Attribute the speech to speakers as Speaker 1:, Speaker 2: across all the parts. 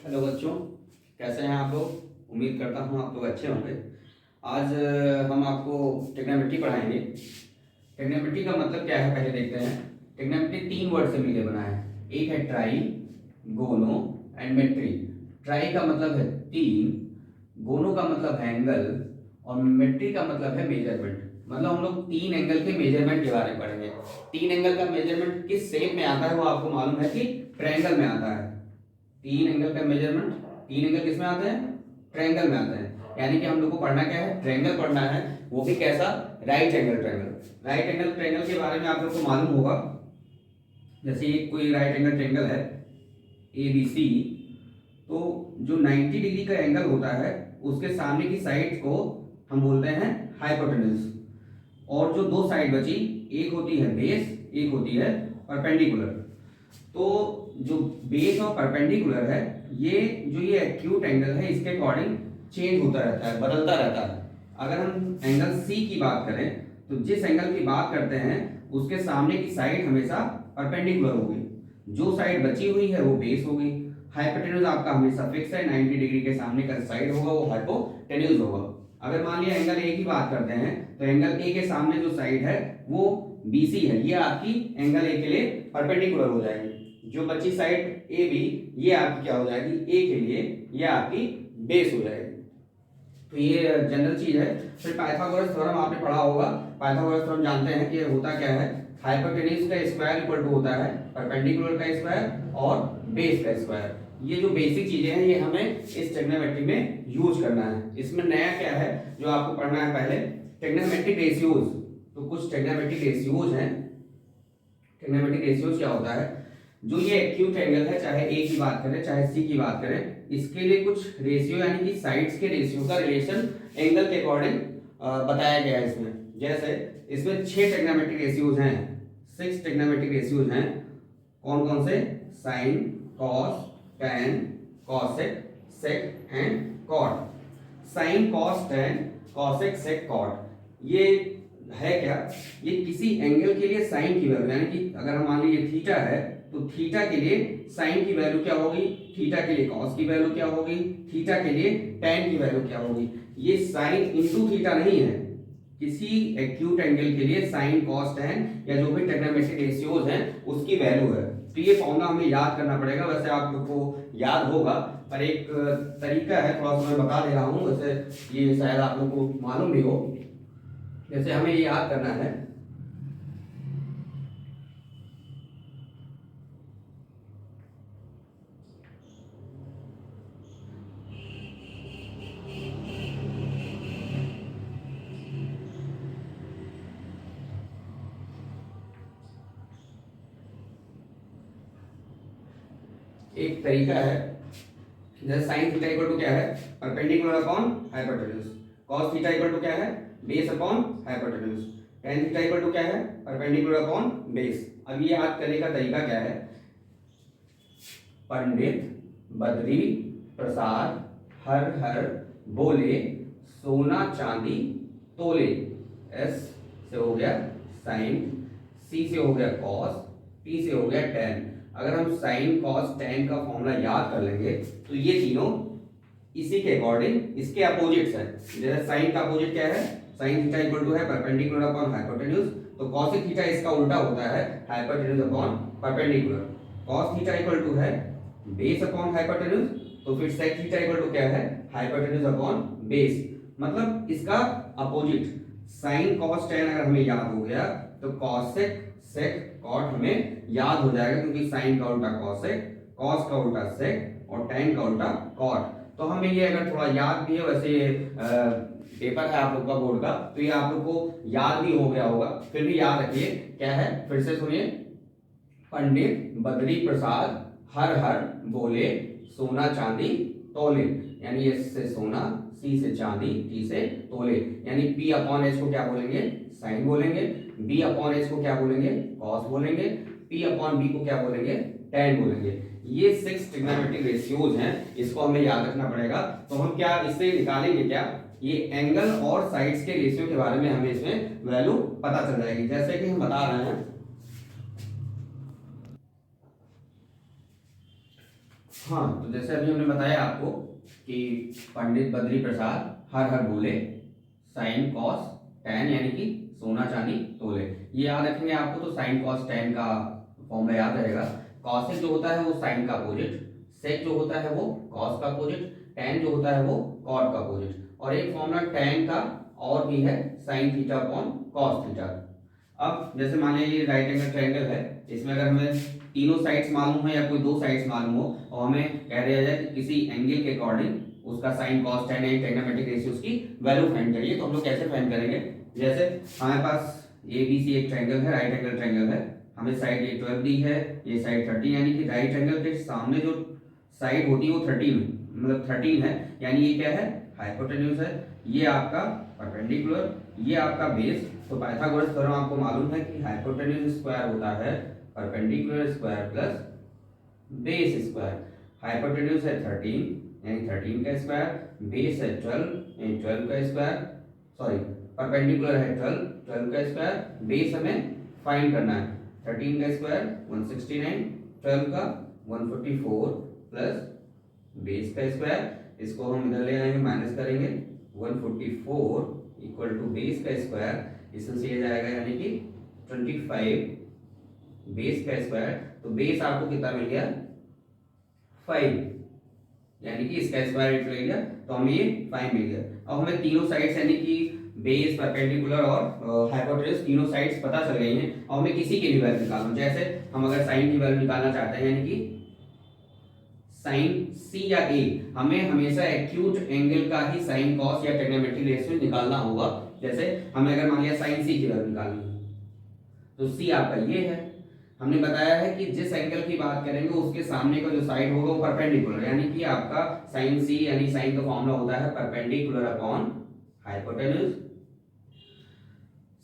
Speaker 1: Hello बच्चों, कैसे हैं आप लोग। उम्मीद करता हूँ आप लोग अच्छे होंगे। आज हम आपको ट्रिग्नोमेट्री पढ़ाएंगे। ट्रिग्नोमेट्री का मतलब क्या है पहले देखते हैं। ट्रिग्नोमेट्री 3 वर्ड से मिलकर बना है। एक है ट्राई, गोनो एंड मेट्री। ट्राई का मतलब है 3, गोनो का मतलब है एंगल और मेट्री का मतलब है मेजरमेंट। मतलब हम लोग 3 एंगल के मेजरमेंट के बारे में पढ़ेंगे। 3 एंगल का मेजरमेंट किस शेप में आता है वो आपको मालूम है कि ट्रायंगल में आता है। 3 एंगल का मेजरमेंट, 3 एंगल किस में आते हैं, ट्रायंगल में आते हैं। यानी कि हम लोग को पढ़ना क्या है, ट्रायंगल पढ़ना है, वो भी कैसा, right angle triangle. Right angle triangle के बारे में आप लोग को मालूम होगा। जैसे कोई राइट एंगल ट्रायंगल है ABC, तो जो 90 डिग्री का एंगल होता है उसके सामने की साइड को हम बोलते हैं हाइपोटेन्यूज। और जो दो साइड बची, एक होती है बेस, एक होती है परपेंडिकुलर। तो जो बेस और परपेंडिकुलर है, ये एक्यूट एंगल है, इसके अकॉर्डिंग चेंज होता रहता है, बदलता रहता है। अगर हम एंगल सी की बात करें तो जिस एंगल की बात करते हैं उसके सामने की साइड हमेशा परपेंडिकुलर होगी, जो साइड बची हुई है वो बेस होगी। हाइपोटेन्यूज आपका हमेशा फिक्स है, 90 डिग्री के सामने का साइड होगा वो हाइपोटेन्यूज होगा। अगर मान लिया एंगल ए की बात करते हैं तो एंगल ए के सामने जो साइड है वो BC है, ये आपकी एंगल ए के लिए परपेंडिकुलर हो जाएगी। जो बची साइड AB, ये आपकी क्या हो जाएगी, ए के लिए ये आपकी बेस हो जाएगी। तो ये जनरल चीज है। फिर पाइथागोरस थ्योरम आपने पढ़ा होगा। पाइथागोरस थ्योरम जानते हैं कि ये होता क्या है, हाइपोटेन्यूज का स्क्वायर इक्वल टू होता है परपेंडिकुलर का स्क्वायर और बेस का स्क्वायर। ये जो बेसिक चीजें हैं ये हमें इस ट्रिग्नोमेट्री में यूज करना है। इसमें नया क्या है जो आपको पढ़ना है, पहले ट्रिग्नोमेट्रिक रेशियोज। तो कुछ ट्रिग्नोमेट्रिक रेशियोज हैं। ट्रिग्नोमेट्रिक रेशियोज क्या होता है, जो ये एक्यूट एंगल है, चाहे ए की बात करें चाहे सी की बात करें, इसके लिए कुछ रेशियो यानी कि साइड्स के रेशियो का रिलेशन एंगल के अकॉर्डिंग बताया गया है इसमें। जैसे इसमें 6 ट्रिग्नोमेट्रिक रेशियोज हैं, 6 ट्रिग्नोमेट्रिक रेशियोज हैं। कौन कौन से, sine, cos, tan, cosec, sec and cot. Sine, cos, tan, cosec, sec, cot, ये है क्या, ये किसी एंगल के लिए साइन की वैल्यू, यानी कि अगर हम मान लीजिए थीटा है तो थीटा के लिए साइन की वैल्यू क्या होगी, थीटा के लिए कॉस की वैल्यू क्या होगी, थीटा के लिए टैन की वैल्यू क्या होगी। ये साइन इनटू थीटा नहीं है, किसी एक्यूट एंगल के लिए साइन, कॉस, टैन या जो भी ट्रिग्नोमेट्रिक रेशियोज हैं उसकी वैल्यू है। तो ये फॉर्मूला हमें याद करना पड़ेगा। वैसे आप लोग को याद होगा पर एक तरीका है, थोड़ा सा मैं बता दे रहा हूँ, वैसे ये शायद आप लोग को मालूम भी हो। जैसे हमें ये याद करना है, एक तरीका है। जैसे साइन थीटा इक्वल टू क्या है, perpendicular upon hypotenuse. Cos theta equal to क्या है, base upon hypotenuse. Tan theta equal to क्या है, परपेंडिकुलर अपॉन बेस। अब ये याद करने का तरीका क्या है, पंडित बद्री प्रसाद हर हर बोले सोना चांदी तोले। एस से हो गया साइन, सी से हो गया कॉस, टी से हो गया टैन। अगर हम साइन, कॉस, टैन का फॉर्मूला याद कर लेंगे तो ये तीनों इसी के अकॉर्डिंग इसके अपोजिट्स हैं। जैसे साइन का अपोजिट क्या है, साइन थीटा इक्वल टू है परपेंडिकुलर अपॉन हाइपोटेन्यूज, तो कॉसेक थीटा इसका उल्टा होता है hypotenuse upon perpendicular. Cos theta equal to है बेस अपॉन हाइपोटेन्यूज, तो फिर सेक थीटा इक्वल टू क्या है, हाइपोटेन्यूज अपॉन बेस। मतलब इसका अपोजिट। साइन, कॉस, टैन अगर हमें याद हो गया तो कॉसेक, सेक, कॉट हमें याद हो जाएगा, क्योंकि साइन का उल्टा कॉसेक, कॉस का उल्टा सेक और टैन का उल्टा कॉट। तो हमें ये अगर थोड़ा याद भी है, वैसे ये पेपर है आप लोग का बोर्ड का, तो ये आप लोग को याद भी हो गया होगा, फिर भी याद रखिए क्या है, फिर से सुनिए। पंडित बद्री प्रसाद हर हर बोले सोना चांदी तोले, यानी एस से सोना, सी से चांदी, टी से तोले। यानी पी अपॉन एच को क्या बोलेंगे, साइन बोलेंगे। बी अपॉन एच को क्या बोलेंगे, कॉस बोलेंगे। पी अपॉन बी को क्या बोलेंगे, टैन बोलेंगे। ये 6 ट्रिग्नोमेट्रिक रेशियोज हैं, इसको हमें याद रखना पड़ेगा। तो हम क्या इससे निकालेंगे, क्या ये एंगल और साइड्स के रेशियो के बारे में हमें इसमें वैल्यू पता चल जाएगी। जैसे कि हम बता रहे हैं हाँ, तो जैसे अभी हमने बताया आपको कि पंडित बद्री प्रसाद हर हर बोले, साइन कॉस टैन यानी कि सोना चांदी तोले। ये याद रखेंगे आपको, तो साइन कॉस टैन का फॉर्मूला याद रहेगा। कॉसेक जो होता है वो साइन का अपोजिट, सेक जो होता है वो कॉस का अपोजिट, टैन जो होता है वो कॉट का अपोजिट। और एक फॉर्मूला टैन का और भी है, sine theta upon cos theta. अब जैसे मान लीजिए ये राइट एंगल ट्रायंगल है, इसमें अगर हमें तीनों साइड्स मालूम है या कोई दो साइड्स मालूम हो और हमें कह दिया जाए कि किसी एंगल के अकॉर्डिंग उसका साइन कॉस टैन या ट्रिग्नोमेट्रिक रेशियोज की वैल्यू फाइंड करिए, तो हम लोग कैसे फाइंड करेंगे। जैसे हमारे पास ए बी सी एक ट्रायंगल है, राइट एंगल ट्रायंगल है, हमें साइड ये 12 दी है, ये साइड 13, यानी कि राइट एंगल के सामने जो साइड होती है वो 13 मतलब 13 है, यानी ये क्या है, हाइपोटेन्यूज है। ये आपका परपेंडिकुलर, ये आपका बेस। तो पाइथागोरस थ्योरम आपको मालूम है कि हाइपोटेन्यूज स्क्वायर होता है perpendicular square plus base square. Hypotenuse है 13 यानी 13 का स्क्वायर, बेस है 12 यानी 12 का स्क्वायर, सॉरी परपेंडिकुलर है 12 का स्क्वायर, बेस हमें फाइंड करना है। 13 का स्क्वायर 169, 12 का 144 प्लस बेस का स्क्वायर, इसको हम इधर ले आएंगे माइनस करेंगे, 144 इक्वल टू बेस का स्क्वायर, इसमें से ये जाएगा यानी कि 25 बेस का स्क्वायर। तो बेस आपको कितना मिल गया 5, यानी कि इसका स्क्वायर रूट ले लिया तो हमें ये 5 मिल गया। अब हमें तीनों साइड्स यानी कि बेस, परपेंडिकुलर और हाइपोटेन्यूज तीनों साइड्स पता चल गई हैं। और हमें किसी की भी वैल्यू निकालना, जैसे हम अगर साइन की वैल्यू निकालना चाहते हैं यानी कि साइन सी या ए, हमें हमेशा एक्यूट एंगल का ही साइन कॉस या ट्रिग्नोमेट्रिक रेशियो निकालना होगा। जैसे हमें अगर मान लिया साइन सी की वैल्यू निकालनी है तो सी आपका ये है। हमने बताया है कि जिस एंगल की बात करेंगे उसके सामने का जो साइड होगा वो परपेंडिकुलर, यानी कि आपका साइन सी यानी साइन का फॉर्मूला होता है परपेंडिकुलर अपॉन हाइपोटेन्यूज।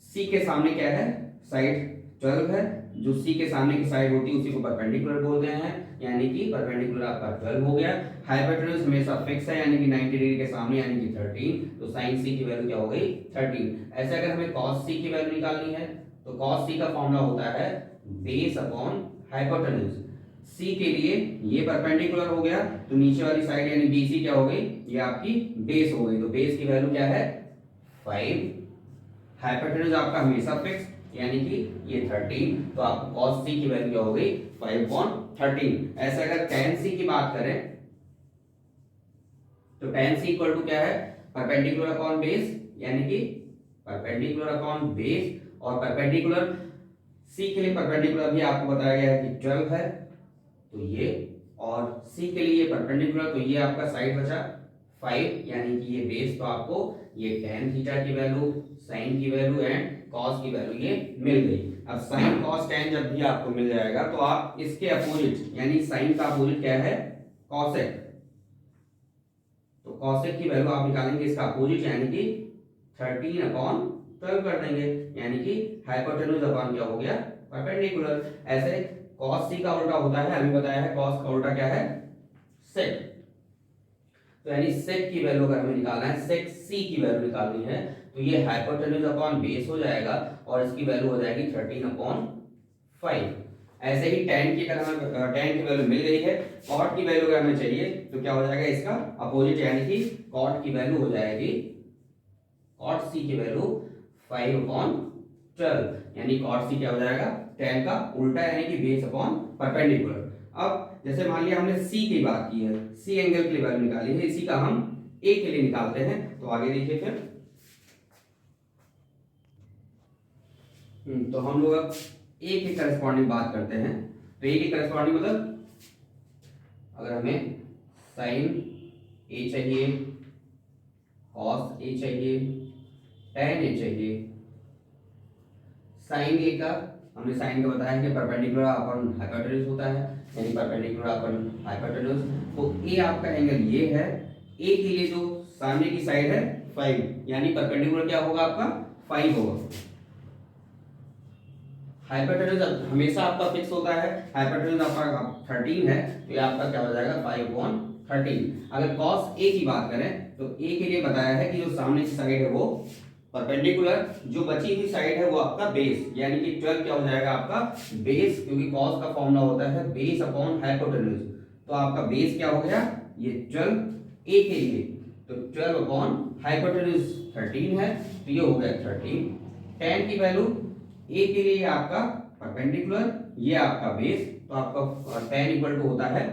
Speaker 1: सी के सामने क्या है, साइड 12 है, जो सी के सामने की साइड होती है उसी को परपेंडिकुलर बोलते हैं, यानी कि परपेंडिकुलर आपका 12 हो गया। हाइपोटेन्यूज हमेशा फिक्स है यानी कि 90 डिग्री के सामने यानी कि 13, तो साइन सी की वैल्यू क्या हो गई 13। ऐसे अगर हमें कॉस सी की वैल्यू निकालनी है तो कॉस सी का फॉर्मूला होता है बेस अपॉन हाइपोटेन्यूज। सी के लिए ये परपेंडिकुलर हो गया तो नीचे वाली साइड यानी बीसी क्या हो गई, ये आपकी बेस हो गई, तो बेस की वैल्यू क्या है 5। हाइपोटेन्यूज आपका हमेशा फिक्स यानी कि ये 13, तो आपको cos c की वैल्यू क्या हो गई 5/13। ऐसे अगर tan c की बात करें तो tan c इक्वल टू क्या है, परपेंडिकुलर अपॉन बेस, यानी कि परपेंडिकुलर अपॉन बेस, और परपेंडिकुलर c के लिए परपेंडिकुलर भी आपको बताया गया है कि 12 है तो ये, और c के लिए परपेंडिकुलर तो ये आपका साइड बचा 5 यानी कि ये बेस, तो आपको ये tan थीटा की वैल्यू, साइन की वैल्यू एंड कॉस की वैल्यू ये मिल गई। अब साइन कॉस टैन जब भी आपको मिल जाएगा तो आप इसके अपोजिट यानी साइन का अपोजिट क्या है कॉसेक, तो कॉसेक की वैल्यू आप निकालेंगे इसका अपोजिट यानी कि 13/12 कर देंगे, यानी कि हाइपोटेन्यूज अपॉन क्या हो गया परपेंडिकुलर। ऐसे कॉस सी का उल्टा होता है, अभी बताया है कॉस का उल्टा क्या है सेक, तो यानी सेक की वैल्यू अगर हमें निकालना है, सेक सी की वैल्यू निकालनी है तो ये हाइपोटेन्यूज अपॉन बेस हो जाएगा और इसकी वैल्यू हो जाएगी 13/5। ऐसे ही tan की अगर हमें tan की वैल्यू मिल गई है, cot की वैल्यू अगर हमें चाहिए तो क्या हो जाएगा इसका अपोजिट, यानी कि cot की वैल्यू हो जाएगी, cot c की वैल्यू 5/12, यानी cot c क्या हो जाएगा tan का उल्टा यानी कि बेस अपॉन परपेंडिकुलर। अब जैसे मान लिया हमने c की बात की है, c एंगल की वैल्यू निकाली है, इसी का हम a के लिए निकालते हैं, तो आगे देखिए फिर। तो हम लोग अब ए के करस्पॉन्डिंग बात करते हैं। तो ए के करस्पॉन्डिंग मतलब अगर हमें साइन ए चाहिए, कॉस ए चाहिए, टैन ए चाहिए, साइन ए का हमने साइन का बताया कि परपेंडिकुलर अपन हाइपोटेन्यूज होता है, यानी परपेंडिकुलर अपन हाइपोटेन्यूज, तो ए आपका एंगल ये है, ए के लिए जो सामने की साइड है 5, यानी परपेंडिकुलर क्या होगा आपका 5 होगा। हाइपोटेन्यूज हमेशा आपका फिक्स होता है, हाइपोटेन्यूज आपका 13 है तो ये आपका क्या हो जाएगा 5/13। अगर cos a की बात करें तो a के लिए बताया है कि जो सामने की साइड है वो परपेंडिकुलर, जो बची हुई साइड है वो आपका बेस, यानी कि 12 क्या हो जाएगा आपका बेस, क्योंकि cos का फॉर्मूला होता है बेस अपॉन हाइपोटेन्यूज, तो आपका बेस क्या हो गया, ये 12 ए के लिए, तो 12 अपॉन हाइपोटेन्यूज 13 है, तो ये हो गया 13। tan की वैल्यू ए के लिए आपका परपेंडिकुलर, ये आपका बेस, तो आपका tan इक्वल टू होता है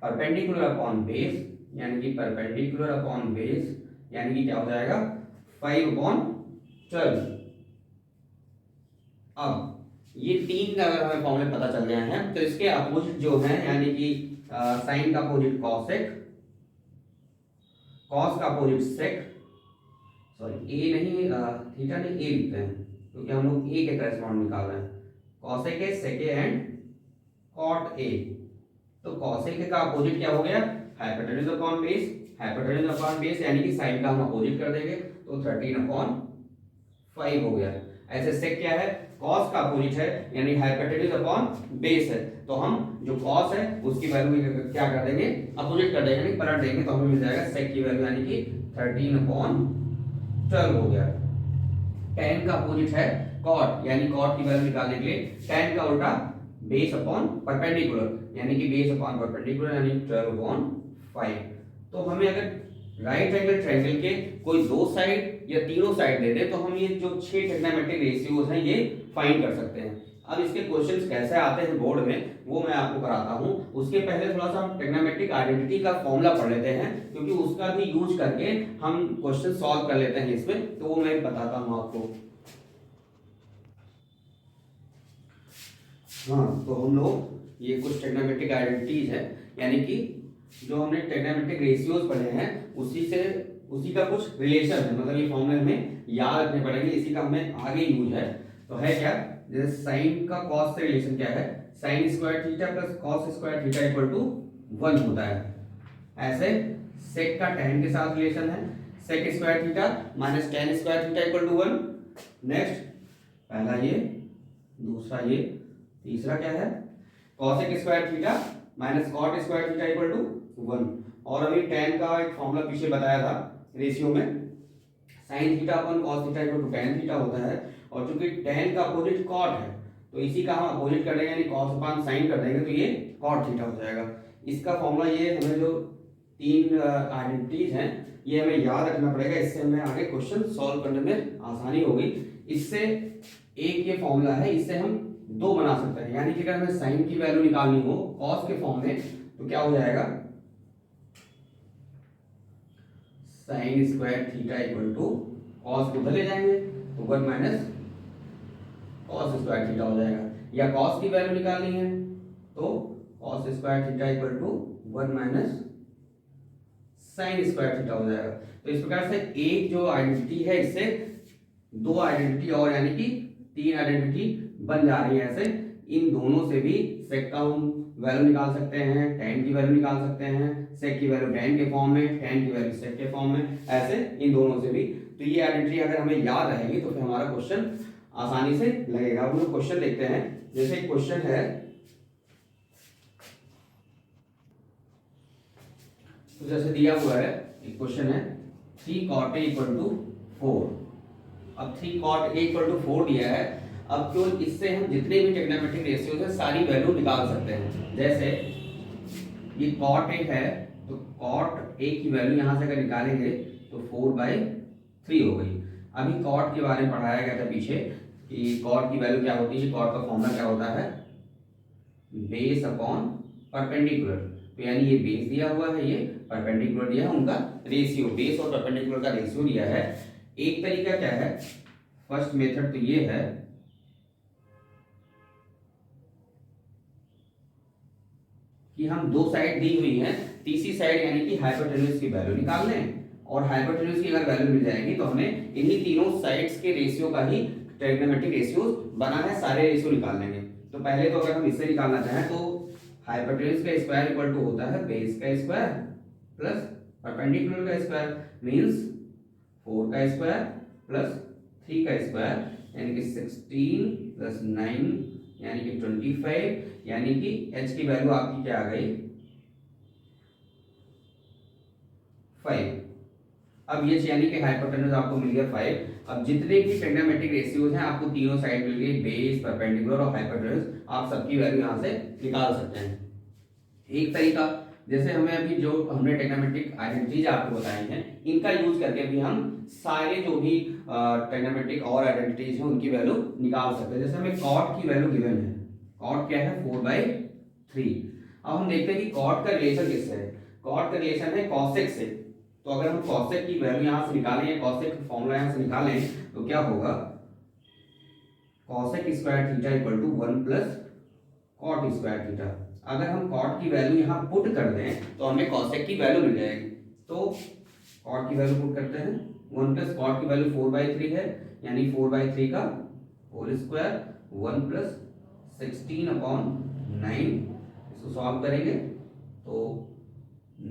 Speaker 1: परपेंडिकुलर अपॉन बेस, यानी कि परपेंडिकुलर अपॉन बेस, यानी कि क्या हो जाएगा 5 अपॉन 12। अब ये तीन अगर हमें फॉर्मूले पता चल गए हैं, तो इसके अपोजिट जो है, यानी कि साइन का अपोजिट कॉसेक, कॉस का अपोजिट सेक, सॉरी ए नहीं, थीटा नहीं, ए लिखते हैं क्योंकि हम लोग ए के करेस्पॉन्ड निकाल रहे हैं। Cosec A, sec and cot A, तो कॉसेक का अपोजिट क्या हो गया, hypotenuse upon base, hypotenuse upon base यानी कि साइन का हम अपोजिट कर देंगे, तो 13 अपॉन 5 हो गया। ऐसे सेक क्या है, कॉस का अपोजिट है, यानी हाइपोटेन्यूज अपॉन बेस है, तो हम जो कॉस है उसकी वैल्यू क्या कर देंगे, अपोजिट कर देंगे, यानी पलट देंगे, तो हमें मिल जाएगा सेक की वैल्यू यानी कि 13 अपॉन 12 हो गया। tan का अपोजिट है कॉट, यानी कॉट की वैल्यू निकालने के लिए tan का उल्टा बेस अपॉन परपेंडिकुलर, यानी कि बेस अपॉन परपेंडिकुलर, यानी 12 अपॉन 5। तो हमें अगर राइट एंगल ट्रायंगल के कोई दो साइड या तीनों साइड दे दे, तो हम ये जो 6 ट्रिग्नोमेट्रिक रेशियोज हैं ये फाइंड कर सकते हैं। अब इसके क्वेश्चंस कैसे आते हैं बोर्ड में, वो मैं आपको कराता हूँ। उसके पहले थोड़ा सा हम ट्रिग्नोमेट्रिक आइडेंटिटी का फॉर्मूला पढ़ लेते हैं, क्योंकि उसका भी यूज करके हम क्वेश्चन सॉल्व कर लेते हैं इसमें, तो वो मैं बताता हूँ आपको। हाँ, तो हम लोग ये कुछ ट्रिग्नोमेट्रिक आइडेंटिटीज है, यानी कि जो हमने ट्रिग्नोमेट्रिक रेशियोज पढ़े हैं उसी का कुछ रिलेशन है, मतलब ये फॉर्मूले हमें याद रखने पड़ेंगे, इसी का हमें आगे यूज है। तो है क्या, जैसे साइन का कॉस से रिलेशन क्या है, sine square theta plus cos square theta equal to 1 होता है। ऐसे सेक का tan के साथ रिलेशन है, sec square theta minus tan square theta equal to 1। Next पहला ये, दूसरा ये, तीसरा क्या है, cosec square theta minus cot square theta equal to 1। और अभी tan का एक फॉर्मूला पीछे बताया था रेशियो में, sine theta upon cos theta equal to tan theta होता है, और चूंकि tan का अपोजिट कॉट है, तो इसी का हम अपोजिट कर देंगे, यानी कॉस अपॉन साइन कर देंगे, तो ये कॉट थीटा हो जाएगा। इसका फॉर्मूला ये, हमें जो तीन आइडेंटिटीज हैं ये हमें याद रखना पड़ेगा, इससे हमें आगे क्वेश्चन सॉल्व करने में आसानी होगी। इससे एक ये फॉर्मूला है, इससे हम दो बना सकते हैं, यानी कि अगर हमें साइन की वैल्यू निकालनी हो कॉस के फॉर्म में, तो क्या हो जाएगा, sine square theta equal to cos को उधर ले जाएंगे, तो 1 माइनस कॉस स्क्वायर थीटा हो जाएगा। या कॉस की वैल्यू निकालनी है, तो cos square theta equal to 1 minus sine square theta हो जाएगा। तो इस प्रकार से एक जो आइडेंटिटी है, इससे दो आइडेंटिटी और, यानी कि 3 आइडेंटिटी बन जा रही है। ऐसे इन दोनों से भी सेक का हम वैल्यू निकाल सकते हैं, tan की वैल्यू निकाल सकते हैं, सेक की वैल्यू tan के फॉर्म में, tan की वैल्यू सेक के फॉर्म में, ऐसे इन दोनों से भी। तो ये आइडेंटिटी अगर हमें याद रहेगी तो फिर हमारा क्वेश्चन आसानी से लगेगा। हम लोग क्वेश्चन देखते हैं, जैसे एक क्वेश्चन है, तो जैसे दिया हुआ है एक क्वेश्चन है 3 cot a इक्वल टू 4। अब 3 cot a इक्वल टू 4 दिया है। अब क्यों, इससे हम जितने भी ट्रिग्नोमेट्रिक रेशियोज है सारी वैल्यू निकाल सकते हैं। जैसे ये cot a है, तो cot a की वैल्यू यहां से अगर निकालेंगे तो 4/3 हो गई। अभी cot के बारे में पढ़ाया गया था पीछे कि cot की वैल्यू क्या होती है, cot का फॉर्मूला क्या होता है, बेस अपॉन परपेंडिकुलर। तो यानी ये बेस दिया हुआ है, ये परपेंडिकुलर दिया है, उनका रेशियो, बेस और परपेंडिकुलर का रेशियो दिया है। एक तरीका क्या है, फर्स्ट मेथड तो ये है कि हम दो साइड दी हुई है, तीसरी साइड यानी कि हाइपोटेन्यूज की वैल्यू निकाल लें, और हाइपोटेन्यूज की अगर वैल्यू मिल जाएगी तो हमें इन्हीं तीनों साइड्स के रेशियो का ही ट्रिग्नोमेट्रिक रेशियो बना है, सारे रेशियो निकाल लेंगे। तो पहले तो अगर हम इससे निकालना चाहें तो हाइपोटेन्यूज का स्क्वायर इक्वल टू होता है बेस का स्क्वायर प्लस परपेंडिकुलर का स्क्वायर, मींस 4 का स्क्वायर प्लस 3 का स्क्वायर, यानी कि 16 प्लस 9 यानी कि 25, यानी कि h की वैल्यू आपकी क्या आ गई, 5। अब ये यानी कि हाइपोटेन्यूज आपको मिल गया 5। अब जितने भी ट्रिग्नोमेट्रिक रेशियोज हैं आपको तीनों साइड मिल गई, बेस, परपेंडिकुलर और हाइपोटेन्यूज, आप सबकी वैल्यू यहां से निकाल सकते हैं। एक तरीका जैसे हमें अभी जो हमने ट्रिग्नोमेट्रिक आइडेंटिटीज आपको बताई हैं, इनका यूज करके भी हम सारे जो भी ट्रिग्नोमेट्रिक और आइडेंटिटीज हैं उनकी वैल्यू निकाल सकते हैं। जैसे हमें कॉट की वैल्यू गिवन है, कॉट क्या है 4/3। अब हम देखते हैं कि कॉट का रिलेशन किससे है। कॉट का रिलेशन है कॉसेक से। तो अगर हम कॉसेक की वैल्यू यहां से निकालें या कॉसेक का फॉर्मूला यहां से निकालें तो क्या होगा, cosec square theta equal to 1 plus cot square theta. अगर हम कॉट की वैल्यू यहाँ पुट कर दें तो हमें कॉसेक की वैल्यू मिल जाएगी। तो कॉट की वैल्यू पुट करते हैं, 1 प्लस कॉट की वैल्यू 4/3 है, यानी 4/3 का होल स्क्वायर 1 प्लस 16/9। इसको सॉल्व करेंगे तो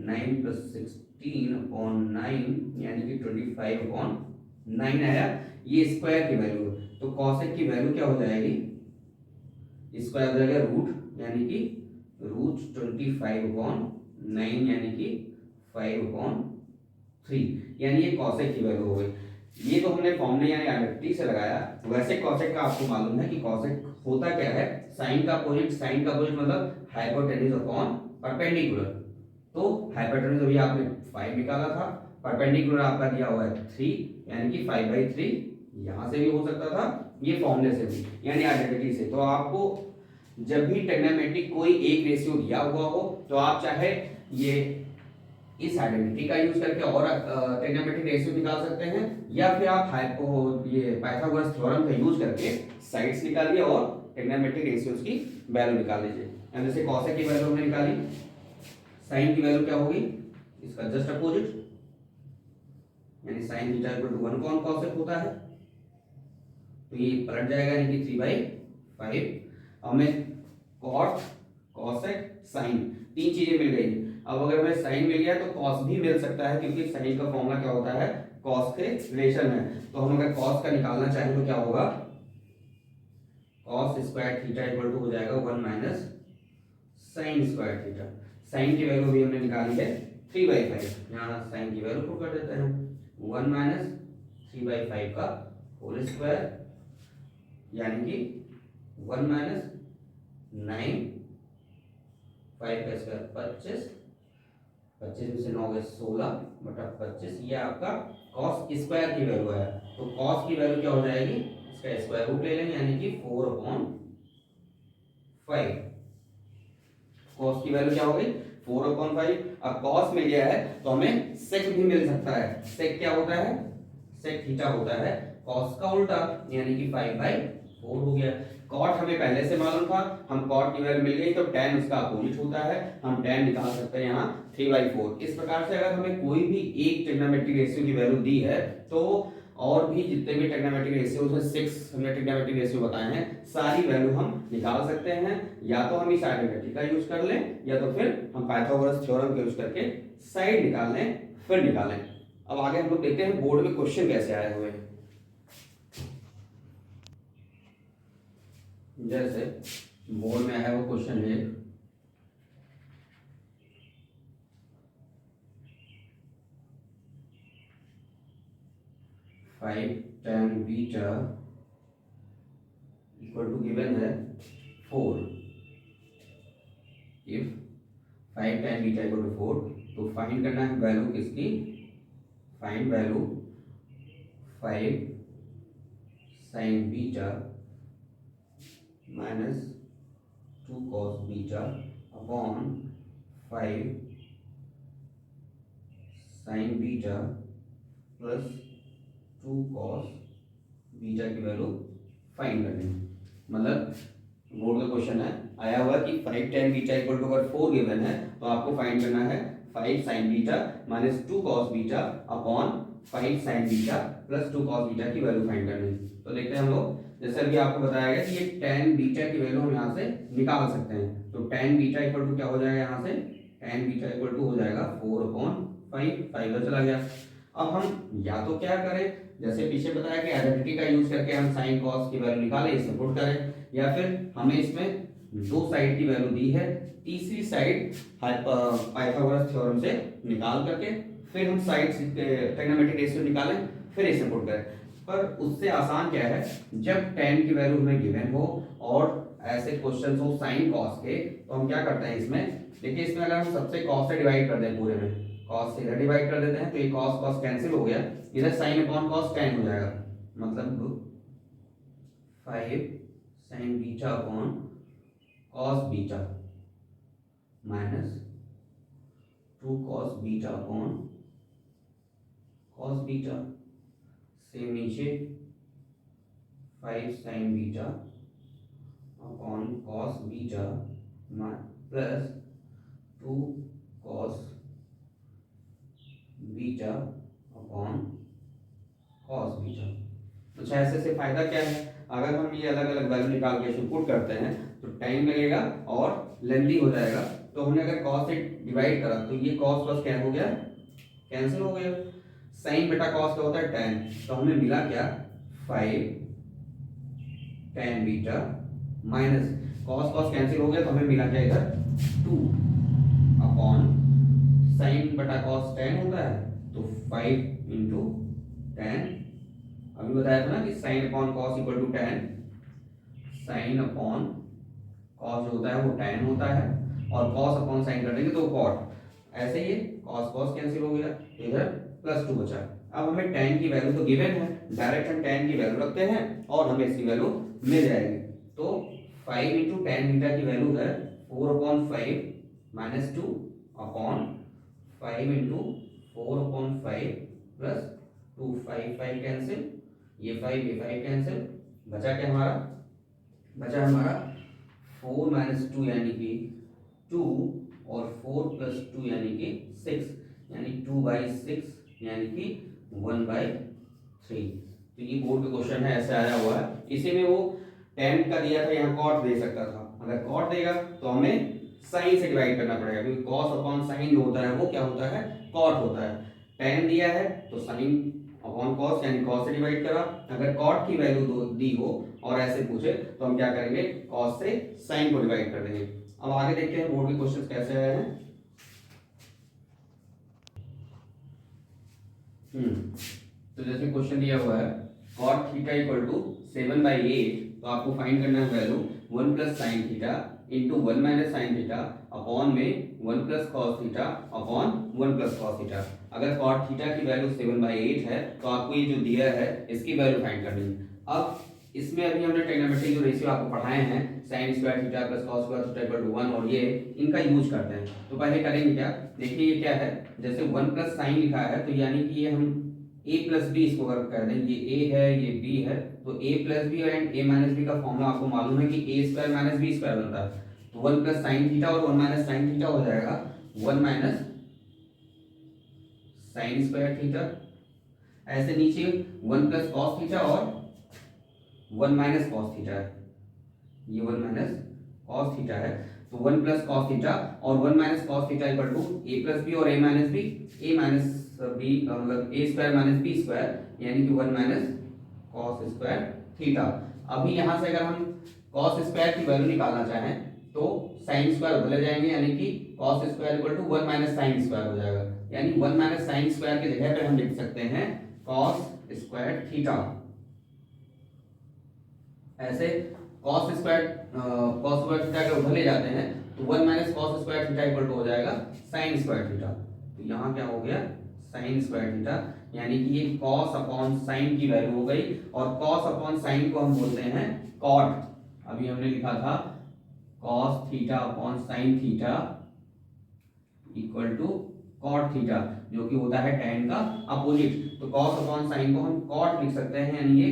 Speaker 1: 9 प्लस 16/9 यानी कि 25/9 आया। ये स्क्वायर की वैल्यू है। तो कॉसेक की वैल्यू क्या हो जाएगी, स्क्वायर हो जाएगा रूट, यानी कि रूट 25/9 यानी कि 5/3, यानी ये कॉसेक की वैल्यू हो गई। ये तो हमने फॉर्मूले यानी आइडेंटिटी से लगाया। वैसे कॉसेक का आपको मालूम है कि कॉसेक होता क्या है, साइन का अपोजिट। साइन का अपोजिट मतलब हाइपोटेन्यूज अपॉन परपेंडिकुलर। तो हाइपोटेन्यूज अभी आपने 5 निकाला था, परपेंडिकुलर आपका दिया हुआ है 3, यानी कि 5/3। यहां से भी हो सकता था, ये फॉर्मूले से भी यानी आइडेंटिटी से। तो आपको जब भी ट्रिग्नोमेट्रिक कोई एक रेशियो दिया हुआ हो तो आप चाहे ये इस आइडेंटिटी का यूज करके और ट्रिग्नोमेट्रिक रेशियो निकाल सकते हैं, या फिर आप ये पाइथागोरस थ्योरम का यूज करके साइड्स निकालिए और ट्रिग्नोमेट्रिक रेशियोज की वैल्यू निकाल लीजिए। जैसे कॉसेक की वैल्यू हमने निकाली, साइन की वैल्यू क्या होगी, इसका जस्ट अपोजिट, यानी साइन थीटा इक्वल टू 1 कौन कॉसेक होता है, तो ये पलट जाएगा यानी कि 3/5। हमें कॉट, कॉसेक, साइन तीन चीजें मिल गई। अब अगर हमें साइन मिल गया तो कॉस भी मिल सकता है, क्योंकि साइन का फॉर्मूला क्या होता है, कॉस के रिलेशन है। तो हम अगर कॉस का निकालना चाहें तो क्या होगा, cos square theta equal to हो जाएगा 1 minus sine square theta. Sine की वैल्यू भी हमने निकाली है 3/5, यहाँ साइन की वैल्यू पुट कर देते हैं 1 माइनस 3/5 का होल स्क्वायर, यानी कि 1 माइनस 9, 5 का स्क्वायर 25, 25 में से 9 गए 16 बटा 25। ये आपका कॉस स्क्वायर की वैल्यू है। तो कॉस की वैल्यू क्या हो जाएगी, इसका स्क्वायर रूट ले लेंगे, यानी कि 4/5। कॉस की वैल्यू क्या हो गई 4/5। अब कॉस मिल गया है तो हमें सेक भी मिल सकता है। सेक क्या होता है, सेक थीटा होता है कॉस का उल्टा, यानी कि 5/4 हो गया। कॉट हमें पहले से मालूम था, हम कॉट की वैल्यू मिल गई तो tan उसका अपोजिट होता है, हम tan निकाल सकते हैं यहाँ 3/4। इस प्रकार से अगर हमें कोई भी एक ट्रिग्नोमेट्रिक रेशियो की वैल्यू दी है तो और भी जितने भी ट्रिग्नोमेट्रिक रेशियो उसमें 6 हमने ट्रिग्नोमेट्रिक रेशियो बताए हैं, सारी वैल्यू हम निकाल सकते हैं। या तो हम इस आइडेंटिटी का यूज कर लें, या तो फिर हम पाइथागोरस थ्योरम का यूज करके साइड निकाल लें, फिर निकालें। अब आगे हम लोग देखते हैं बोर्ड में क्वेश्चन कैसे आए हुए हैं। जैसे बोर्ड में है वो क्वेश्चन है 5 tan beta equal to given है 4। If 5 tan beta equal to 4, तो फाइंड करना है वैल्यू किसकी, find value 5 sin beta minus 2 cos beta upon 5 sin beta plus 2 cos beta की वैल्यू फाइंड करनी है। मतलब बोर्ड का क्वेश्चन है आया हुआ कि 5 tan बीटा इक्वल टू अगर 4 गिवन है तो आपको फाइंड करना है 5 sin beta minus 2 cos beta upon 5 sin beta plus 2 cos beta की वैल्यू फाइंड करनी है। तो देखते हैं हम लोग, जैसे अभी आपको बताया गया कि ये tan बीटा की वैल्यू हम यहाँ से निकाल सकते हैं। तो tan बीटा इक्वल टू क्या हो जाएगा, यहाँ से tan बीटा इक्वल टू हो जाएगा 4/5, 5 चला गया। अब हम या तो क्या करें, जैसे पीछे बताया कि आइडेंटिटी का यूज करके हम साइन कॉस की वैल्यू निकालें, इसे पुट करें, या फिर हमें इसमें दो साइड की वैल्यू दी है, तीसरी साइड पाइथागोरस थ्योरम से निकाल करके फिर हम साइड ट्रिग्नोमेट्रिक रेशियो निकालें, फिर इसे पुट करें। पर उससे आसान क्या है, जब tan की वैल्यू हमें गिवन हो और ऐसे क्वेश्चन हो साइन कॉस के तो हम क्या करते हैं इसमें, देखिए इसमें अगर हम सबसे कॉस से डिवाइड कर दें, पूरे में कॉस से इधर डिवाइड कर देते हैं तो ये कॉस कॉस कैंसिल हो गया, इधर साइन अपॉन कॉस टेन हो जाएगा, मतलब 5 sign beta upon cos beta minus 2 cos beta upon cos beta, से नीचे 5 sign beta upon cos beta plus 2 cos beta upon cos beta. अच्छा ऐसे से फायदा क्या है, अगर हम ये अलग अलग वैल्यू निकाल के पुट करते हैं तो टाइम लगेगा और लेंथी हो जाएगा। तो हमने अगर कॉस से डिवाइड करा तो ये कॉस प्लस क्या हो गया, कैंसिल हो गया। साइन बेटा कॉस का होता है टेन, तो हमें मिला क्या 5 tan beta minus cos cos cancel हो गया तो हमें मिला क्या इधर 2 अपॉन साइन बटा कॉस 10 होता है तो 5 इंटू 10, अभी बताया था ना कि sine upon cos equal to 10, sine upon cos जो होता है वो 10 होता है और कॉस अपॉन साइन कर देंगे तो कॉट, ऐसे ही कॉस कॉस कैंसिल हो गया, इधर प्लस 2 बचा। अब हमें tan की वैल्यू तो गिवन है, डायरेक्ट हम tan की वैल्यू रखते हैं और हमें इसकी वैल्यू मिल जाएगी। तो 5 इंटू टेन बीटा की वैल्यू है 4/5 minus 2 upon 5 into 4/5 plus 2, 5 cancel, ये 5 कैंसिल, बचा क्या हमारा, बचा हमारा 4 माइनस 2 यानी कि 2 और 4 प्लस 2 यानी कि 6, यानी 2/6 यानी कि 1/3। तो ये बोर्ड का क्वेश्चन है, ऐसे आया हुआ है। इसी में वो tan का दिया था, यहाँ cot दे सकता था, अगर cot देगा तो हमें साइन से डिवाइड करना पड़ेगा क्योंकि cos अपॉन साइन जो होता है वो क्या होता है, cot होता है। tan दिया है तो साइन अपॉन cos यानी cos से डिवाइड करा, अगर cot की वैल्यू दी हो और ऐसे पूछे तो हम क्या करेंगे, cos से साइन को डिवाइड कर देंगे। अब आगे देखते हैं बोर्ड के क्वेश्चन कैसे आए हैं। तो जैसे क्वेश्चन दिया हुआ है cot थीटा इक्वल टू 7/8, तो आपको फाइंड करना है value 1 plus sine theta into 1 minus sine theta upon में 1 plus cos theta upon 1 plus cos theta. अगर cot थीटा की वैल्यू 7/8 है तो आपको ये जो दिया है इसकी वैल्यू फाइंड करनी है। अब इसमें अभी हमने ट्रिग्नोमेट्री जो रेशियो आपको पढ़ाए हैं sine square theta plus cos square theta equal to 1 और ये इनका यूज करते हैं। तो पहले करेंगे क्या, देखिए ये क्या है, जैसे 1 प्लस साइन लिखा है तो यानी कि ये हम a प्लस बी इसको अगर कर दें, ये a है ये b है, तो a plus b and a minus b का फॉर्मूला आपको मालूम है कि a square minus B square बनता है। तो 1 प्लस साइन थीटा और 1 माइनस साइन थीटा हो जाएगा 1 माइनस साइन स्क्वायर थीटा, ऐसे नीचे 1 प्लस कॉस थीटा और 1 माइनस कॉस थीटा है, ये 1 माइनस कॉस थीटा है, तो 1 प्लस कॉस थीटा और 1 minus cos theta equal to a plus b और a माइनस बी मतलब a square minus B square यानी कि 1 माइनस कॉस स्क्वायर थीटा। अभी यहाँ से अगर हम कॉस स्क्वायर की वैल्यू निकालना चाहें तो साइन स्क्वायर बदल जाएंगे यानी कि cos square equal to 1 minus sine square हो जाएगा, यानी 1 माइनस साइन स्क्वायर की जगह पे हम लिख सकते हैं कॉस स्क्वायर थीटा। ऐसे कॉस स्क्वायर थीटा के उधर ले जाते हैं तो 1 minus cos square theta equal to हो जाएगा साइन स्क्वायर थीटा। तो यहाँ क्या हो गया साइन स्क्वायर थीटा, यानी कि ये कॉस अपॉन साइन की वैल्यू हो गई और कॉस अपॉन साइन को हम बोलते हैं कॉट। अभी हमने लिखा था cos theta upon sine theta equal to cot theta जो कि होता है tan का अपोजिट। तो कॉस अपॉन साइन को हम कॉट लिख सकते हैं, यानी ये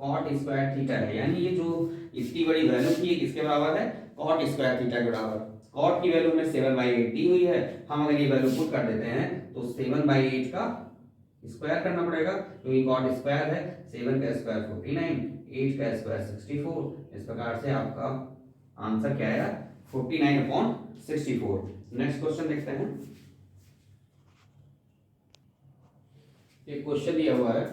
Speaker 1: कॉट स्क्वायर थीटा है, यानी ये जो इतनी बड़ी वैल्यू थी किसके बराबर है, कॉट स्क्वायर थीटा के बराबर। कॉट की वैल्यू में 7/8 दी हुई है, हम अगर ये वैल्यू पुट कर देते हैं तो 7/8 का स्क्वायर करना पड़ेगा क्योंकि कॉट स्क्वायर है, 7 का स्क्वायर 49, 8 का स्क्वायर 64। इस प्रकार से आपका आंसर क्या आया 49/64। नेक्स्ट क्वेश्चन देखते हैं। एक क्वेश्चन दिया हुआ है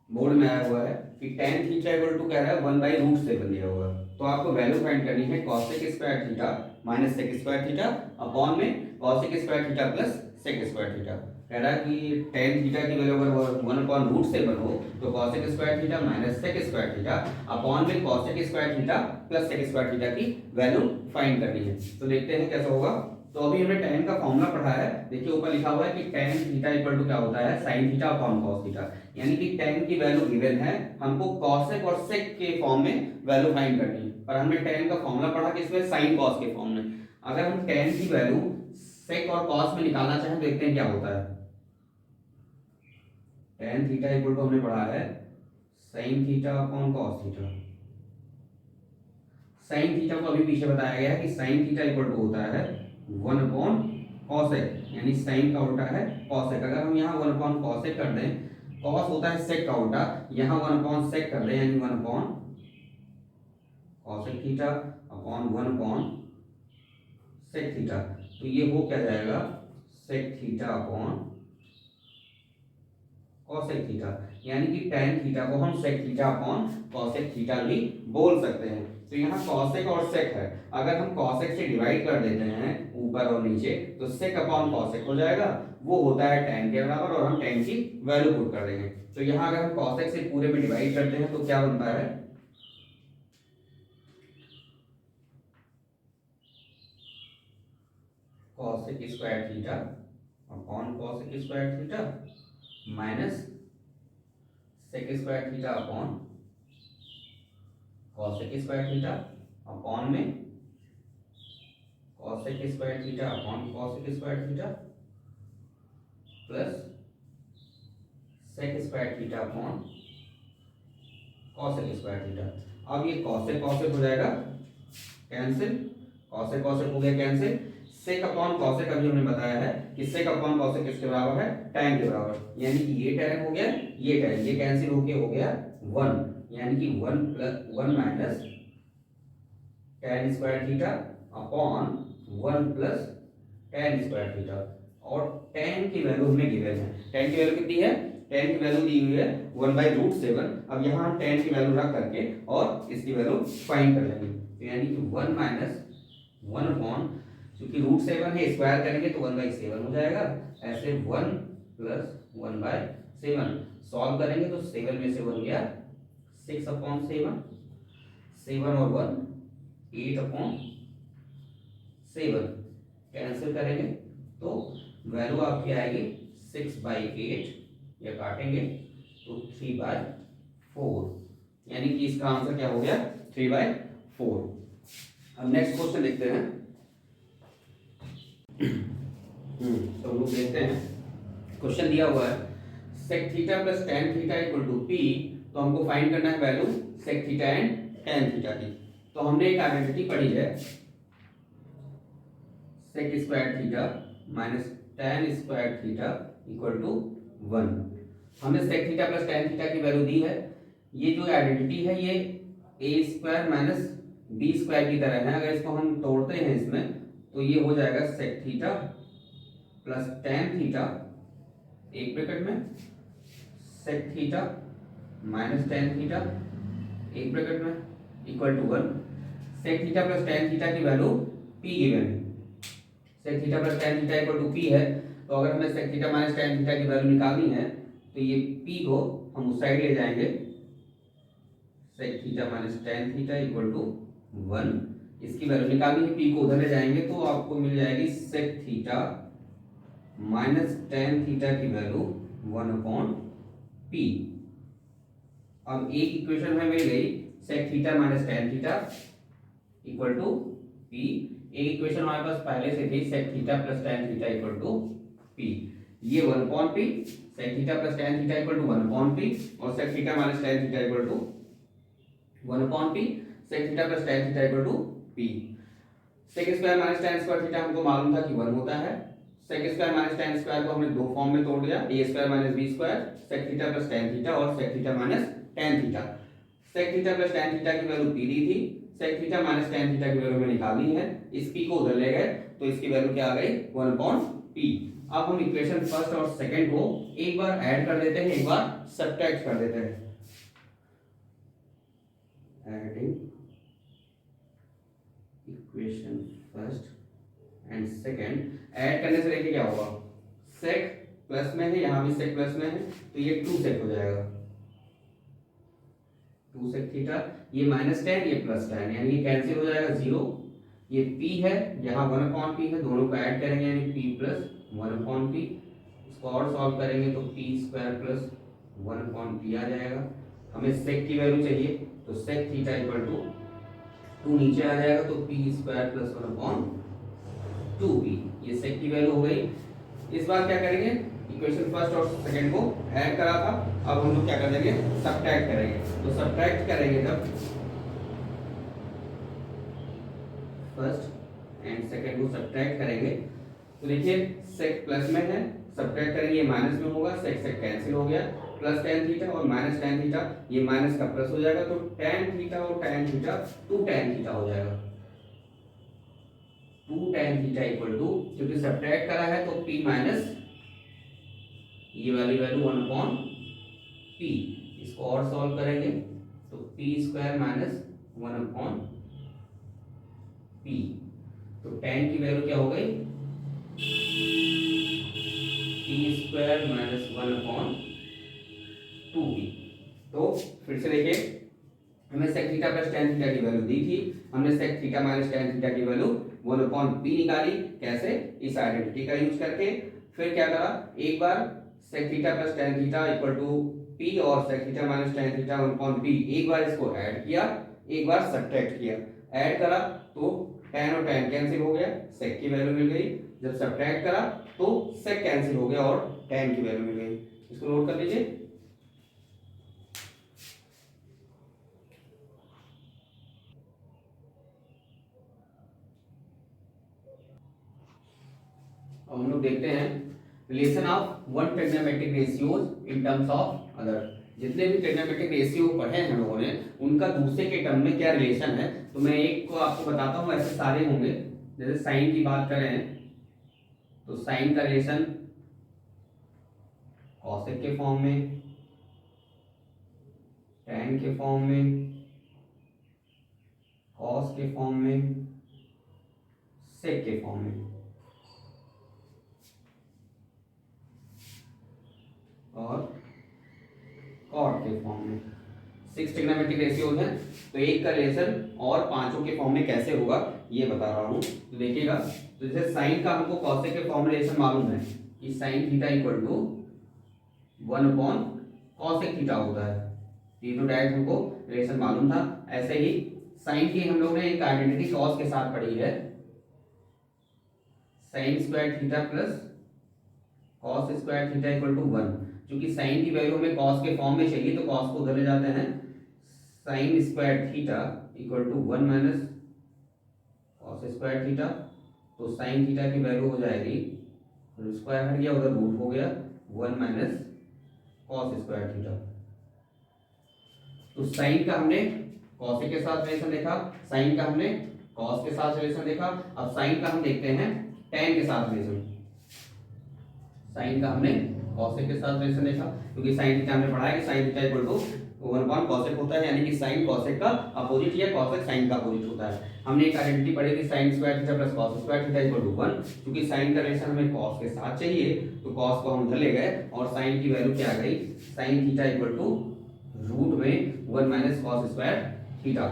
Speaker 1: बोर्ड में आया हुआ है कि tan थीटा इक्वल टू कह रहा है 1/√7 दिया हुआ है, तो आपको वैल्यू फाइंड करनी है cosec square theta minus sec square theta upon में cosec square theta plus sec square theta. कह रहा है कि टेन थीटा की वैल्यू अगर 1/√7 हो तो cosec square theta minus sec square theta upon में cosec square theta plus sec square theta की वैल्यू फाइंड करनी है। तो देखते हैं कैसा होगा। तो अभी हमने tan का फॉर्मूला पढ़ा है। देखिए ऊपर लिखा हुआ है कि tan थीटा इक्वल टू क्या होता है, sin theta upon cos theta. यानी कि tan की वैल्यू गिवन है, हमको cosec और sec के फॉर्म में वैल्यू फाइंड करनी है। पर हमने tan का फॉर्मूला पढ़ा किसमें, sin cos के फॉर्म में। अगर हम tan की वैल्यू sec और cos में निकालना चाहें तो देखते हैं क्या होता है। tan थीटा इक्वल टू हमने पढ़ा है sin theta upon cos theta. sin theta को अभी पीछे बताया गया है कि sin थीटा इक्वल टू होता है 1/cosec, यानी sin का उल्टा है cosec। अगर हम यहाँ 1/cosec कर दें, cos होता है sec का उल्टा, यहाँ 1/sec कर दें यानी 1/cosec theta upon 1/sec theta. तो ये हो क्या जाएगा, sec theta upon cosec theta. यानी कि tan थीटा को हम sec theta upon cosec theta भी बोल सकते हैं। तो यहाँ cosec और sec है, अगर हम cosec से डिवाइड कर देते हैं ऊपर और नीचे तो sec अपॉन cosec हो जाएगा, वो होता है tan के बराबर, और हम tan की वैल्यू पुट कर देंगे। तो यहाँ अगर हम cosec से पूरे में डिवाइड करते हैं तो क्या बनता है, cosec square theta upon cosec square theta minus sec square theta upon cosec square theta upon में cosec square theta upon cosec square theta plus sec square theta upon cosec square theta. अब ये cosec cosec हो जाएगा cancel, cosec cosec हो गया cancel. sec upon cosec अभी हमने बताया है कि sec अपॉन cosec किसके बराबर है, tan के बराबर। यानी कि ये tan हो गया, ये tan, ये कैंसिल होके हो गया 1, यानी कि 1 minus tan square theta upon 1 plus tan square theta. और tan की वैल्यू हमें गिवन है, tan की वैल्यू कितनी है, tan की वैल्यू दी हुई है 1/√7। अब यहाँ हम tan की वैल्यू रख करके और इसकी वैल्यू फाइंड कर लेंगे। तो यानी कि 1 माइनस 1 अपॉन, क्योंकि √7 है स्क्वायर करेंगे तो 1/7 हो जाएगा। ऐसे 1 प्लस 1/7 सॉल्व करेंगे तो 7 में से 1 गया 6/7, 7 और 1 8/7 कैंसिल करेंगे तो वैल्यू आपकी आएगी 6/8, या काटेंगे तो 3/4, यानी कि इसका आंसर क्या हो गया 3/4। अब नेक्स्ट क्वेश्चन देखते हैं। तो हम लोग देखते हैं, क्वेश्चन दिया हुआ है sec theta plus tan theta equal to p। तो हमको फाइंड करना है value sec theta and tan theta की। तो हमने एक आइडेंटिटी पढ़ी है sec square theta minus tan square theta equal to 1। हमने sec theta plus tan theta की वैल्यू दी है। ये जो आइडेंटिटी है ये a square minus b square की तरह है। अगर इसको हम तोड़ते हैं इसमें तो ये हो जाएगा sec theta plus tan theta एक ब्रैकेट में, sec theta minus tan theta एक ब्रैकेट में equal to 1। sec theta plus tan theta की वैल्यू p गिवन है, sec theta plus tan theta equal to p है। तो अगर हमें sec theta minus tan theta की वैल्यू निकालनी है तो ये p को हम उस साइड ले जाएंगे, sec theta minus tan theta equal to 1। इसकी वैल्यू निकालनी है, p को उधर ले जाएंगे तो आपको मिल जाएगी sec theta minus tan theta की वैल्यू 1/p। अब एक इक्वेशन में मिल गई sec theta minus tan theta equal to p। एक इक्वेशन हमारे पास पहले से थी sec theta plus tan theta equal to p। ये 1/p, sec theta plus tan theta equal to 1/p, और sec theta minus tan theta equal to 1/p, sec theta plus tan theta equal to p। sec square minus tan square theta हमको मालूम था कि 1 होता है। sec square minus tan square को हमने दो फॉर्म में तोड़ दिया, a square minus b square, sec theta plus tan theta और sec theta minus tan theta. sec theta plus tan theta की वैल्यू p दी थी, sec theta minus tan theta की वैल्यू हमें निकालनी है। इस p को उधर ले गए तो इसकी वैल्यू क्या आ गई 1/p। अब हम इक्वेशन फर्स्ट और सेकंड को एक बार ऐड कर देते हैं, एक बार सब्ट्रैक्ट कर देते हैं। Adding equation first and second, add करने से देखिए क्या होगा, sec प्लस में है, यहाँ भी सेक प्लस में है, तो ये 2 सेक हो जाएगा, 2 सेक थीटा। ये -tan, ये +tan, यानी ये कैंसिल हो जाएगा 0। ये p है, यहाँ 1/p है, दोनों को ऐड करेंगे यानी p + 1/p। इसको और सॉल्व करेंगे तो p² + 1/p आ जाएगा। हमें सेक की वैल्यू चाहिए, तो सेक थीटा इक्वल टू 2 नीचे आ जाएगा, तो p² + 1/2p। ये सेक की वैल्यू हो गई। इस बार क्या करेंगे, इक्वेशन फर्स्ट और सेकंड को ऐड करा था, अब हम लोग क्या कर देंगे, सब्ट्रैक्ट करेंगे। तो सब्ट्रैक्ट करेंगे जब फर्स्ट एंड सेकंड को सब्ट्रैक्ट करेंगे, तो देखिए सेक प्लस में है, सब्ट्रैक्ट करेंगे ये माइनस में होगा, सेक सेक कैंसिल हो गया, प्लस tan थीटा और माइनस tan थीटा, ये माइनस का प्लस हो जाएगा, तो tan थीटा और tan थीटा 2 tan थीटा हो जाएगा। 2 tan थीटा इक्वल टू, क्योंकि सब्ट्रैक्ट करा है तो p माइनस ये वाली वैल्यू 1/p। इसको और सॉल्व करेंगे तो p² - 1/p। तो tan की वैल्यू क्या हो गई, p² - 1/2p। तो फिर से देखिए, हमें sec theta plus tan theta की वैल्यू दी थी, हमने sec theta minus tan theta की वैल्यू 1/p निकाली। कैसे, इस आइडेंटिटी का यूज करके। फिर क्या करा, एक बार sec theta plus tan theta equal to p और sec theta minus tan theta 1/p, एक बार इसको ऐड किया, एक बार सब्ट्रैक्ट किया। ऐड करा तो tan और tan कैंसिल हो गया, sec की वैल्यू मिल गई। जब सब्ट्रैक्ट करा तो sec कैंसिल हो गया और tan की वैल्यू मिल गई। इसको नोट कर लीजिए। अब हम लोग देखते हैं relation of one trigonometric ratios in terms of other. जितने भी ट्रिग्नोमेट्रिक रेशियो पढ़े हैं हम लोगों ने, उनका दूसरे के टर्म में क्या रिलेशन है, तो मैं एक को आपको बताता हूँ, ऐसे सारे होंगे। जैसे साइन की बात करें तो साइन का रिलेशन कॉसेक के फॉर्म में, टैन के फॉर्म में, कॉस के फॉर्म में, सेक के फॉर्म में, और कॉट के फॉर्म में। 6 ट्रिग्नोमेट्रिक रेशियोज हैं, तो एक का रिलेशन और पांचों के फॉर्म में कैसे होगा ये बता रहा हूं। तो देखिएगा, तो जैसे साइन का हमको कॉसेक के फॉर्म में रिलेशन मालूम है कि साइन थीटा इक्वल टू 1/कॉसेक थीटा होता है, ये तो डायरेक्ट हमको रिलेशन मालूम था। ऐसे ही साइन की हम लोग ने एक आइडेंटिटी कॉस के साथ पढ़ी है, sin² theta plus cos² theta equal to 1। क्योंकि साइन की वैल्यू हमें कॉस के फॉर्म में चाहिए, तो कॉस को उधर ले जाते हैं, sin² theta equal to 1 minus cos² theta. तो साइन थीटा की वैल्यू हो जाएगी, स्क्वायर हट गया उधर, रूट हो गया 1 माइनस cos² थीटा। तो साइन का हमने कॉस के साथ रिलेशन देखा, साइन का हमने कॉस के साथ रिलेशन देखा। अब साइन का हम देखते हैं tan के साथ रिलेशन। साइन का हमने कॉसेक के साथ रिलेशन देखा, क्योंकि साइन थीटा हमने पढ़ा है कि साइन थीटा इक्वल टू 1/कॉसेक होता है, यानी कि साइन कॉसेक का अपोजिट या कॉसेक साइन का अपोजिट होता है। हमने एक आइडेंटिटी पढ़ी थी sin² theta plus cos² theta equal to 1। क्योंकि साइन का रिलेशन हमें कॉस के साथ चाहिए, तो कॉस को हम उधर ले गए और साइन की वैल्यू क्या आ गई, sine theta equal to root में 1 माइनस cos² थीटा।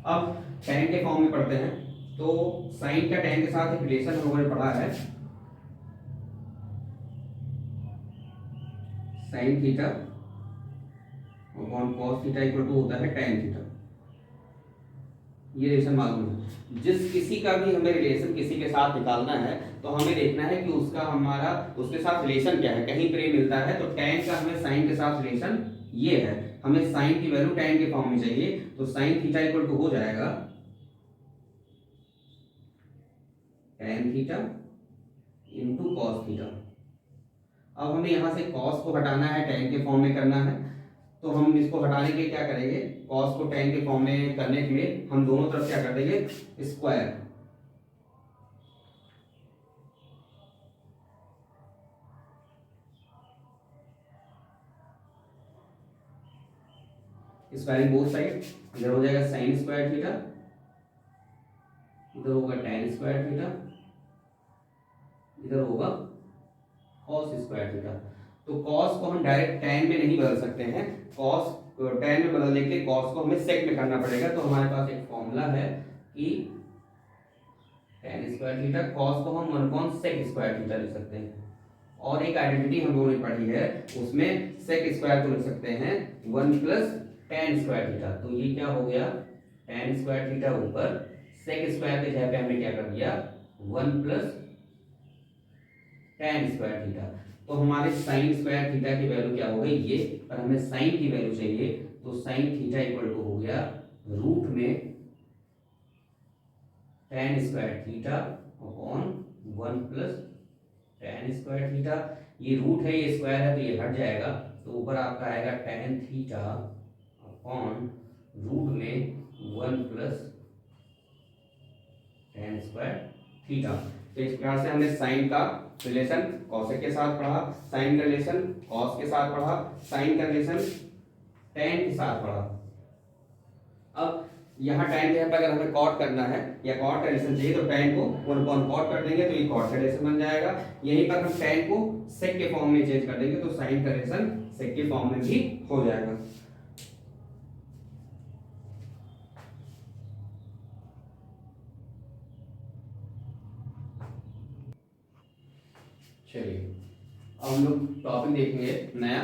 Speaker 1: अब tan के फॉर्म में पढ़ते हैं, तो साइन का tan के साथ एक रिलेशन हम लोगों ने पढ़ा है, sine theta upon cos theta equal to होता है tan थीटा। ये रिलेशन मालूम है। जिस किसी का भी हमें रिलेशन किसी के साथ निकालना है, तो हमें देखना है कि उसका हमारा उसके साथ रिलेशन क्या है। कहीं पर ये मिलता है, तो tan का हमें साइन के साथ रिलेशन ये है, हमें साइन की वैल्यू tan के फॉर्म में चाहिए, तो साइन थीटा इक्वल टू हो जाएगा tan theta into cos theta. अब हमें यहाँ से cos को हटाना है, tan के फॉर्म में करना है, तो हम इसको हटाने के लिए क्या करेंगे, cos को tan के फॉर्म में करने के लिए हम दोनों तरफ क्या कर देंगे, स्क्वायर। स्क्वायरिंग बोथ साइड, इधर हो जाएगा sin² थीटा, इधर होगा tan² थीटा, इधर होगा कॉस स्क्वायर थीटा। तो कॉस को हम डायरेक्ट tan में नहीं बदल सकते हैं, कॉस tan में बदलने के लिए कॉस को हमें सेक में करना पड़ेगा। तो हमारे पास एक फॉर्मूला है कि tan स्क्वायर थीटा, कॉस को हम 1 सेक स्क्वायर थीटा लिख सकते हैं। और एक आइडेंटिटी हम लोगों ने पढ़ी है, उसमें सेक स्क्वायर को लिख सकते हैं 1 प्लस tan स्क्वायर थीटा। तो ये क्या हो गया, tan स्क्वायर थीटा ऊपर सेक स्क्वायर के जगह पे हमने क्या कर दिया 1 प्लस tan स्क्वायर थीटा। तो हमारे sin स्क्वायर थीटा की वैल्यू क्या हो गई ये, और हमें sin की वैल्यू चाहिए, तो sin थीटा इक्वल टू हो गया रूट में tan square theta upon 1 plus tan square theta. ये रूट है, ये स्क्वायर है, तो ये हट जाएगा, तो ऊपर आपका आएगा tan थीटा अपॉन रूट में 1 प्लस tan स्क्वायर थीटा। तो इस प्रकार से हमने साइन का रिलेशन कॉसेक के साथ पढ़ा, साइन का रिलेशन कॉस के साथ पढ़ा, साइन का रिलेशन tan के साथ पढ़ा। अब यहाँ tan के यहाँ पे अगर हमें कॉट करना है या कॉट का रिलेशन चाहिए तो tan को 1 कॉट कर देंगे तो ये कॉट का रिलेशन बन जाएगा। यहीं पर हम tan को सेक के फॉर्म में चेंज कर देंगे तो साइन का रिलेशन सेक के फॉर्म में भी हो जाएगा। चलिए अब हम लोग टॉपिक देखेंगे नया,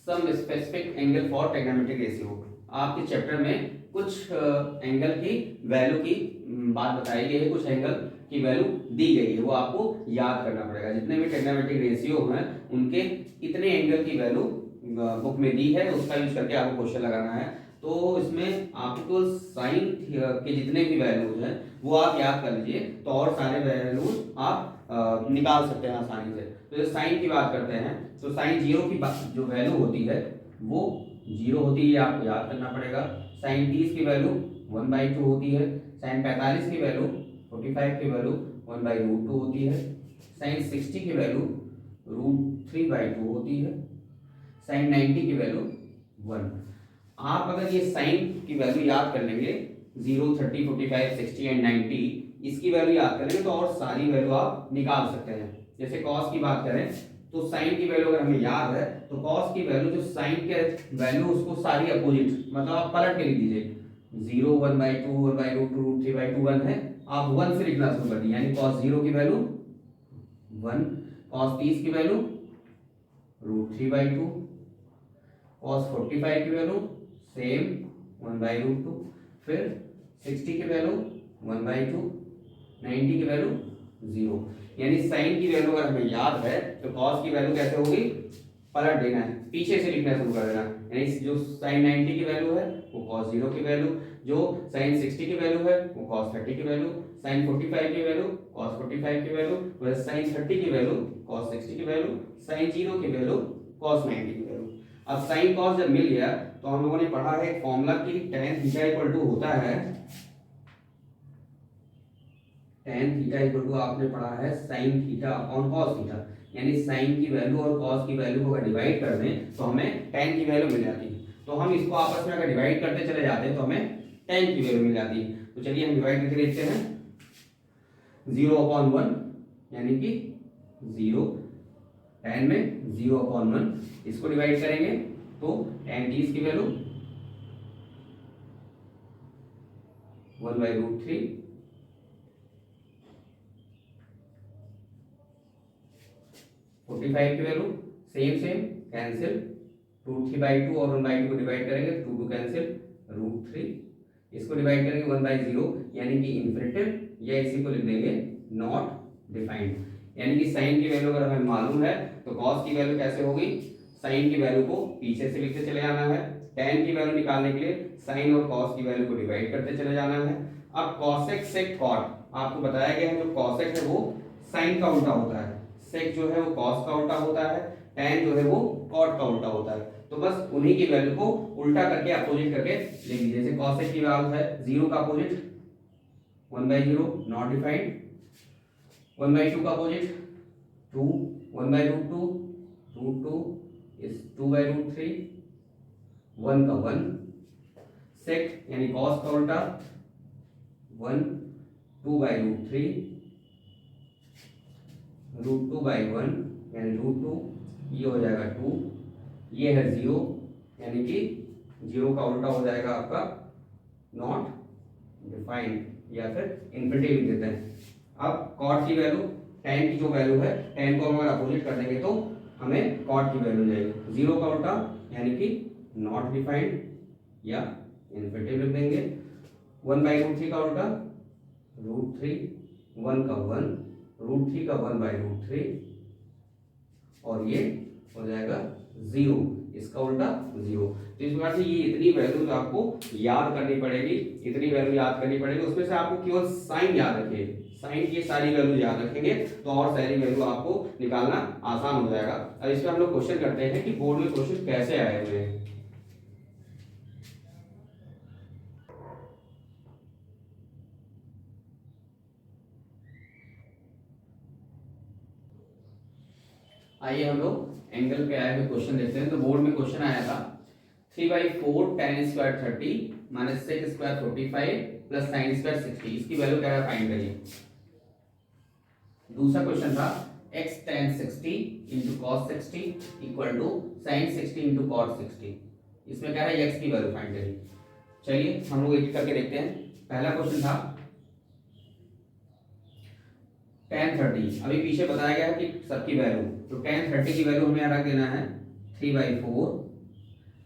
Speaker 1: some specific angle for trigonometric ratio. आपके चैप्टर में कुछ एंगल की वैल्यू की बात बताई गई है, कुछ एंगल की वैल्यू दी गई है, वो आपको याद करना पड़ेगा। जितने भी ट्रिग्नोमेट्रिक रेशियो हैं उनके इतने एंगल की वैल्यू बुक में दी है, उसका यूज करके आपको क्वेश्चन लगाना है। तो इसमें आपको साइन के जितने भी वैल्यूज हैं वो आप याद कर लीजिए, तो और सारे वैल्यूज आप निकाल सकते हैं आसानी से। तो साइन की बात करते हैं, तो साइन जीरो की जो वैल्यू होती है वो जीरो होती है, आपको याद करना पड़ेगा। साइन 30 की वैल्यू 1/2 होती है, साइन 45 की वैल्यू 45 की वैल्यू 1/√2 होती है, साइन 60 की वैल्यू √3/2 होती है, साइन 90 की वैल्यू 1। आप अगर ये साइन की वैल्यू याद कर लेंगे 0, 30, 45, 60 एंड 90, इसकी वैल्यू याद करेंगे तो और सारी वैल्यू आप निकाल सकते हैं। जैसे कॉस की बात करें तो साइन की वैल्यू अगर हमें याद है तो कॉस की वैल्यू जो साइन के वैल्यू उसको सारी अपोजिट, मतलब आप पलट के लिख दीजिए। 0, 1/2, 1/√2, 3/2, 1 है, आप 1 से लिखना शुरू कर दिए, यानी कॉस 0 की वैल्यू 1, कॉस 30 की वैल्यू √3/2, कॉस 45 की वैल्यू सेम 1/√2, फिर 60 की वैल्यू 1/2, 90 की वैल्यू 0। यानी साइन की वैल्यू अगर हमें याद है तो कॉस की वैल्यू कैसे होगी, पलट देना है, पीछे से लिखना शुरू कर देना। यानी जो साइन 90 की वैल्यू है वो कॉस 0 की वैल्यू, जो साइन 60 की वैल्यू है वो कॉस 30 की वैल्यू, साइन 45 की वैल्यू कॉस 45 की वैल्यू, वैसे साइन 30 की वैल्यू कॉस 60 की वैल्यू, साइन 0 की वैल्यू कॉस 90 की वैल्यू। अब साइन कॉस जब मिल गया तो हम लोगों ने पढ़ा है एक फॉर्मूला की tan थीटा इक्वल टू होता है, tan थीटा इक्वल टू आपने पढ़ा है sin theta upon cos theta. यानी sin की वैल्यू और cos की वैल्यू को अगर डिवाइड कर दें तो हमें tan की वैल्यू मिल जाती है। तो हम इसको आपस में अगर डिवाइड करते चले जाते हैं तो हमें tan की वैल्यू मिल जाती है। तो चलिए हम डिवाइड करके देखते हैं। 0/1 यानी कि 0, tan में 0/1, इसको डिवाइड करेंगे तो tan 30 की वैल्यू 1/√3, 45 की वैल्यू सेम कैंसिल, √3/2 और 1/2 को डिवाइड करेंगे 2 कैंसिल, √3, इसको डिवाइड करेंगे 1/0 यानी कि इन्फिनिटिव, या इसी को लिख देंगे नॉट डिफाइंड। यानी कि साइन की वैल्यू अगर हमें मालूम है तो कॉस की वैल्यू कैसे होगी, साइन की वैल्यू को पीछे से लिखते चले जाना है, tan की वैल्यू निकालने के लिए साइन और कॉस की वैल्यू को डिवाइड करते चले जाना है। अब कॉसेक सेक कॉट आपको बताया गया है, जो कॉसेक है वो साइन का उल्टा होता है, सेक जो है वो कॉस का उल्टा होता है, tan जो है वो कॉट का उल्टा होता है। तो बस उन्हीं की वैल्यू को उल्टा करके अपोजिट करके लिख लीजिए। जैसे कॉसेक की वैल्यू है 0 का अपोजिट 1/0 नॉट डिफाइंड, 1/2 का अपोजिट 2, 1/√2 √2 इज 2/√3, 1 का 1, सेक यानी कॉस का उल्टा 1, 2/√3 √2/1 यानी √2, ये हो जाएगा 2, ये है 0 यानी कि 0 का उल्टा हो जाएगा आपका नॉट डिफाइंड या फिर इन्फिनिटी लिख देते हैं। अब कॉट की वैल्यू, tan की जो वैल्यू है, tan को हम अगर अपोजिट कर देंगे तो हमें कॉट की वैल्यू जाएगी 0 का उल्टा यानी कि नॉट डिफाइंड या इन्फिनिटी लिख देंगे। 1/√3 का उल्टा √3, 1 का 1, √3 का 1/√3 और ये हो जाएगा 0, इसका उल्टा 0। तो इस प्रकार से ये इतनी वैल्यूज आपको याद करनी पड़ेगी, इतनी वैल्यू याद करनी पड़ेगी। उसमें से आपको केवल साइन याद रखिए, साइन की सारी वैल्यू याद रखेंगे तो और सारी वैल्यू आपको निकालना आसान हो जाएगा। अब इसमें हम लोग क्वेश्चन करते हैं कि बोर्ड में क्वेश्चन कैसे आए हुए हैं। आइए हम लोग एंगल पे आए हुए क्वेश्चन देखते हैं। तो बोर्ड में क्वेश्चन आया था 3/4 tan square 30 minus sec square 45 plus sine square 60, इसकी वैल्यू क्या है फाइंड करिए। दूसरा क्वेश्चन था x tan 60 into cos 60 equal to sine 60 into cos 60, इसमें क्या है x की वैल्यू फाइंड करिए। चलिए हम लोग एक करके देखते हैं। पहला क्वेश्चन था tan 30, अभी पीछे बताया गया है कि सबकी वैल्यू, तो tan 30 की वैल्यू हमें यहाँ रख देना है 3/4,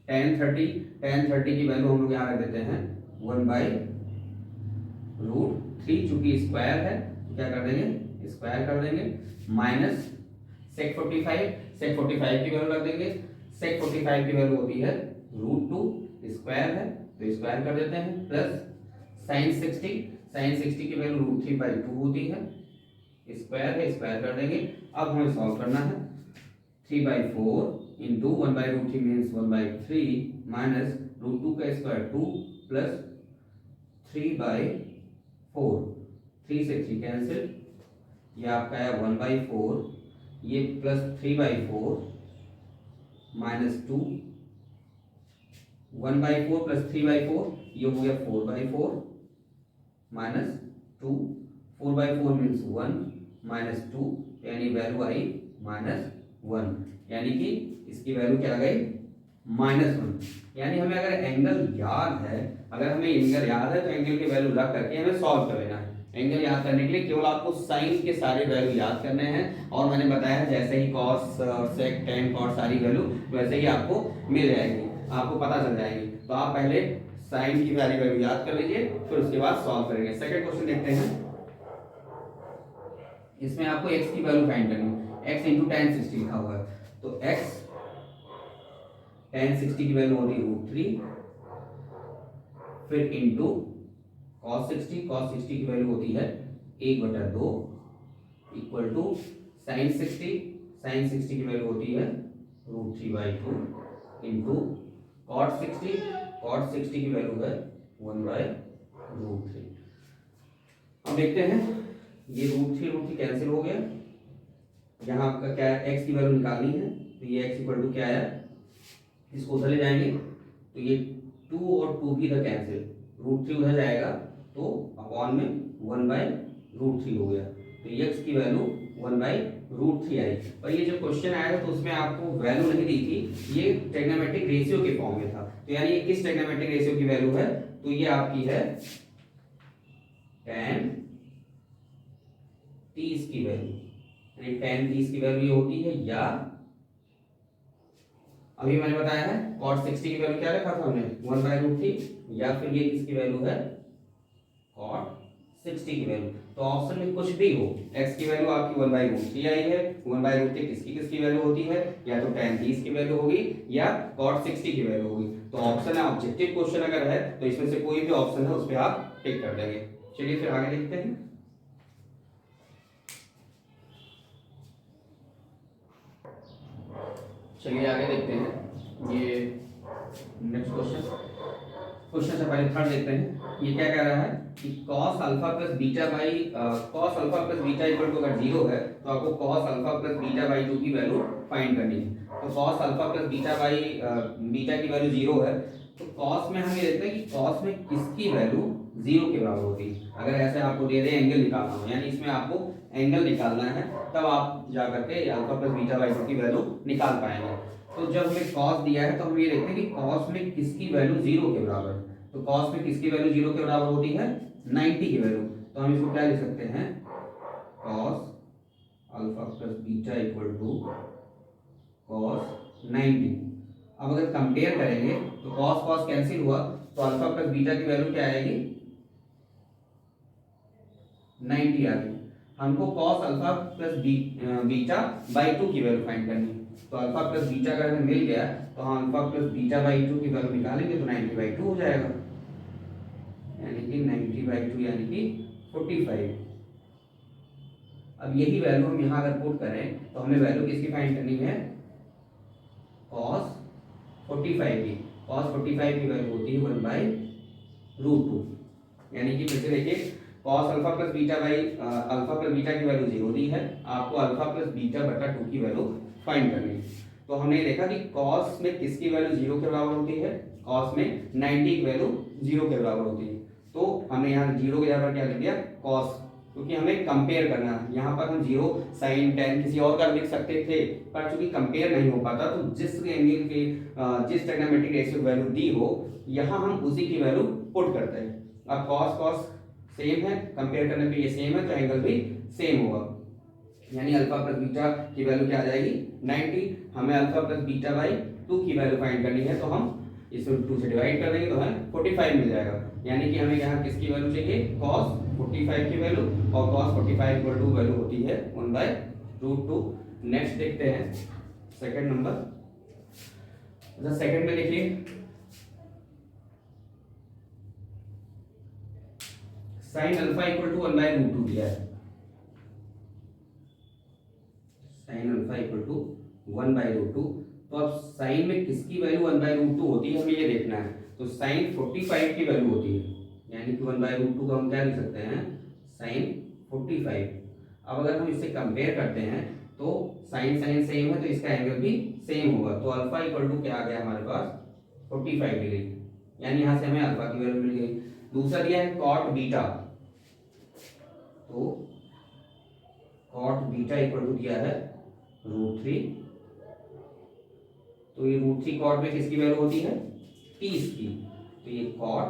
Speaker 1: tan 30 की वैल्यू हम लोग यहाँ रख देते हैं 1/√3, चूंकि स्क्वायर है तो क्या कर देंगे स्क्वायर कर देंगे, माइनस sec 45 की वैल्यू रख देंगे। sec 45 की वैल्यू होती है √2, स्क्वायर है तो स्क्वायर कर देते हैं, प्लस sin 60 की वैल्यू √3/2 होती है, स्क्वायर है स्क्वायर कर देंगे। अब हमें सॉल्व करना है 3/4 इंटू 1/√3 मीन्स 1/3 माइनस √2 का स्क्वायर 2 प्लस 3/4, 3 से 3 कैंसिल, ये आपका है 1/4, ये प्लस 3/4 माइनस 2, 1/4 प्लस 3/4 ये हो गया 4/4 माइनस 2, 4/4 मीन्स 1 माइनस 2, यानी वैल्यू आई -1, यानी कि इसकी वैल्यू क्या आ गई -1। यानी हमें अगर एंगल याद है, तो एंगल की वैल्यू रख करके हमें सॉल्व कर लेना है। एंगल याद करने के लिए केवल आपको साइन के सारे वैल्यू याद करने हैं, और मैंने बताया जैसे ही कॉस सेक टेन कॉट सारी वैल्यू वैसे ही आपको मिल जाएगी, आपको पता चल जाएगी। तो आप पहले साइन की वैल्यू याद कर लीजिए, फिर उसके बाद सॉल्व करेंगे। सेकंड क्वेश्चन देखते हैं। इसमें आपको x की वैल्यू फाइंड करनी है, x इंटू tan 60 लिखा हुआ है, तो x tan 60 की वैल्यू होती है √3, फिर इंटू cos 60 की वैल्यू होती है 1/2 इक्वल टू sin 60 की वैल्यू होती है √3/2 इंटू cot 60 की वैल्यू है 1/√3। अब देखते हैं, ये √3 कैंसिल हो गया, यहाँ आपका क्या है x की वैल्यू निकालनी है, तो ये x इक्वल टू क्या है, इसको उधर ले जाएंगे तो ये 2 और 2 भी इधर कैंसिल, √3 उधर जाएगा तो अपॉन में 1/√3 हो गया, तो x की वैल्यू 1/√3 आई। और ये जो क्वेश्चन आया था तो उसमें आपको वैल्यू नहीं दी थी, ये ट्रिग्नोमेट्रिक रेशियो के फॉर्म में था, तो यानी ये किस ट्रिग्नोमेट्रिक रेशियो की वैल्यू है, तो ये आपकी है tan 30 की वैल्यू, यानी tan 30 की वैल्यू ये होती है, या अभी मैंने बताया है cot 60 की वैल्यू क्या रखा था हमने 1/√3, या फिर ये किसकी वैल्यू है cot 60 की वैल्यू। तो ऑप्शन में कुछ भी हो, x की वैल्यू आपकी 1/√3 आई है, 1/√3 किसकी वैल्यू होती है, या तो tan 30 की वैल्यू होगी या cot 60 की वैल्यू होगी। तो ऑप्शन है ऑब्जेक्टिव क्वेश्चन अगर है तो इसमें से कोई भी ऑप्शन है उस पर आप टिक कर देंगे। चलिए फिर आगे देखते हैं। चलिए आगे देखते हैं, ये नेक्स्ट क्वेश्चन से पहले थर्ड देखते हैं। ये क्या कह रहा है कि cos alpha plus beta equal to अगर 0 है तो आपको cos अल्फा प्लस बीटा/2 की वैल्यू फाइंड करनी है। तो cos अल्फा प्लस बीटा की वैल्यू 0 है, तो cos में हम ये देखते हैं कि cos में किसकी वैल्यू 0 के बराबर होती है। अगर ऐसे आपको दे दे एंगल निकालना हो, यानी इसमें आपको एंगल निकालना है, तब आप जा करके अल्फा प्लस बीटा बाई 2 की वैल्यू निकाल पाएंगे। तो जब हमें कॉस दिया है तो हम ये देखते हैं कि कॉस में किसकी वैल्यू 0 के बराबर है। तो कॉस में किसकी वैल्यू 0 के बराबर होती है? 90 की वैल्यू। तो हम इसको क्या लिख सकते हैं? Cos alpha plus beta equal to cos 90। अब अगर कंपेयर करेंगे तो कॉस कॉस कैंसिल हुआ, तो अल्फा प्लस बीटा की वैल्यू क्या आएगी? 90 आ गई। हमको cos alpha plus beta by 2 की वैल्यू फाइंड करनी है। तो अल्फा प्लस बीटा अगर हमें मिल गया तो हम अल्फा प्लस बीटा बाई 2 की वैल्यू निकालेंगे तो 90/2 हो जाएगा, यानी कि 90/2 यानी कि 45। अब यही वैल्यू हम यहाँ अगर पुट करें तो हमें वैल्यू किसकी फाइंड करनी है? cos 45 की। cos 45 की वैल्यू होती है 1/√2, यानी कि फिर से देखिए cos alpha plus beta by alpha plus beta की वैल्यू 0 दी है, आपको अल्फा प्लस बीटा बटा 2 की वैल्यू फाइंड करनी है। तो हमने देखा कि cos में किसकी वैल्यू 0 के बराबर होती है? cos में 90 की वैल्यू 0 के बराबर होती है। तो हमने यहाँ 0 के जगह क्या लिख दिया? cos, क्योंकि हमें कंपेयर करना है। यहाँ पर हम 0 sin tan किसी और का लिख सकते थे, पर चूंकि कंपेयर नहीं हो पाता तो जिस एंगल के जिस ट्रिग्नोमेट्रिक रेशियो वैल्यू दी हो यहाँ हम उसी की वैल्यू पुट करते हैं। अब cos cos सेम है, कंपेयर करने पे ये सेम है तो एंगल भी सेम होगा, यानी अल्फा प्लस बीटा की वैल्यू क्या आ जाएगी? 90। हमें अल्फा प्लस बीटा बाई 2 की वैल्यू फाइंड करनी है, तो हम इसे 2 से डिवाइड कर देंगे तो हमें 45 मिल जाएगा। यानी कि हमें यहाँ किसकी वैल्यू चाहिए? cos 45 की वैल्यू, और cos 45 इक्वल टू वैल्यू होती है 1/√2। नेक्स्ट देखते हैं सेकंड नंबर। अच्छा, सेकंड में देखिए sin अल्फा इक्वल टू 1/√2 दिया है। sin अल्फा इक्वल टू 1/√2, तो अब sin में किसकी वैल्यू 1/√2 होती है हमें ये देखना है। तो sin 45 की वैल्यू होती है, यानी कि 1/√2 को हम क्या लिख सकते हैं? sin 45। अब अगर हम इससे कंपेयर करते हैं तो sin sin सेम है तो इसका एंगल भी सेम होगा। तो अल्फा इक्वल टू क्या आ गया हमारे पास? 45 डिग्री, यानी यहाँ से हमें अल्फा की वैल्यू मिल गई। दूसरा दिया है cot बीटा, तो cot बीटा इक्वल टू दिया है √3। तो ये √3 cot में किसकी वैल्यू होती है? 30 की, तो ये cot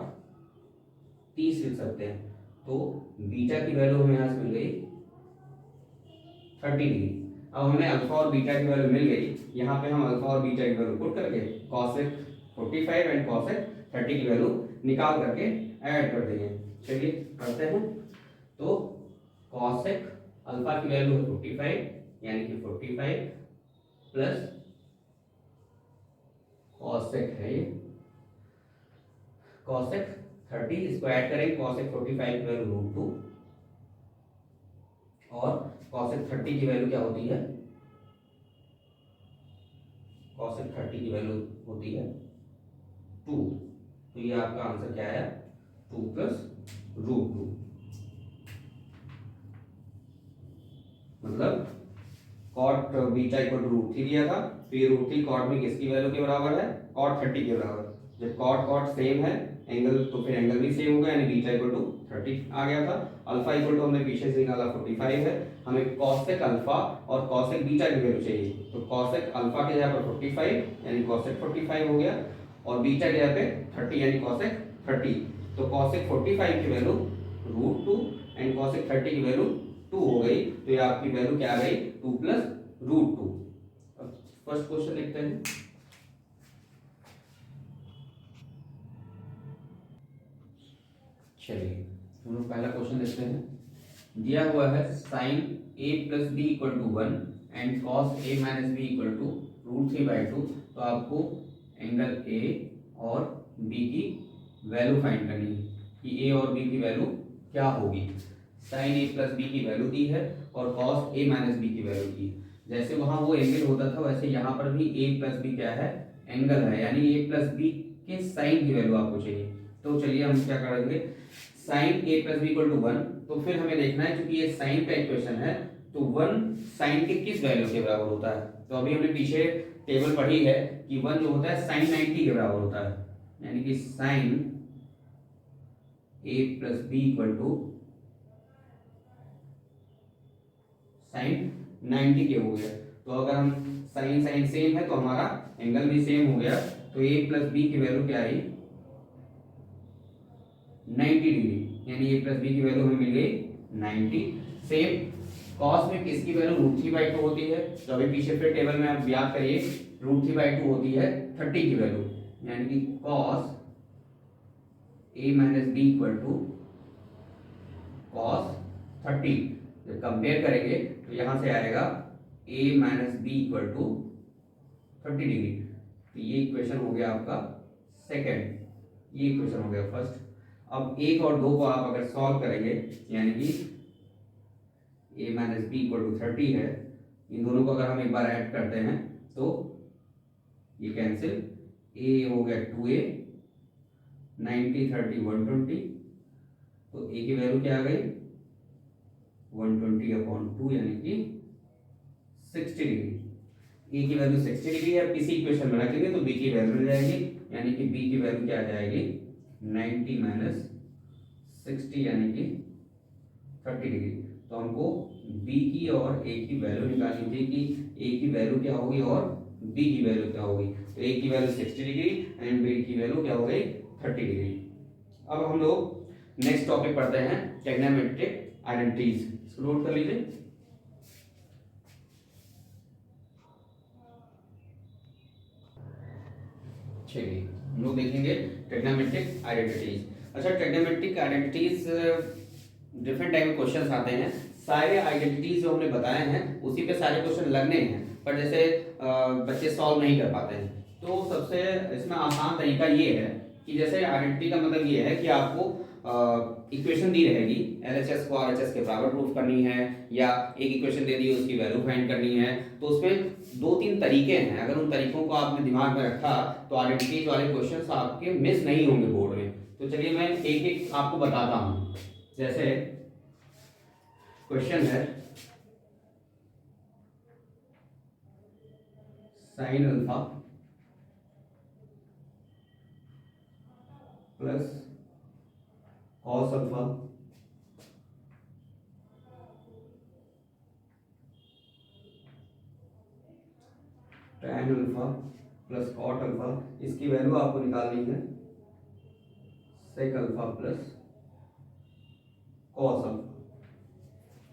Speaker 1: 30 लिख सकते हैं। तो बीटा की वैल्यू हमें यहाँ से मिल गई 30 डिग्री। अब हमें अल्फा और बीटा की वैल्यू मिल गई, यहाँ पे हम अल्फा और बीटा की वैल्यू पुट करके cosec 45 एंड cosec 30 की वैल्यू निकाल करके ऐड कर देंगे। चलिए करते हैं। तो cosec अल्फा की वैल्यू है 45, यानी कि 45 प्लस cosec है ये cosec 30, इसको ऐड करेंगे cosec 45 की वैल्यू √2 और cosec 30 की वैल्यू क्या होती है? cosec 30 की वैल्यू होती है 2। तो ये आपका आंसर क्या है? 2 प्लस √2, मतलब cot बीटा इक्वल टू √3 दिया था, तो ये √3 cot में किसकी वैल्यू के बराबर है? cot 30 के बराबर। जब cot cot सेम है एंगल, तो फिर एंगल भी सेम होगा, यानी बीटा इक्वल टू 30 आ गया था। अल्फा इक्वल टू हमने पीछे से निकाला 45 है, हमें cosec अल्फा और cosec बीटा की वैल्यू चाहिए। तो cosec अल्फा के जगह पर 45 यानी cosec 45 हो गया, और बीटा के जगह पे 30 यानी cosec 30। तो cosec 45 की वैल्यू √2 एंड cosec 30 की वैल्यू 2 हो गई। तो ये आपकी वैल्यू क्या आ गई? 2 प्लस √2। अब फर्स्ट क्वेश्चन देखते हैं। चलिए हम लोग पहला क्वेश्चन देखते हैं। दिया हुआ है sin a plus b equal to 1 and cos a minus b equal to √3/2। तो आपको एंगल a और b की वैल्यू फाइंड करनी है कि a और b की वैल्यू क्या होगी। sin a प्लस बी की वैल्यू दी है और cos a माइनस बी की वैल्यू दी है। जैसे वहां वो एंगल होता था वैसे यहाँ पर भी a प्लस बी क्या है? एंगल है, यानी a प्लस बी के साइन की वैल्यू आपको चाहिए। तो चलिए हम क्या करेंगे, sin a plus b equal to 1, तो फिर हमें देखना है क्योंकि ये साइन का इक्वेशन है तो 1 साइन के किस वैल्यू के बराबर होता है। तो अभी हमने पीछे टेबल पढ़ी है कि 1 जो होता है sin 90 के बराबर होता है, यानी कि sin a plus b equal to sine 90 के हो गया। तो अगर हम साइन साइन सेम है तो हमारा एंगल भी सेम हो गया। तो ए प्लस बी की वैल्यू क्या आई 90 डिग्री, यानी ए प्लस बी की वैल्यू हमें मिल गई 90। सेम कॉस में किसकी वैल्यू √3/2 होती है, तो अभी पीछे फिर टेबल में आप याद करिए √3/2 होती है 30 की वैल्यू, यानी कि cos A minus b equal to cos 30। जब कंपेयर करेंगे तो यहां से आएगा a minus b equal to 30 degree. तो ये इक्वेशन हो गया आपका सेकेंड, ये इक्वेशन हो गया फर्स्ट। अब एक और दो को आप अगर सॉल्व करेंगे, यानी कि a minus b equal to 30 है, इन दोनों को अगर हम एक बार ऐड करते हैं तो ये कैंसिल, a हो गया 2a, 90 30 120, तो a की वैल्यू क्या आ गई 120/2, यानी कि 60 डिग्री। ए की वैल्यू 60 डिग्री है, किसी इक्वेशन में रखेंगे तो बी की वैल्यू मिल जाएगी, यानी कि बी की वैल्यू क्या आ जाएगी 90 माइनस 60, यानी कि 30 डिग्री। तो हमको बी की और ए की वैल्यू निकालनी थी कि ए की वैल्यू क्या होगी और बी की वैल्यू क्या होगी। तो ए की वैल्यू 60 डिग्री एंड बी की वैल्यू क्या हो गई 30 डिग्री। अब हम लोग नेक्स्ट टॉपिक पढ़ते हैं ट्रिग्नोमेट्रिक आइडेंटिटीज। इसको नोट कर लीजिए। चलिए हम लोग देखेंगे ट्रिग्नोमेट्रिक आइडेंटिटीज। अच्छा, ट्रिग्नोमेट्रिक आइडेंटिटीज डिफरेंट टाइप के क्वेश्चंस आते हैं। सारे आइडेंटिटीज जो हमने बताए हैं उसी पे सारे क्वेश्चन लगने हैं, पर जैसे बच्चे सॉल्व नहीं कर पाते हैं, तो सबसे इसमें आसान तरीका ये है कि जैसे आइडेंटिटी का मतलब ये है कि आपको इक्वेशन दी रहेगी, एलएचएस को आरएचएस के बराबर प्रूफ करनी है, या एक इक्वेशन दे दी उसकी वैल्यू फाइंड करनी है। तो उसमें 2-3 तरीके हैं, अगर उन तरीकों को आपने दिमाग में रखा तो आइडेंटिटीज वाले क्वेश्चंस आपके मिस नहीं होंगे बोर्ड में। तो चलिए मैं एक एक आपको बताता हूँ। जैसे क्वेश्चन है sine alpha plus cos alpha tan alpha plus cot alpha, इसकी वैल्यू आपको निकालनी है sec alpha plus cos alpha.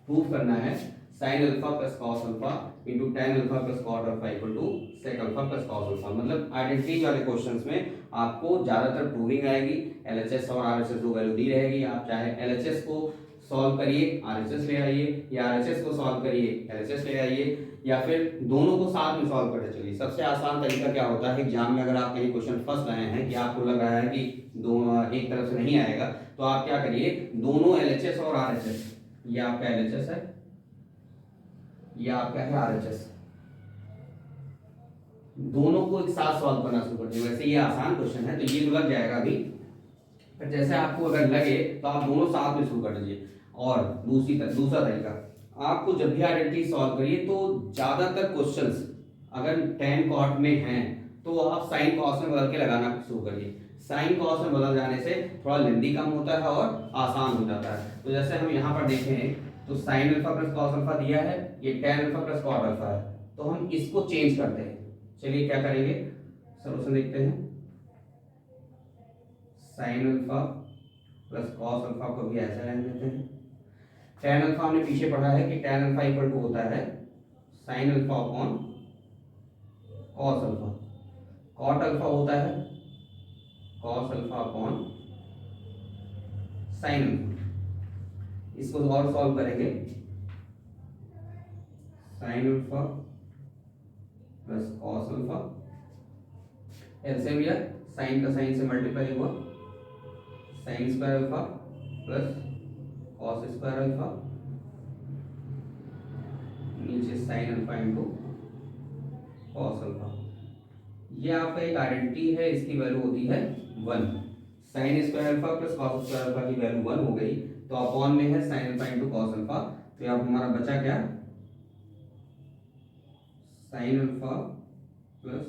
Speaker 1: Proof करना है sine alpha plus cos alpha into tan alpha plus cot alpha equal to sec alpha plus cos alpha. मतलब identity वाले questions में आपको ज्यादातर प्रूविंग आएगी, एलएचएस और आरएचएस दो वैल्यू दी रहेगी। आप चाहे एलएचएस को सॉल्व करिए आरएचएस ले आइए, या आरएचएस को सॉल्व करिए एलएचएस ले आइए, या फिर दोनों को साथ में सॉल्व करते चलिए। सबसे आसान तरीका क्या होता है, एग्जाम में अगर आप कहीं क्वेश्चन फंस रहे हैं कि आपको लग रहा है कि दोनों एक तरफ से नहीं आएगा, तो आप क्या करिए, दोनों एलएचएस और आरएचएस, ये आपका एलएचएस है, ये आपका है आरएचएस, दोनों को एक साथ सॉल्व करना शुरू कर दिए। वैसे ये आसान क्वेश्चन है तो ये तो लग जाएगा अभी, पर जैसे आपको अगर लगे तो आप दोनों साथ में शुरू कर दीजिए। और दूसरा तरीका, आपको जब भी आइडेंटिटी सॉल्व करिए तो ज्यादातर क्वेश्चंस अगर टेन कॉट में हैं तो आप साइन कॉस में बदल के लगाना शुरू करिए। साइन कॉस में बदल जाने से थोड़ा लेंदी कम होता है और आसान हो जाता है। तो जैसे हम यहाँ पर देखें तो sine alpha plus cos alpha दिया है, ये tan alpha plus cot alpha है, तो हम इसको चेंज करते हैं। चलिए क्या करेंगे, सॉल्यूशन देखते हैं। Sign alpha plus cos alpha को भी ऐसा रहने देते हैं। टैन अल्फा हमने पीछे पढ़ा है कि टैन अल्फा इक्वल टू होता है sine alpha upon cos alpha. Cot alpha होता है cos alpha upon sine alpha. इसको और सॉल्व करेंगे, sine alpha plus cos alpha, LCM लिया, साइन का साइन से मल्टीप्लाई हुआ, sine square alpha plus cos square alpha, नीचे sine alpha into cos alpha. ये आपका एक आइडेंटिटी है, इसकी वैल्यू होती है 1। Sine square alpha plus cos square alpha की वैल्यू 1 हो गई, तो अपॉन में है sine alpha into cos alpha. तो यहाँ हमारा बचा क्या, sine alpha plus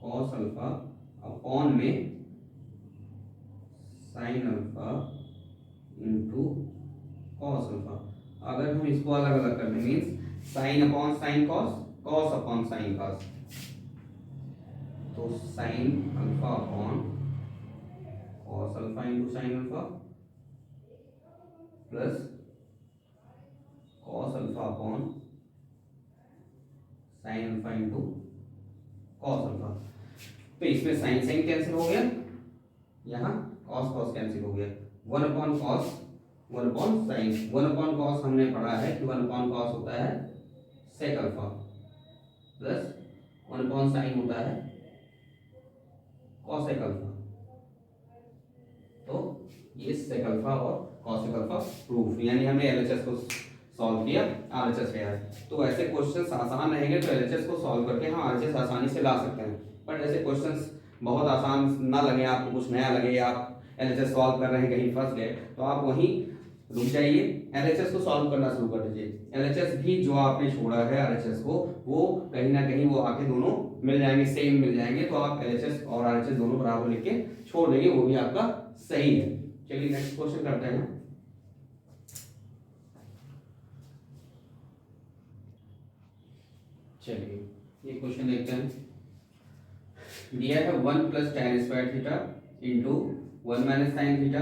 Speaker 1: cos alpha upon में sine alpha into cos alpha. अगर हम इसको अलग अलग कर दें means sine upon sine cos, cos upon sine cos, तो sine alpha upon cos alpha into sine alpha plus cos alpha upon sine alpha into cos alpha. तो इसमें साइन साइन कैंसिल हो गया, यहाँ कॉस कॉस कैंसिल हो गया, one upon cos one upon sine. One upon cos हमने पढ़ा है कि वन अपॉन कॉस होता है sec alpha plus one upon sine होता है कॉसेक अल्फा। तो ये सेक अल्फा और कॉसेक अल्फा प्रूफ, यानी हमने एलएचएस को सॉल्व किया, आरएचएस है। तो ऐसे क्वेश्चंस आसान रहेंगे तो एलएचएस को सॉल्व करके हम आरएचएस आसानी से ला सकते हैं। पर ऐसे क्वेश्चंस बहुत आसान ना लगे आपको, कुछ नया लगे, आप एलएचएस सॉल्व कर रहे हैं कहीं फंस गए, तो आप वहीं रुक जाइए, एलएचएस को सॉल्व करना शुरू कर दीजिए। एलएचएस भी जो आपने छोड़ा है आरएचएस को, वो कहीं ना कहीं वो आके दोनों मिल जाएंगे, सेम मिल जाएंगे, तो आप एलएचएस और आरएचएस दोनों बराबर लेके छोड़ देंगे, वो भी आपका सही है। चलिए नेक्स्ट क्वेश्चन करते हैं। चलिए ये क्वेश्चन देखते हैं। दिया है 1 plus tan square theta into 1 minus sine theta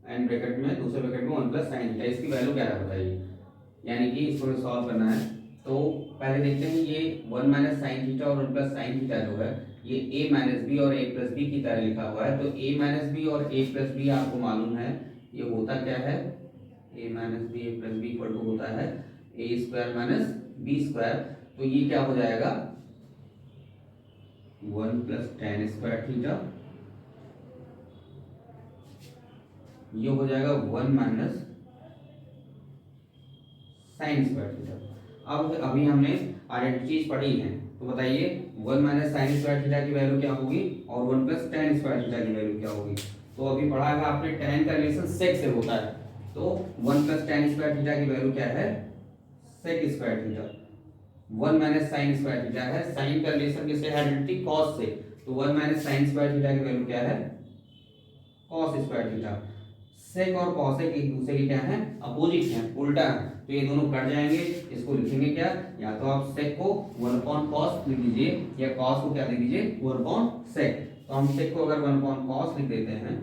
Speaker 1: and bracket में दूसरे ब्रैकेट में 1 प्लस साइन थीटा। इसकी वैल्यू क्या है बताइए, यानी कि इसको सॉल्व करना है। तो पहले देखते हैं ये 1 माइनस साइन थीटा और 1 प्लस साइन थीटा जो है ये a माइनस बी और a प्लस बी की तरह लिखा हुआ है। तो a माइनस बी और a प्लस बी आपको मालूम है ये होता क्या है, a minus b a plus b equal to होता है a square minus B square. तो ये क्या हो जाएगा 1 प्लस tan स्क्वायर थीटा, ये हो जाएगा 1 माइनस साइन स्क्वायर थीटा। अब अभी हमने आइडेंटिटीज पढ़ी हैं, तो बताइए 1 माइनस साइन स्क्वायर थीटा की वैल्यू क्या होगी और 1 प्लस tan स्क्वायर थीटा की वैल्यू क्या होगी। तो अभी पढ़ा है आपने tan का रिलेशन सेक से होता है, तो 1 प्लस tan स्क्वायर थीटा की वैल्यू क्या है sec square theta. 1 minus sine square theta है, साइन का रिलेशन किससे है आइडेंटिटी कॉस से, तो 1 माइनस साइन स्क्वायर थीटा की वैल्यू क्या है कॉस स्क्वायर थीटा। सेक और कॉसेक एक दूसरे के क्या है अपोजिट हैं, उल्टा है, तो ये दोनों कट जाएंगे। इसको लिखेंगे क्या, या तो आप सेक को 1 अपॉन कॉस लिख दीजिए या कॉस को क्या लिख दीजिए 1 अपॉन सेक। तो हम सेक को अगर 1 अपॉन कॉस लिख देते हैं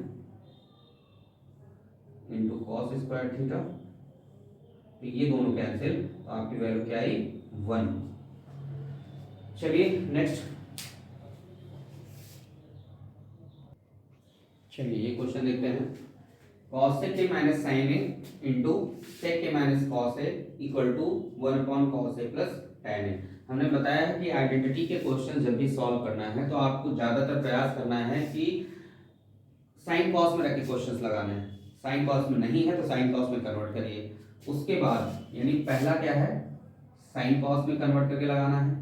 Speaker 1: इंटू कॉस स्क्वायर थीटा, तो ये दोनों कैंसिल, तो आपकी वैल्यू क्या आई 1। चलिए नेक्स्ट, चलिए ये क्वेश्चन देखते हैं। cos के minus sine a into sec के minus cos a equal to 1 upon cos a plus tan a. हमने बताया है कि आइडेंटिटी के क्वेश्चन जब भी सॉल्व करना है तो आपको ज्यादातर प्रयास करना है कि साइन कॉस में रख के क्वेश्चंस लगाने हैं। साइन कॉस में नहीं है तो साइन कॉस में कन्वर्ट करिए। उसके बाद यानी पहला क्या है साइन कॉस में कन्वर्ट करके लगाना है,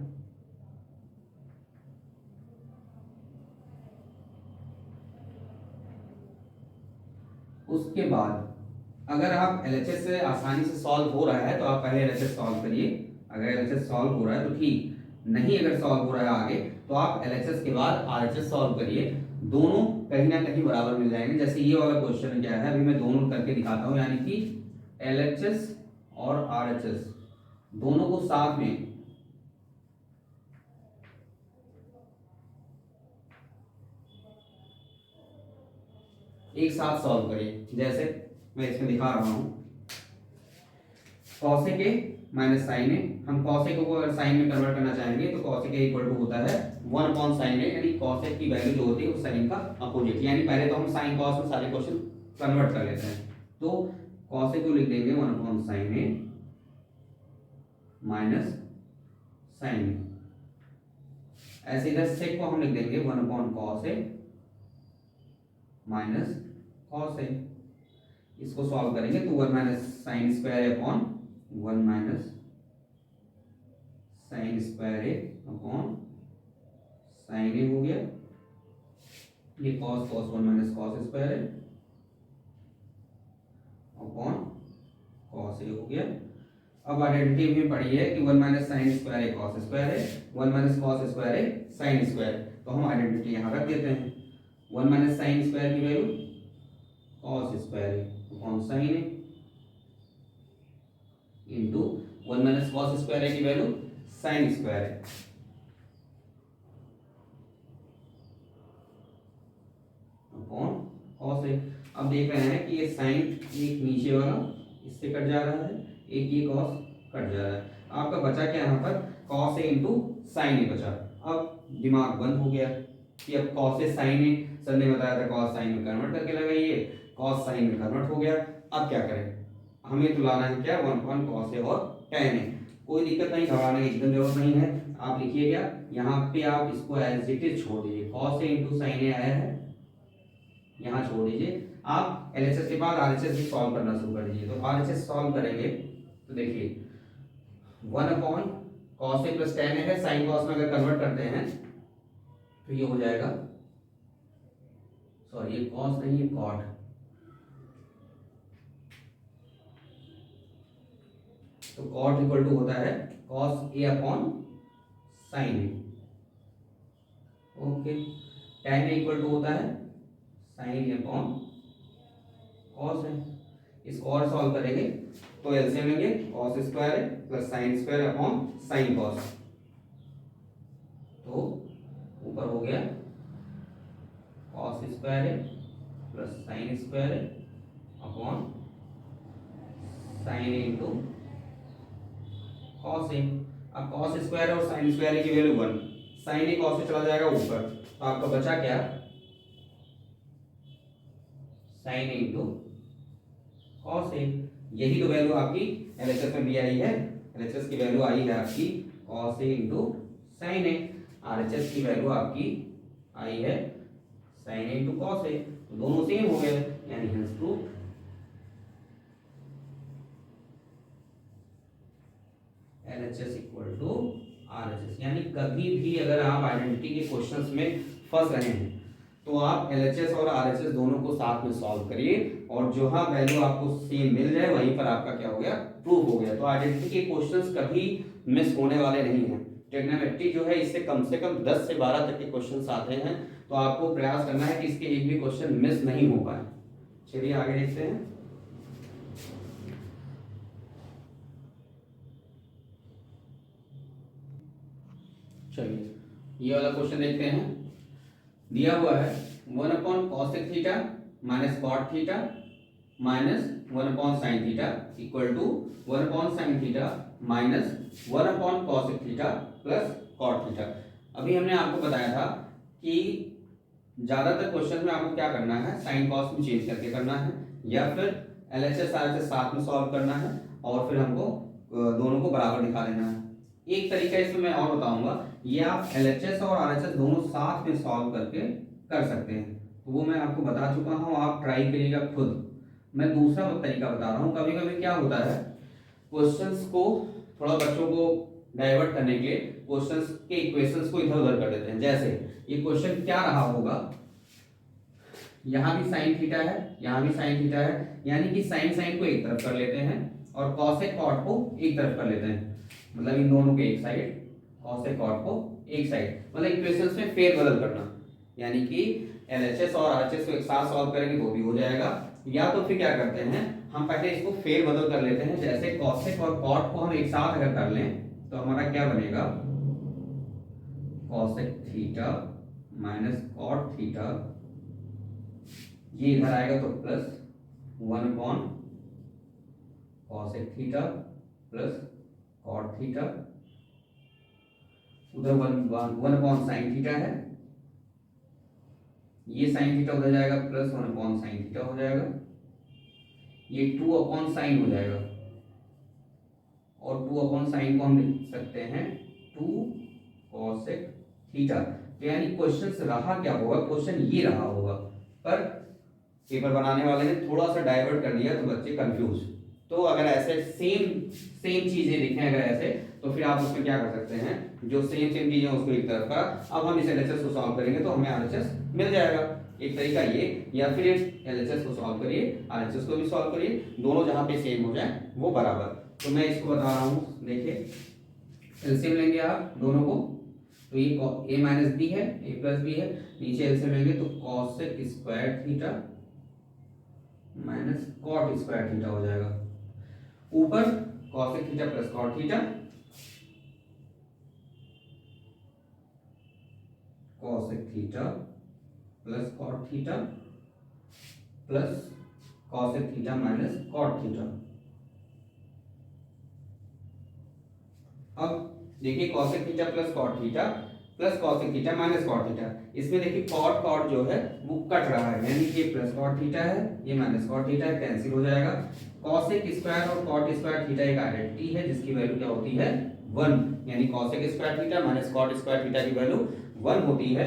Speaker 1: उसके बाद अगर आप एलएचएस से आसानी से सॉल्व हो रहा है तो आप पहले एलएचएस सॉल्व करिए। अगर एलएचएस सॉल्व हो रहा है तो ठीक, नहीं अगर सॉल्व हो रहा है आगे तो आप एलएचएस के बाद आरएचएस सॉल्व करिए। दोनों कहीं ना कहीं बराबर मिल जाएंगे। जैसे ये वाला क्वेश्चन क्या है अभी मैं दोनों करके दिखाता हूँ, यानी कि एलएचएस और आरएचएस दोनों को साथ में एक साथ सॉल्व करिए। जैसे मैं इसमें दिखा रहा हूं कॉसेक ए माइनस साइन ए, हम कॉसेक को अगर साइन में कन्वर्ट करना चाहेंगे तो कॉसेक ए इक्वल टू होता है 1 अपॉन साइन ए, यानी कॉसेक की वैल्यू जो होती है वो साइन का अपोजिट। यानी पहले तो हम साइन कॉस में सारे क्वेश्चन कन्वर्ट कर लेते हैं। तो कॉसेक को लिख देंगे 1 upon sine A minus sine A. ऐसे इधर सेक को हम लिख देंगे 1 upon cos A minus cos A. इसको सॉल्व करेंगे तो 1 minus sine square upon 1 minus sine square A upon sine A हो गया। ये cos cos 1 minus cos square A upon cos A हो गया। अब आइडेंटिटी में पढ़ी है कि 1 minus sine square A cos square A, 1 minus cos square A sine square. तो हम आइडेंटिटी यहां रख देते हैं 1 माइनस साइन स्क्वायर की value cos square A upon sine a into 1 minus cos square ए की वैल्यू साइन स्क्वायर है upon cos ए। अब देख रहे हैं कि ये साइन एक नीचे वाला इससे कट जा रहा है, एक ये कॉस कट जा रहा है। आपका बचा क्या यहाँ पर, कॉस ए इंटू साइन ए बचा। अब दिमाग बंद हो गया कि अब cos A sign A, sir ने बताया था कॉस साइन में कन्वर्ट करके लगाइए, कॉस साइन में कन्वर्ट हो गया। अब क्या करें, हमें तो लाना है क्या, 1 कॉस ए और tan ए। कोई दिक्कत नहीं, घबराने की एकदम जरूरत नहीं है। आप लिखिए क्या, यहाँ पे आप इसको एज इट इज छोड़ दीजिए, कॉस ए इंटू साइन ए आया है, यहाँ छोड़ दीजिए। आप एलएचएस के बाद आरएचएस भी सॉल्व करना शुरू कर दीजिए। तो आरएचएस सॉल्व करेंगे तो देखिए 1 upon cos a plus tan ए है, साइन कॉस में अगर कन्वर्ट करते हैं तो ये हो जाएगा, सॉरी ये कॉस नहीं है कॉट, तो कॉट इक्वल टू होता है cos a upon sine a. Okay, tan a equal to होता है साइन ए अपॉन कॉस है। इसको और सॉल्व करेंगे तो एलसीएम लेंगे, कॉस स्क्वायर है plus sine square upon sine cos, तो ऊपर हो गया कॉस स्क्वायर है प्लस साइन स्क्वायर है upon sine a into cos ए। अब कॉस स्क्वायर और साइन स्क्वायर की वैल्यू 1, साइन ए कॉस से चला जाएगा ऊपर, तो आपका बचा क्या, साइन ए इंटू कॉस ए। यही तो वैल्यू आपकी एलएचएस में भी आई है, एलएचएस की वैल्यू आई है आपकी cos a into sine a, RHS की वैल्यू आपकी आई है sine a into cos a, तो दोनों सेम हो गए, यानी hence proof. LHS equal to RHS. यानी कभी भी अगर आप आइडेंटिटी के क्वेश्चंस में फंस रहे हैं तो आप एलएचएस और आरएचएस दोनों को साथ में सॉल्व करिए, और जहां वैल्यू आपको सेम मिल जाए वहीं पर आपका क्या हो गया, प्रूफ हो गया। तो आइडेंटिटी के क्वेश्चंस कभी मिस होने वाले नहीं हैं। ट्रिग्नोमेट्री जो है इससे कम 10 से 12 तक के क्वेश्चंस आते हैं, तो आपको प्रयास करना है कि इसके एक भी क्वेश्चन मिस नहीं हो पाए। चलिए आगे देखते हैं। चलिए ये वाला क्वेश्चन देखते हैं। दिया हुआ है 1 upon cosec theta minus cot theta minus 1 upon sine theta equal to 1 upon sine theta minus 1 upon cosec theta plus cot theta. अभी हमने आपको बताया था कि ज्यादातर क्वेश्चन में आपको क्या करना है, साइन कॉस में चेंज करके करना है, या फिर एलएचएस आरएचएस साथ में सॉल्व करना है, और फिर हमको दोनों को बराबर दिखा लेना है। एक तरीका इसमें मैं और बताऊंगा, ये आप एलएचएस और आरएचएस दोनों साथ में सॉल्व करके कर सकते हैं, तो वो मैं आपको बता चुका हूँ, आप ट्राई करिएगा खुद। मैं दूसरा तरीका बता रहा हूँ। कभी कभी क्या होता है, क्वेश्चंस को थोड़ा बच्चों को डाइवर्ट करने के लिए क्वेश्चंस के इक्वेशंस को इधर उधर कर देते हैं। जैसे ये क्वेश्चन क्या रहा होगा, यहाँ भी साइन थीटा है, यहाँ भी साइन थीटा है, यानी कि साइन साइन को एक तरफ कर लेते हैं और कॉसेक कॉट को एक तरफ कर लेते हैं, मतलब इन दोनों के एक साइड, कॉसेक कॉट को एक साइड, मतलब इक्वेशंस में फेरबदल करना। यानी कि एलएचएस और आरएचएस को एक साथ सॉल्व करेंगे तो भी हो जाएगा, या तो फिर क्या करते हैं, हम पहले इसको फेरबदल कर लेते हैं। जैसे कॉसेक और कॉट को हम एक साथ अगर कर लें तो हमारा क्या बनेगा, cosec theta minus cot theta, ये इधर आएगा तो plus 1 upon cosec theta plus cot theta, उधर 1 अपॉन साइन थीटा है, ये साइन थीटा उधर जाएगा प्लस 1 अपॉन साइन थीटा हो जाएगा, ये 2 अपॉन साइन हो जाएगा, और 2 अपॉन साइन को हम लिख सकते हैं 2 कॉसेक थीटा। तो यानी क्वेश्चन रहा क्या होगा, क्वेश्चन ये रहा होगा, पर पेपर बनाने वाले ने थोड़ा सा डाइवर्ट कर दिया तो बच्चे कंफ्यूज। तो अगर ऐसे सेम चीजें लिखें अगर ऐसे, तो फिर आप उसमें क्या कर सकते हैं, जो सेम चीजें उसको एक तरफ का, अब हम इस एलएचएस को सॉल्व करेंगे तो हमें आरएचएस मिल जाएगा। एक तरीका ये, या फिर एलएचएस को सॉल्व करिए, आरएचएस को भी सॉल्व करिए, दोनों जहां पे सेम हो जाए वो बराबर। तो मैं इसको बता रहा हूँ, देखिए एलसीएम लेंगे आप दोनों को, तो ये a माइनस बी है, a प्लस बी है, नीचे एलसीएम लेंगे तो cosec square theta minus cot square theta हो जाएगा। ऊपर cosec theta plus cot theta, cosec theta plus cot theta plus cosec theta minus cot theta. अब देखिए cosec theta plus cot theta plus cosec theta minus cot theta, इसमें देखिए cot cot जो है वो कट रहा है, यानी कि प्लस कॉट थीटा है, ये माइनस कॉट थीटा है, कैंसिल हो जाएगा। कॉसेक स्क्वायर और कॉट स्क्वायर थीटा एक आइडेंटिटी है जिसकी वैल्यू क्या होती है 1, यानी cosec square theta minus cot square theta की वैल्यू 1 होती है।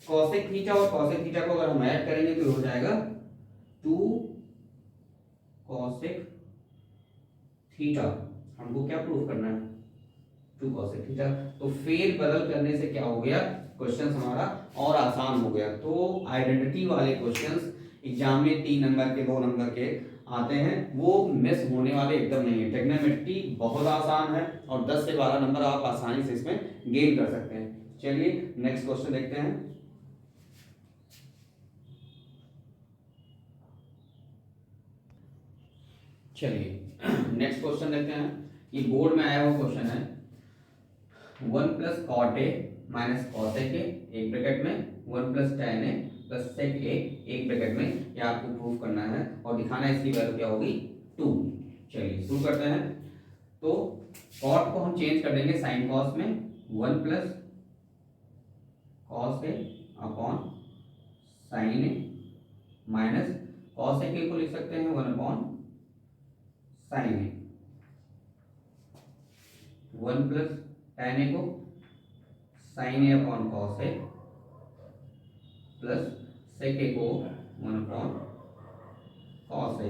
Speaker 1: कॉसेक थीटा और कॉसेक थीटा को अगर हम ऐड करेंगे तो हो जाएगा 2 कॉसेक थीटा। हमको क्या प्रूफ करना है 2 कॉसेक थीटा। तो फेर बदल करने से क्या हो गया, क्वेश्चन हमारा और आसान हो गया। तो आइडेंटिटी वाले क्वेश्चंस एग्जाम में 3 नंबर के 2 नंबर के आते हैं, वो मिस होने वाले एकदम नहीं है। ट्रिग्नोमेट्री बहुत आसान है और 10 से 12 नंबर आप आसानी से इसमें गेन कर सकते हैं। चलिए नेक्स्ट क्वेश्चन देखते हैं। चलिए नेक्स्ट क्वेश्चन देखते हैं। ये बोर्ड में आया हुआ क्वेश्चन है 1 plus cot A minus cosec a एक ब्रैकेट में 1 plus tan A plus sec a एक ब्रैकेट में, ये आपको प्रूफ करना है और दिखाना है इसकी वैल्यू क्या होगी 2। चलिए शुरू करते हैं। तो कॉट को हम चेंज कर देंगे साइन कॉस में, 1 plus cos a upon sine A minus cosec ए को लिख सकते हैं 1 upon sine A, 1 plus tan ए को sign A upon cos a plus sec ए को 1 अपॉन कॉस ए।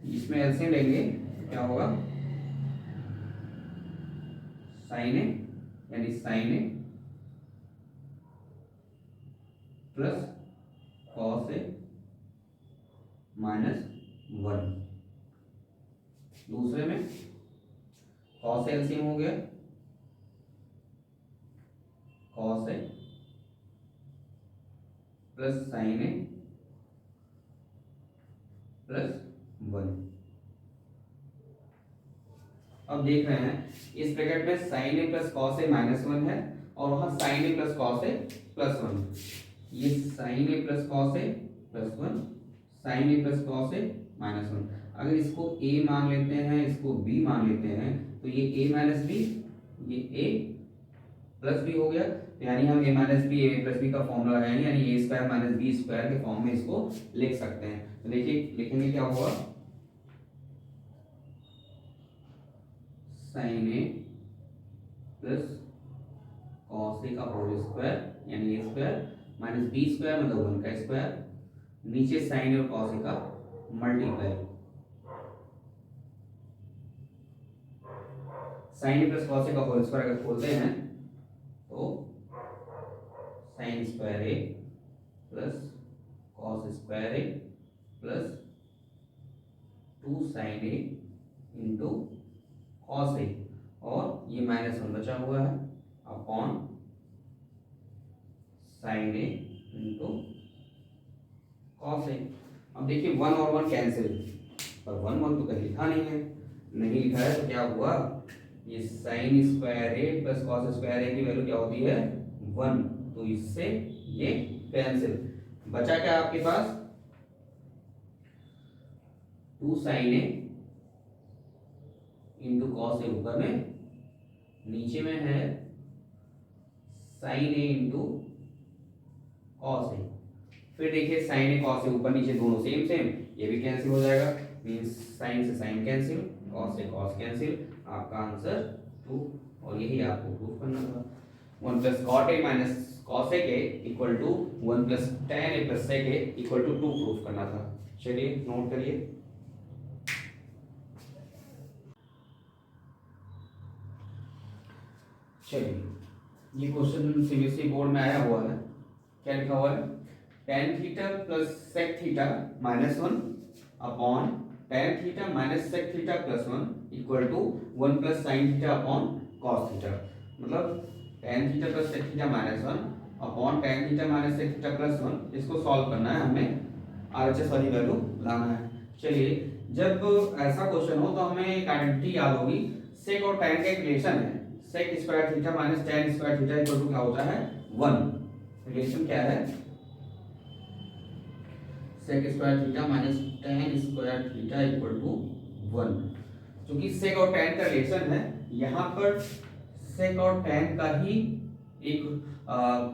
Speaker 1: इसमें एलसीएम लेंगे तो क्या होगा साइन ए यानी sign A plus cos A minus 1। दूसरे में कॉस एलसीएम हो गया cos a plus sine A plus 1। अब देख रहे हैं इस ब्रैकेट में sign A plus cos A minus 1 है और वहां sign A plus cos a plus 1। ये sign A plus cos a plus 1, sign A plus cos A minus 1। अगर इसको a मान लेते हैं, इसको b मान लेते हैं, तो ये a माइनस बी, ये a प्लस बी हो गया। तो यानी हम a minus B A plus B का फॉर्मूला लगाएंगे, यानी A square minus B square के फॉर्म में इसको लिख सकते हैं। तो देखिए लिखेंगे क्या होगा sign A plus cos A का होल स्क्वायर यानी A square minus B square मतलब 1 का स्क्वायर, नीचे साइन ए और कॉस ए का multiply, sign A plus cos A का होल स्क्वायर अगर खोलते हैं तो sign square A plus cos square A plus 2 sign a into cos ए और ये माइनस 1 बचा हुआ है upon sine a into cos ए। अब देखिए 1 और 1 कैंसिल, पर 1 1 तो कहीं लिखा नहीं है, नहीं लिखा है तो क्या हुआ, ये sign square A plus cos square ए की वैल्यू क्या होती है 1, तो इससे ये कैंसिल। बचा क्या आपके पास 2 साइन ए इंटू कॉस ए ऊपर में, नीचे में है साइन ए इंटू कॉस ए। फिर देखिए साइन ए कॉस ए ऊपर नीचे दोनों सेम सेम, ये भी कैंसिल हो जाएगा, मींस साइन से साइन कैंसिल, कॉस से कॉस कैंसिल, आपका आंसर 2। और यही आपको प्रूफ करना था 1 plus cot A minus cos A के equal to 1 plus tan A plus sec A equal to 2 proof करना था। चलिए नोट करिए। चलिए ये क्वेश्चन सीबीएसई बोर्ड में आया हुआ है, क्या लिखा हुआ है tan theta plus sec theta minus 1 upon tan theta minus sec theta plus 1 equal to 1 plus sin theta upon cos theta. मतलब tan theta plus sec theta minus 1 upon tan theta minus sec theta plus 1, इसको solve करना है हमें, RHS वाली value लाना है। चलिए, जब ऐसा क्वेश्चन हो तो हमें एक आइडेंटिटी याद होगी, सेक और टैन का एक रिलेशन है, sec square theta minus tan square theta equal to क्या होता है 1। रिलेशन क्या है, sec square theta minus tan square theta equal to 1। क्योंकि सेक और टैन का रिलेशन है, यहाँ पर सेक और टैन का ही एक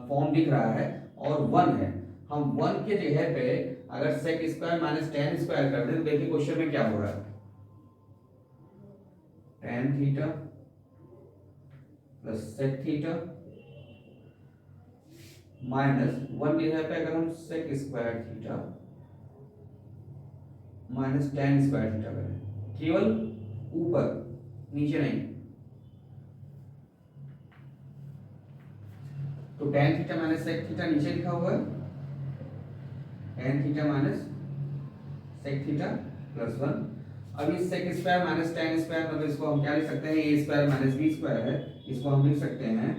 Speaker 1: फॉर्म दिख रहा है और 1 है। हम 1 के जगह पे अगर sec square minus tan square कर दें तो देखिए क्वेश्चन में क्या हो रहा है, tan theta plus sec theta minus 1 की जगह पे अगर हम sec square theta minus tan square theta करें, केवल ऊपर नीचे नहीं, तो tan theta minus sec theta नीचे लिखा हुआ है, tan theta minus sec theta plus 1। अब इस sec square minus tan square मतलब इसको हम क्या लिख सकते हैं, A square minus B square है, इसको हम लिख सकते हैं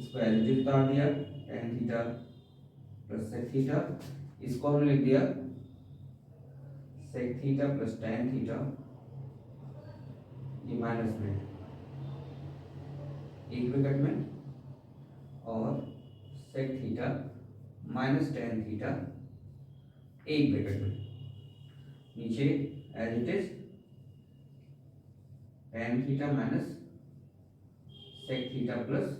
Speaker 1: स्क्वायर इज उतार दिया tan theta plus sec theta, इसको हमने लिख दिया sec theta plus tan theta, ये माइनस में एक ब्रैकेट में, और sec theta minus tan theta एक ब्रैकेट में, नीचे as it is tan theta minus sec theta plus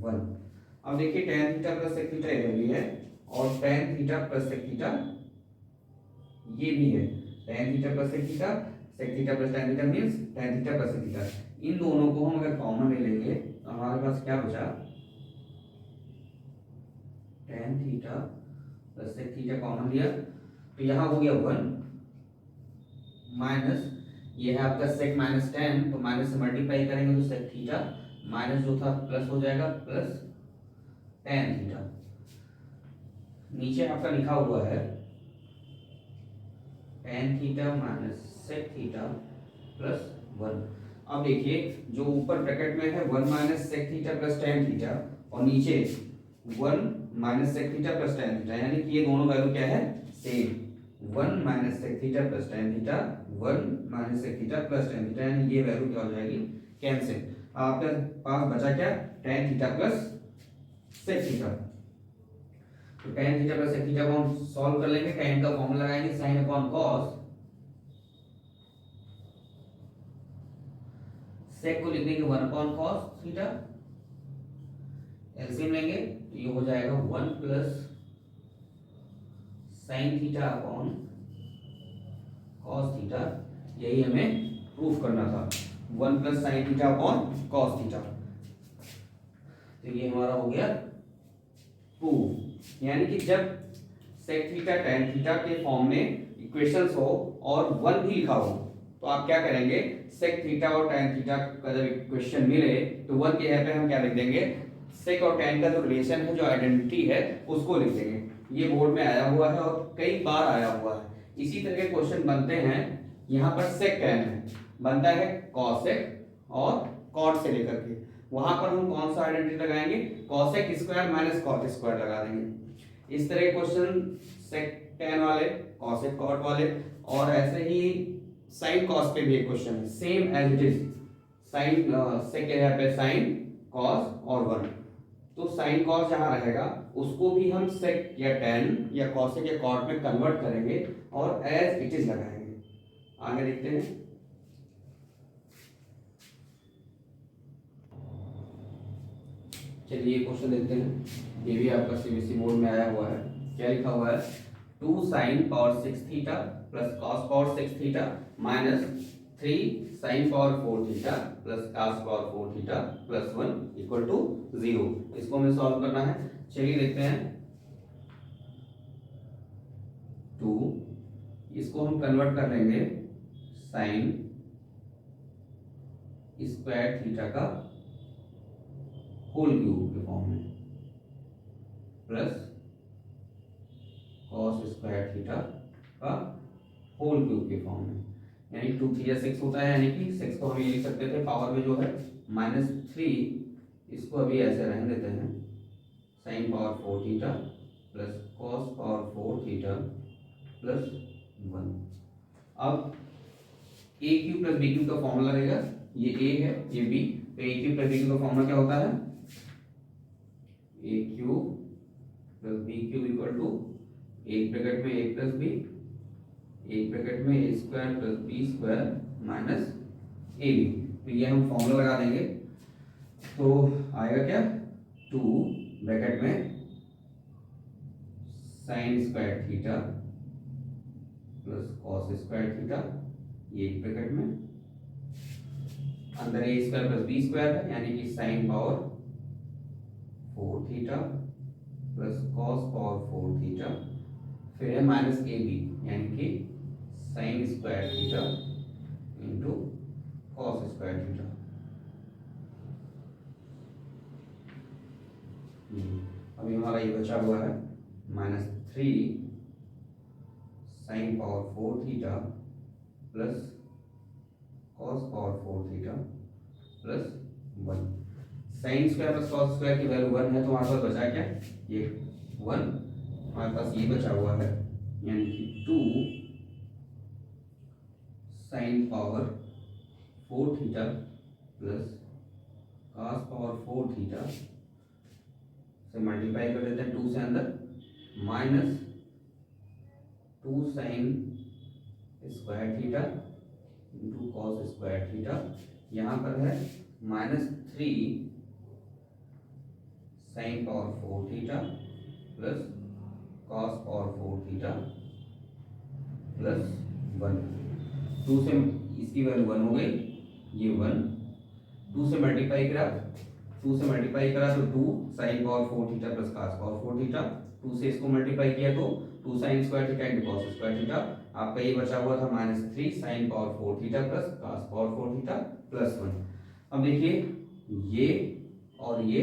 Speaker 1: 1। अब देखिए tan theta plus sec theta ये भी है और tan theta plus sec theta ये भी है, tan theta plus sec theta plus tan theta means tan theta plus sec theta. इन दोनों को हम अगर कॉमन ले लेंगे तो हमारे पास क्या बचा, tan theta plus sec theta common लिया तो यहाँ हो गया 1 माइनस ये है आपका सेक माइनस टैन, तो माइनस से मल्टीप्लाई करेंगे तो सेक थीटा माइनस जो था प्लस हो जाएगा प्लस टैन थीटा, नीचे आपका लिखा हुआ है tan theta minus sec theta plus 1। अब देखिए जो ऊपर ब्रैकेट में है 1 minus sec theta plus tan theta और नीचे 1 minus sec theta plus tan theta, यानी कि ये दोनों वैल्यू क्या है same, 1 minus sec theta plus tan theta 1 minus sec theta plus tan theta, यानी ये वैल्यू क्या हो जाएगी कैंसिल। आपके पास बचा क्या, tan theta plus sec theta, तो tan theta plus sec theta को हम सॉल्व कर लेंगे, टैन का फॉर्मूला लगाएंगे साइन अपॉन कॉस, सेक को लिख देंगे 1 अपॉन कॉस थीटा, एलसीएम लेंगे तो ये हो जाएगा 1 plus sine theta upon cos theta, यही हमें प्रूफ करना था, 1 plus sine theta upon cos theta, तो ये हमारा हो गया प्रूफ। यानी कि जब सेक थीटा टैन थीटा के फॉर्म में इक्वेशंस हो और 1 भी लिखा हो तो आप क्या करेंगे, सेक थीटा और टैन थीटा का जब इक्वेशन मिले तो 1 के यहाँ पे हम क्या लिख देंगे, सेक और टैन का जो रिलेशन है जो आइडेंटिटी है उसको लिख देंगे। ये बोर्ड में आया हुआ है और कई बार आया हुआ है, इसी तरह के क्वेश्चन बनते हैं। यहाँ पर सेक टैन है, बनता है कॉसेक और कॉट से लेकर के, वहां पर हम कौन सा आइडेंटिटी लगाएंगे, cosec square minus cot square लगा देंगे। इस तरह के क्वेश्चन सेक टैन वाले, कॉसेक कॉट वाले, और ऐसे ही साइन कॉस पे भी एक क्वेश्चन है same as it is, sine sec के यहाँ पे साइन कॉस और 1, तो साइन कॉस जहां रहेगा उसको भी हम सेक या टैन या कॉसेक या कॉट में कन्वर्ट करेंगे और एज इट इज लगाएंगे। आगे देखते हैं, चलिए क्वेश्चन देखते हैं, ये भी आपका सीबीएसई बोर्ड में आया हुआ है। क्या लिखा हुआ है, 2 sine power 6 theta plus cos power 6 theta minus 3 sine power 4 theta plus cos power 4 theta plus 1 equal to 0। इसको हमें सॉल्व करना है, चलिए देखते हैं। 2 इसको हम कन्वर्ट कर लेंगे साइन स्क्वायर थीटा का होल क्यूब के फॉर्म में प्लस कॉस स्क्वायर थीटा का होल क्यूब के फॉर्म में, यानी 2 3 6 होता है, यानी कि 6 को हम ये लिख सकते थे पावर में जो है -3, इसको अभी ऐसे रहने देते हैं, sine power 4 theta plus cos power 4 theta plus 1। अब A cube plus B cube का फॉर्मूला रहेगा, ये ए है ये बी, तो A cube plus B cube का फॉर्मूला क्या होता है, A cube plus B cube equal to एक ब्रैकेट में ए प्लस बी, एक ब्रैकेट में A square plus B square minus A B. तो ये हम फॉर्मूला लगा देंगे, तो आएगा क्या, 2 ब्रैकेट में sign square theta plus cos square theta, ये एक ब्रैकेट में, अंदर ए स्क्वायर प्लस बी स्क्वायर है यानी कि sign power 4 theta plus cos power 4 theta, फिर है माइनस ए बी यानी कि sign square theta into cos square theta. अभी हमारा ये बचा हुआ है -3 sine power 4 theta plus cos power 4 theta plus 1। Sine square plus cos square की वैल्यू 1 है, तो हमारे पास बचा क्या, ये 1, हमारे पास ये बचा हुआ है यानी कि 2 sine power 4 theta plus cos power 4 theta से मल्टीप्लाई कर देते हैं 2 से अंदर, minus 2 sine square theta into cos square theta, यहाँ पर है -3 sine power 4 theta plus cos power 4 theta plus 1। 2 से इसकी वैल्यू 1 हो गई, ये 1, 2 से मल्टीप्लाई करा, 2 से मल्टीप्लाई करा तो 2 sine power 4 theta plus cos power 4 theta, 2 से इसको मल्टीप्लाई किया तो 2 sine square theta into cos square theta, आपका ये बचा हुआ था -3 sine power 4 theta plus cos power 4 theta plus 1। अब देखिए ये और ये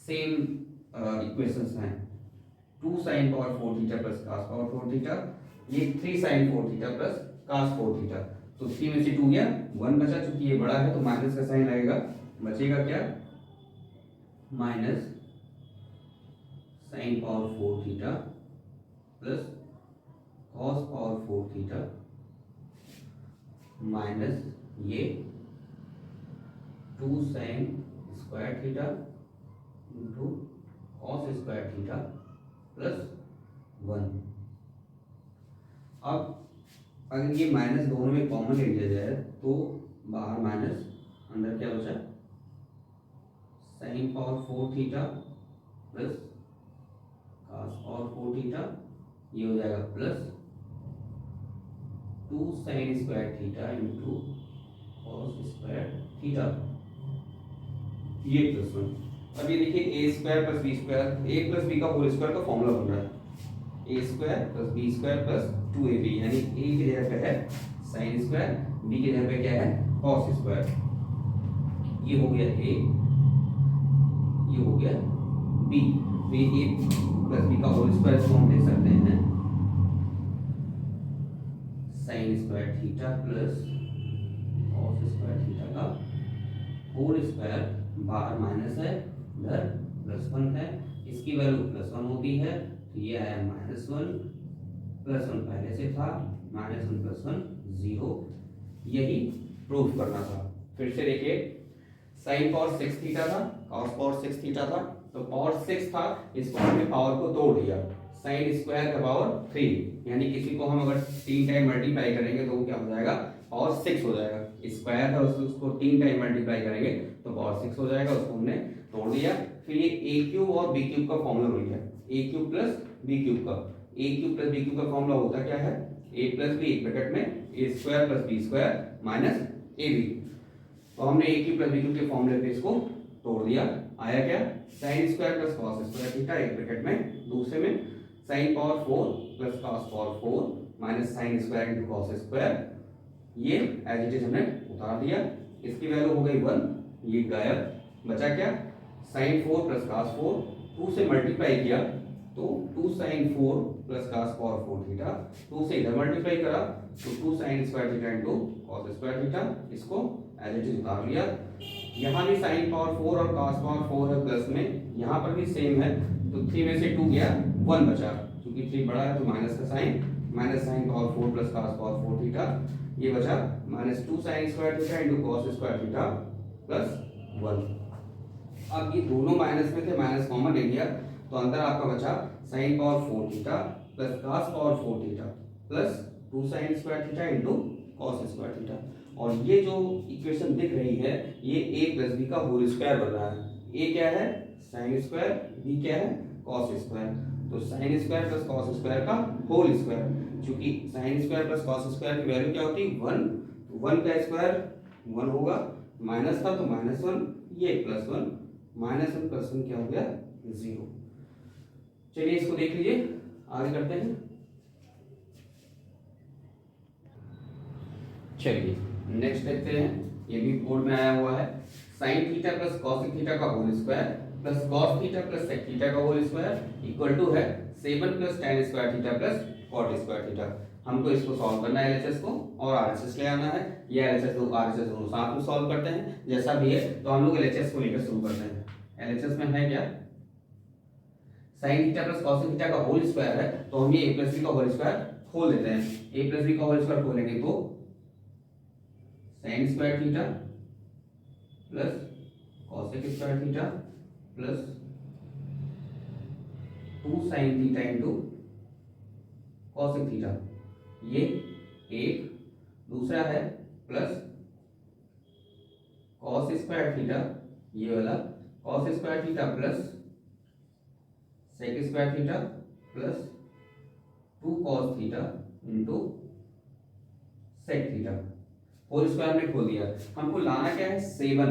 Speaker 1: सेम इक्वेशंस हैं, 2 sine power 4 theta plus cos power 4 theta, ये 3 sine 4 theta plus cos 4 theta, तो 3 में से 2 गया, 1 बचा, चूंकि ये बड़ा है तो माइनस का साइन लगेगा, बचेगा क्या, minus sine power 4 theta plus cos power 4 theta minus ये 2 sine square theta into cos square theta plus 1। अब अगर ये माइनस दोनों में कॉमन ले लिया जाए तो बाहर माइनस, अंदर क्या बचा, sine power 4 theta plus cos power 4 theta, ये हो जाएगा plus 2 sine square theta into cos square theta, ये प्लस 1। अब ये देखिए A square plus B square, A plus B का होल स्क्वायर का फॉर्मूला बन रहा है, A square plus B square plus 2ab, यानी ए की जगह पे है साइन स्क्वायर, बी की जगह पे क्या है, कॉस स्क्वायर, ये हो गया ए, ये हो गया बी, तो ये ए प्लस बी का होल स्क्वायर को हम देख सकते हैं sine square theta plus cos square theta का होल स्क्वायर, बाहर माइनस है, इधर +1 है, इसकी वैल्यू +1 होती है, तो ये आया -1, +1 पहले से था, -1 + 1 0, यही प्रूफ करना था। फिर से देखिए, साइन पावर 6 थीटा था, कॉस पावर 6 थीटा था, तो पावर 6 था, इसको हमने पावर को तोड़ दिया, साइन स्क्वायर का पावर 3, यानी किसी को हम अगर 3 टाइम मल्टीप्लाई करेंगे तो वो क्या हो जाएगा, पावर 6 हो जाएगा, स्क्वायर था उसको 3 टाइम मल्टीप्लाई करेंगे तो पावर 6 हो जाएगा, उसको हमने तोड़ दिया। फिर ये ए क्यूब और बी क्यूब का फॉर्मूला बन गया, A cube plus B cube का, A cube plus B cube का फॉर्मूला होता क्या है, ए प्लस बी ब्रैकेट में A square plus B square minus A B, तो हमने A cube plus B cube के फॉर्मूले पे इसको तोड़ दिया, आया क्या, sine square plus cos square theta एक ब्रैकेट में, दूसरे में sine power 4 plus cos power 4 minus sine square into cos square, ये एज इट इज हमने उतार दिया, इसकी वैल्यू हो गई 1, ये गायब, बचा क्या, साइन 4 प्लस कॉस 4, 2 से मल्टीप्लाई किया तो 2 sine 4 plus cos power 4 theta, 2 से इधर मल्टीप्लाई करा तो 2 sine square theta into cos square theta, इसको एज इट इज उतार लिया। यहाँ भी साइन पावर 4 और कॉस पावर 4 है प्लस में, यहाँ पर भी सेम है, तो 3 में से 2 गया, 1 बचा, क्योंकि 3 बड़ा है तो माइनस का sine minus sine power 4 plus cos power 4 theta, ये बचा minus 2 sine square theta into cos square theta plus 1। अब ये दोनों माइनस में थे, माइनस कॉमन ले लिया तो अंदर आपका बचा sine power 4 theta plus cos power 4 theta plus 2 sine square theta into cos square theta. और ये जो इक्वेशन दिख रही है ये a प्लस बी का होल स्क्वायर बन रहा है। a क्या है साइन स्क्वायर, b क्या है कॉस स्क्वायर, तो sign square plus cos square का होल स्क्वायर। चूंकि sign square plus cos square की वैल्यू क्या होती है 1, तो 1 का स्क्वायर 1 होगा, माइनस था तो -1, ये +1, -1 + 1 क्या हो गया 0। चलिए इसको देख लीजिए, आगे करते हैं। चलिए नेक्स्ट देखते हैं, ये भी बोर्ड में आया हुआ है। Sine theta plus cos theta का whole square plus cos theta plus sec theta का होल स्क्वायर इक्वल टू है 7 plus tan square theta plus cot square theta. हमको इसको सॉल्व करना है एलएचएस को और आरएचएस ले आना है। ये एलएचएस और आरएचएस दोनों साथ में सॉल्व करते हैं, जैसा भी है। तो हम लोग एलएचएस को लेकर शुरू करते हैं। एलएचएस में है क्या, sine theta plus cos theta का होल स्क्वायर है, तो हम ये a प्लस बी का होल स्क्वायर खोल देते हैं। a प्लस बी का होल स्क्वायर खोलेंगे तो sign square theta plus cosec square theta plus 2 sine theta into cosec theta, ये एक। दूसरा है प्लस कॉस स्क्वायर थीटा, ये वाला cos square theta plus sec square theta plus 2 cos theta into sec theta. Whole square में खोल दिया। हमको लाना क्या है 7।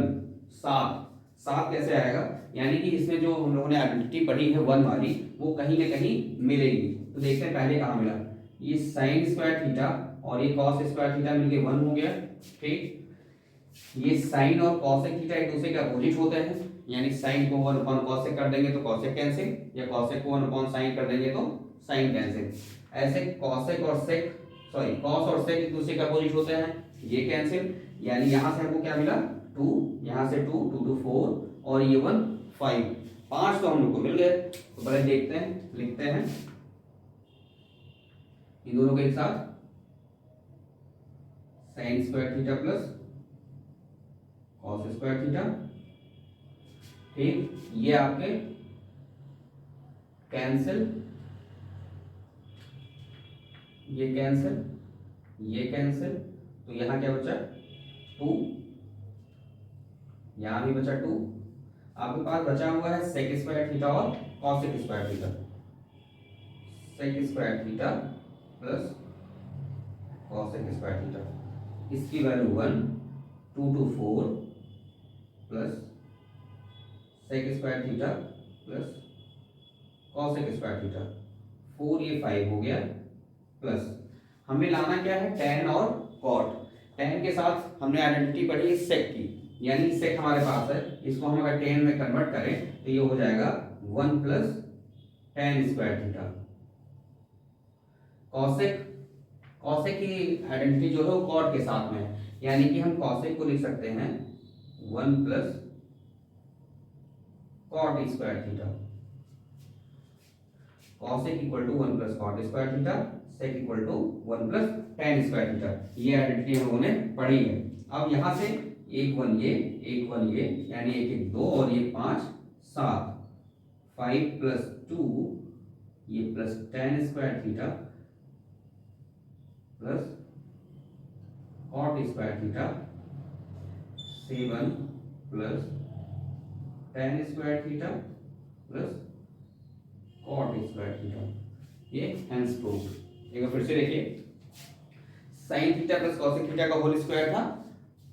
Speaker 1: 7 कैसे आएगा, यानी कि इसमें जो हम लोगों ने आइडेंटिटी पढ़ी है 1 वाली, वो कहीं ना कहीं मिलेगी। तो देखते हैं पहले कहाँ मिला। ये साइन स्क्वायर थीटा और ये कॉस स्क्वायर थीटा मिलके 1 हो गया, ठीक। ये साइन और कॉसेक थीटा एक दूसरे के अपोजिट होते हैं, यानी साइन को 1 कॉसेक कर देंगे तो कॉसेक कैंसिल, या कॉसेक को 1 साइन कर देंगे तो साइन कैंसिल। ऐसे कॉसेक और सेक, सॉरी कॉस और सेक एक दूसरे के अपोजिट होते हैं, ये कैंसिल। यानी यहां से हमको क्या मिला 2, यहां से 2, 2 to 4 और ये 1 5, 5 तो हम लोग को मिल गए। तो पहले देखते हैं, लिखते हैं इन दोनों के एक साथ, sign square theta plus cos square theta, ठीक। ये आपके कैंसिल, ये कैंसिल, ये कैंसिल, तो यहां क्या बचा 2, यहां भी बचा 2। आपके पास बचा हुआ है सेक स्क्वायर थीटा और cosec square theta. Sec square theta plus cosec square theta, इसकी value 1, 2 to 4 plus sec square theta plus cosec square theta, 4 ये 5 हो गया, प्लस हमें लाना क्या है tan और cot। tan के साथ हमने आइडेंटिटी पढ़ी है सेक की, यानी सेक हमारे पास है, इसको हम अगर tan में कन्वर्ट करें तो ये हो जाएगा 1 plus tan square theta. Cosec, cosec की आइडेंटिटी जो है वो cot के साथ में है, यानी कि हम कॉसेक को लिख सकते हैं 1 plus cot square theta. Cosec equal to 1 plus cot square theta, sec equal to 1 plus tan square theta. ये आइडेंटिटी हम लोगों ने पढ़ी है। अब यहां से 1 1 ये, 1 1 ये, यानी 1 1 2 और ये 5 7, 5 प्लस 2 ये plus tan square theta plus cot square theta, 7 plus tan square theta plus cot square theta. ये हेंस प्रूव्ड। एक बार फिर से देखिए, sine theta plus cosec theta का होल स्क्वायर था,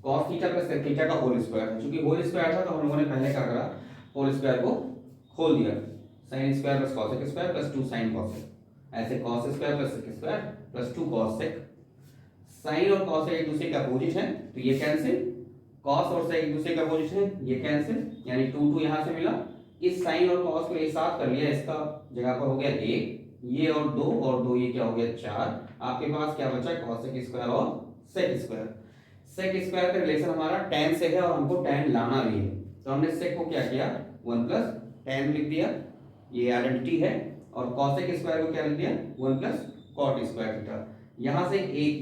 Speaker 1: cos theta plus sec theta का होल स्क्वायर था। क्योंकि होल स्क्वायर था तो हम लोगों ने पहले क्या करा, होल स्क्वायर को खोल दिया। Sine square plus cosec square plus 2 sine cosec, ऐसे cos square plus sec square plus 2 cos sec. Sine और कॉस एक दूसरे के अपोजिट है तो ये कैंसिल, कॉस और सेक एक दूसरे के अपोजिट है, ये कैंसिल, यानी 2 2 यहां से मिला। इस साइन और कॉस को एक साथ कर लिया, इसका जगह पर हो गया 1, ये और 2 और 2 ये क्या हो गया 4। आपके पास क्या बचा कॉसेक स्क्वायर और सेक स्क्वायर। सेक स्क्वायर का रिलेशन हमारा tan से है और हमको tan लाना भी है, तो हमने सेक को क्या किया 1 प्लस tan लिख दिया, ये आइडेंटिटी है। और कॉसेक स्क्वायर को क्या लिख दिया 1 प्लस कॉट स्क्वायर थीटा। यहाँ से एक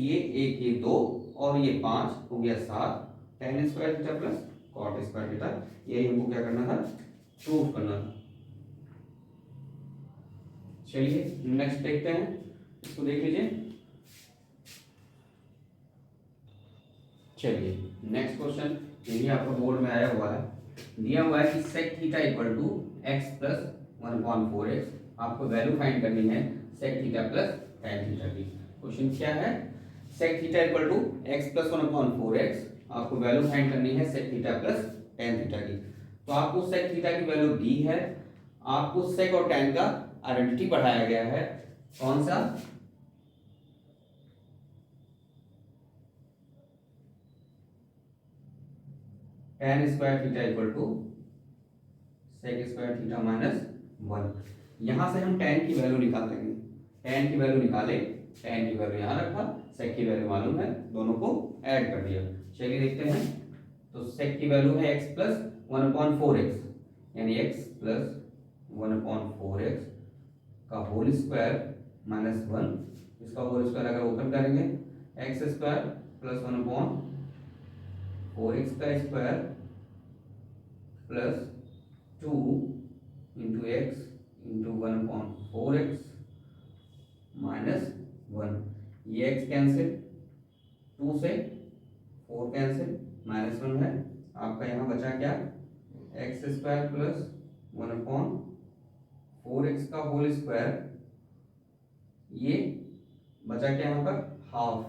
Speaker 1: ये 2 और ये 5 हो गया 7 tan square theta plus cot square theta. यही हमको क्या करना था, प्रूव करना था। चलिए नेक्स्ट देखते हैं, इसको देख लीजिए। चलिए नेक्स्ट क्वेश्चन, ये भी आपका बोर्ड में आया हुआ है। दिया हुआ है कि sec theta equal to X plus 1/4x। आपको वैल्यू फाइंड करनी है sec theta plus tan theta की। क्वेश्चन क्या है, sec theta equal to X plus 1/4x। आपको वैल्यू फाइंड करनी है sec theta plus tan theta की। तो आपको sec थीटा की वैल्यू दी है, आपको sec और tan का आइडेंटिटी पढ़ाया गया है। कौन सा, tan square theta equal to sec square theta minus 1। यहां से हम tan की वैल्यू निकाल लेंगे। tan की वैल्यू निकाले, tan की वैल्यू यहां रखा, sec की वैल्यू मालूम है, दोनों को ऐड कर दिया। चलिए देखते हैं। तो sec की वैल्यू है x प्लस 1/4x, यानी x प्लस 1/4x का होल स्क्वायर माइनस 1। इसका होल स्क्वायर अगर ओपन करेंगे, एक्स स्क्वायर प्लस 1/4x का square plus 2 into x into 1/4x minus 1। ये x कैंसिल, 2 से 4 कैंसिल, माइनस 1 है। आपका यहाँ बचा क्या, एक्स स्क्वायर प्लस 1/4x का होल स्क्वायर, ये बचा क्या यहाँ पर हाफ,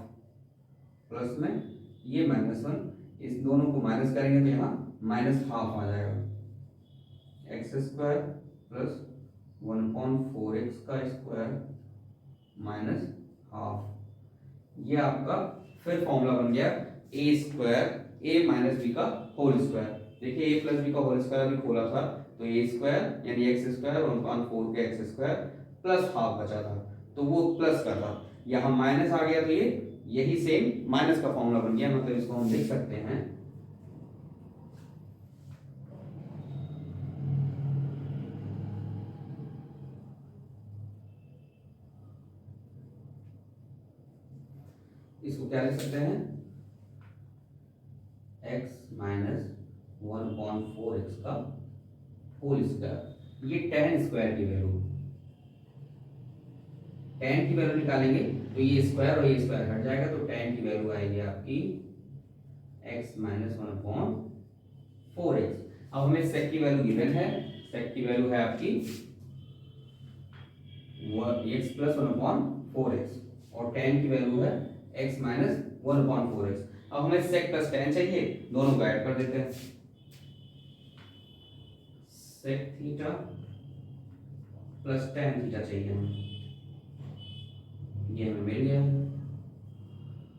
Speaker 1: प्लस में ये माइनस 1। इस दोनों को माइनस करेंगे तो यहाँ माइनस हाफ आ जाएगा। एक्स स्क्वायर प्लस 1/4x का स्क्वायर माइनस हाफ। ये आपका फिर फॉर्मूला बन गया ए स्क्वायर ए माइनस बी का होल स्क्वायर। देखिए ए प्लस बी का होल स्क्वायर अभी खोला था, तो ए स्क्वायर यानी एक्स स्क्वायर 1/4 के एक्स स्क्वायर प्लस हाफ बचा था, तो वो प्लस का था, यहाँ माइनस आ गया, तो ये यही सेम माइनस का फॉर्मूला बन गया। मतलब इसको हम देख सकते हैं, इसको क्या लिख सकते हैं, x माइनस 1/4x का होल स्क्वायर। ये tan स्क्वायर की वैल्यू, tan की वैल्यू निकालेंगे तो ये स्क्वायर और ये स्क्वायर हट जाएगा, तो tan की वैल्यू आएगी आपकी x माइनस 1/4x। अब हमें sec की वैल्यू गिवन है, sec की वैल्यू है आपकी x प्लस 1/4x और tan की वैल्यू है x माइनस 1/4x। अब हमें sec प्लस tan चाहिए, दोनों को ऐड कर देते हैं। sec theta plus tan theta चाहिए हमें, ये हमें मिल गया।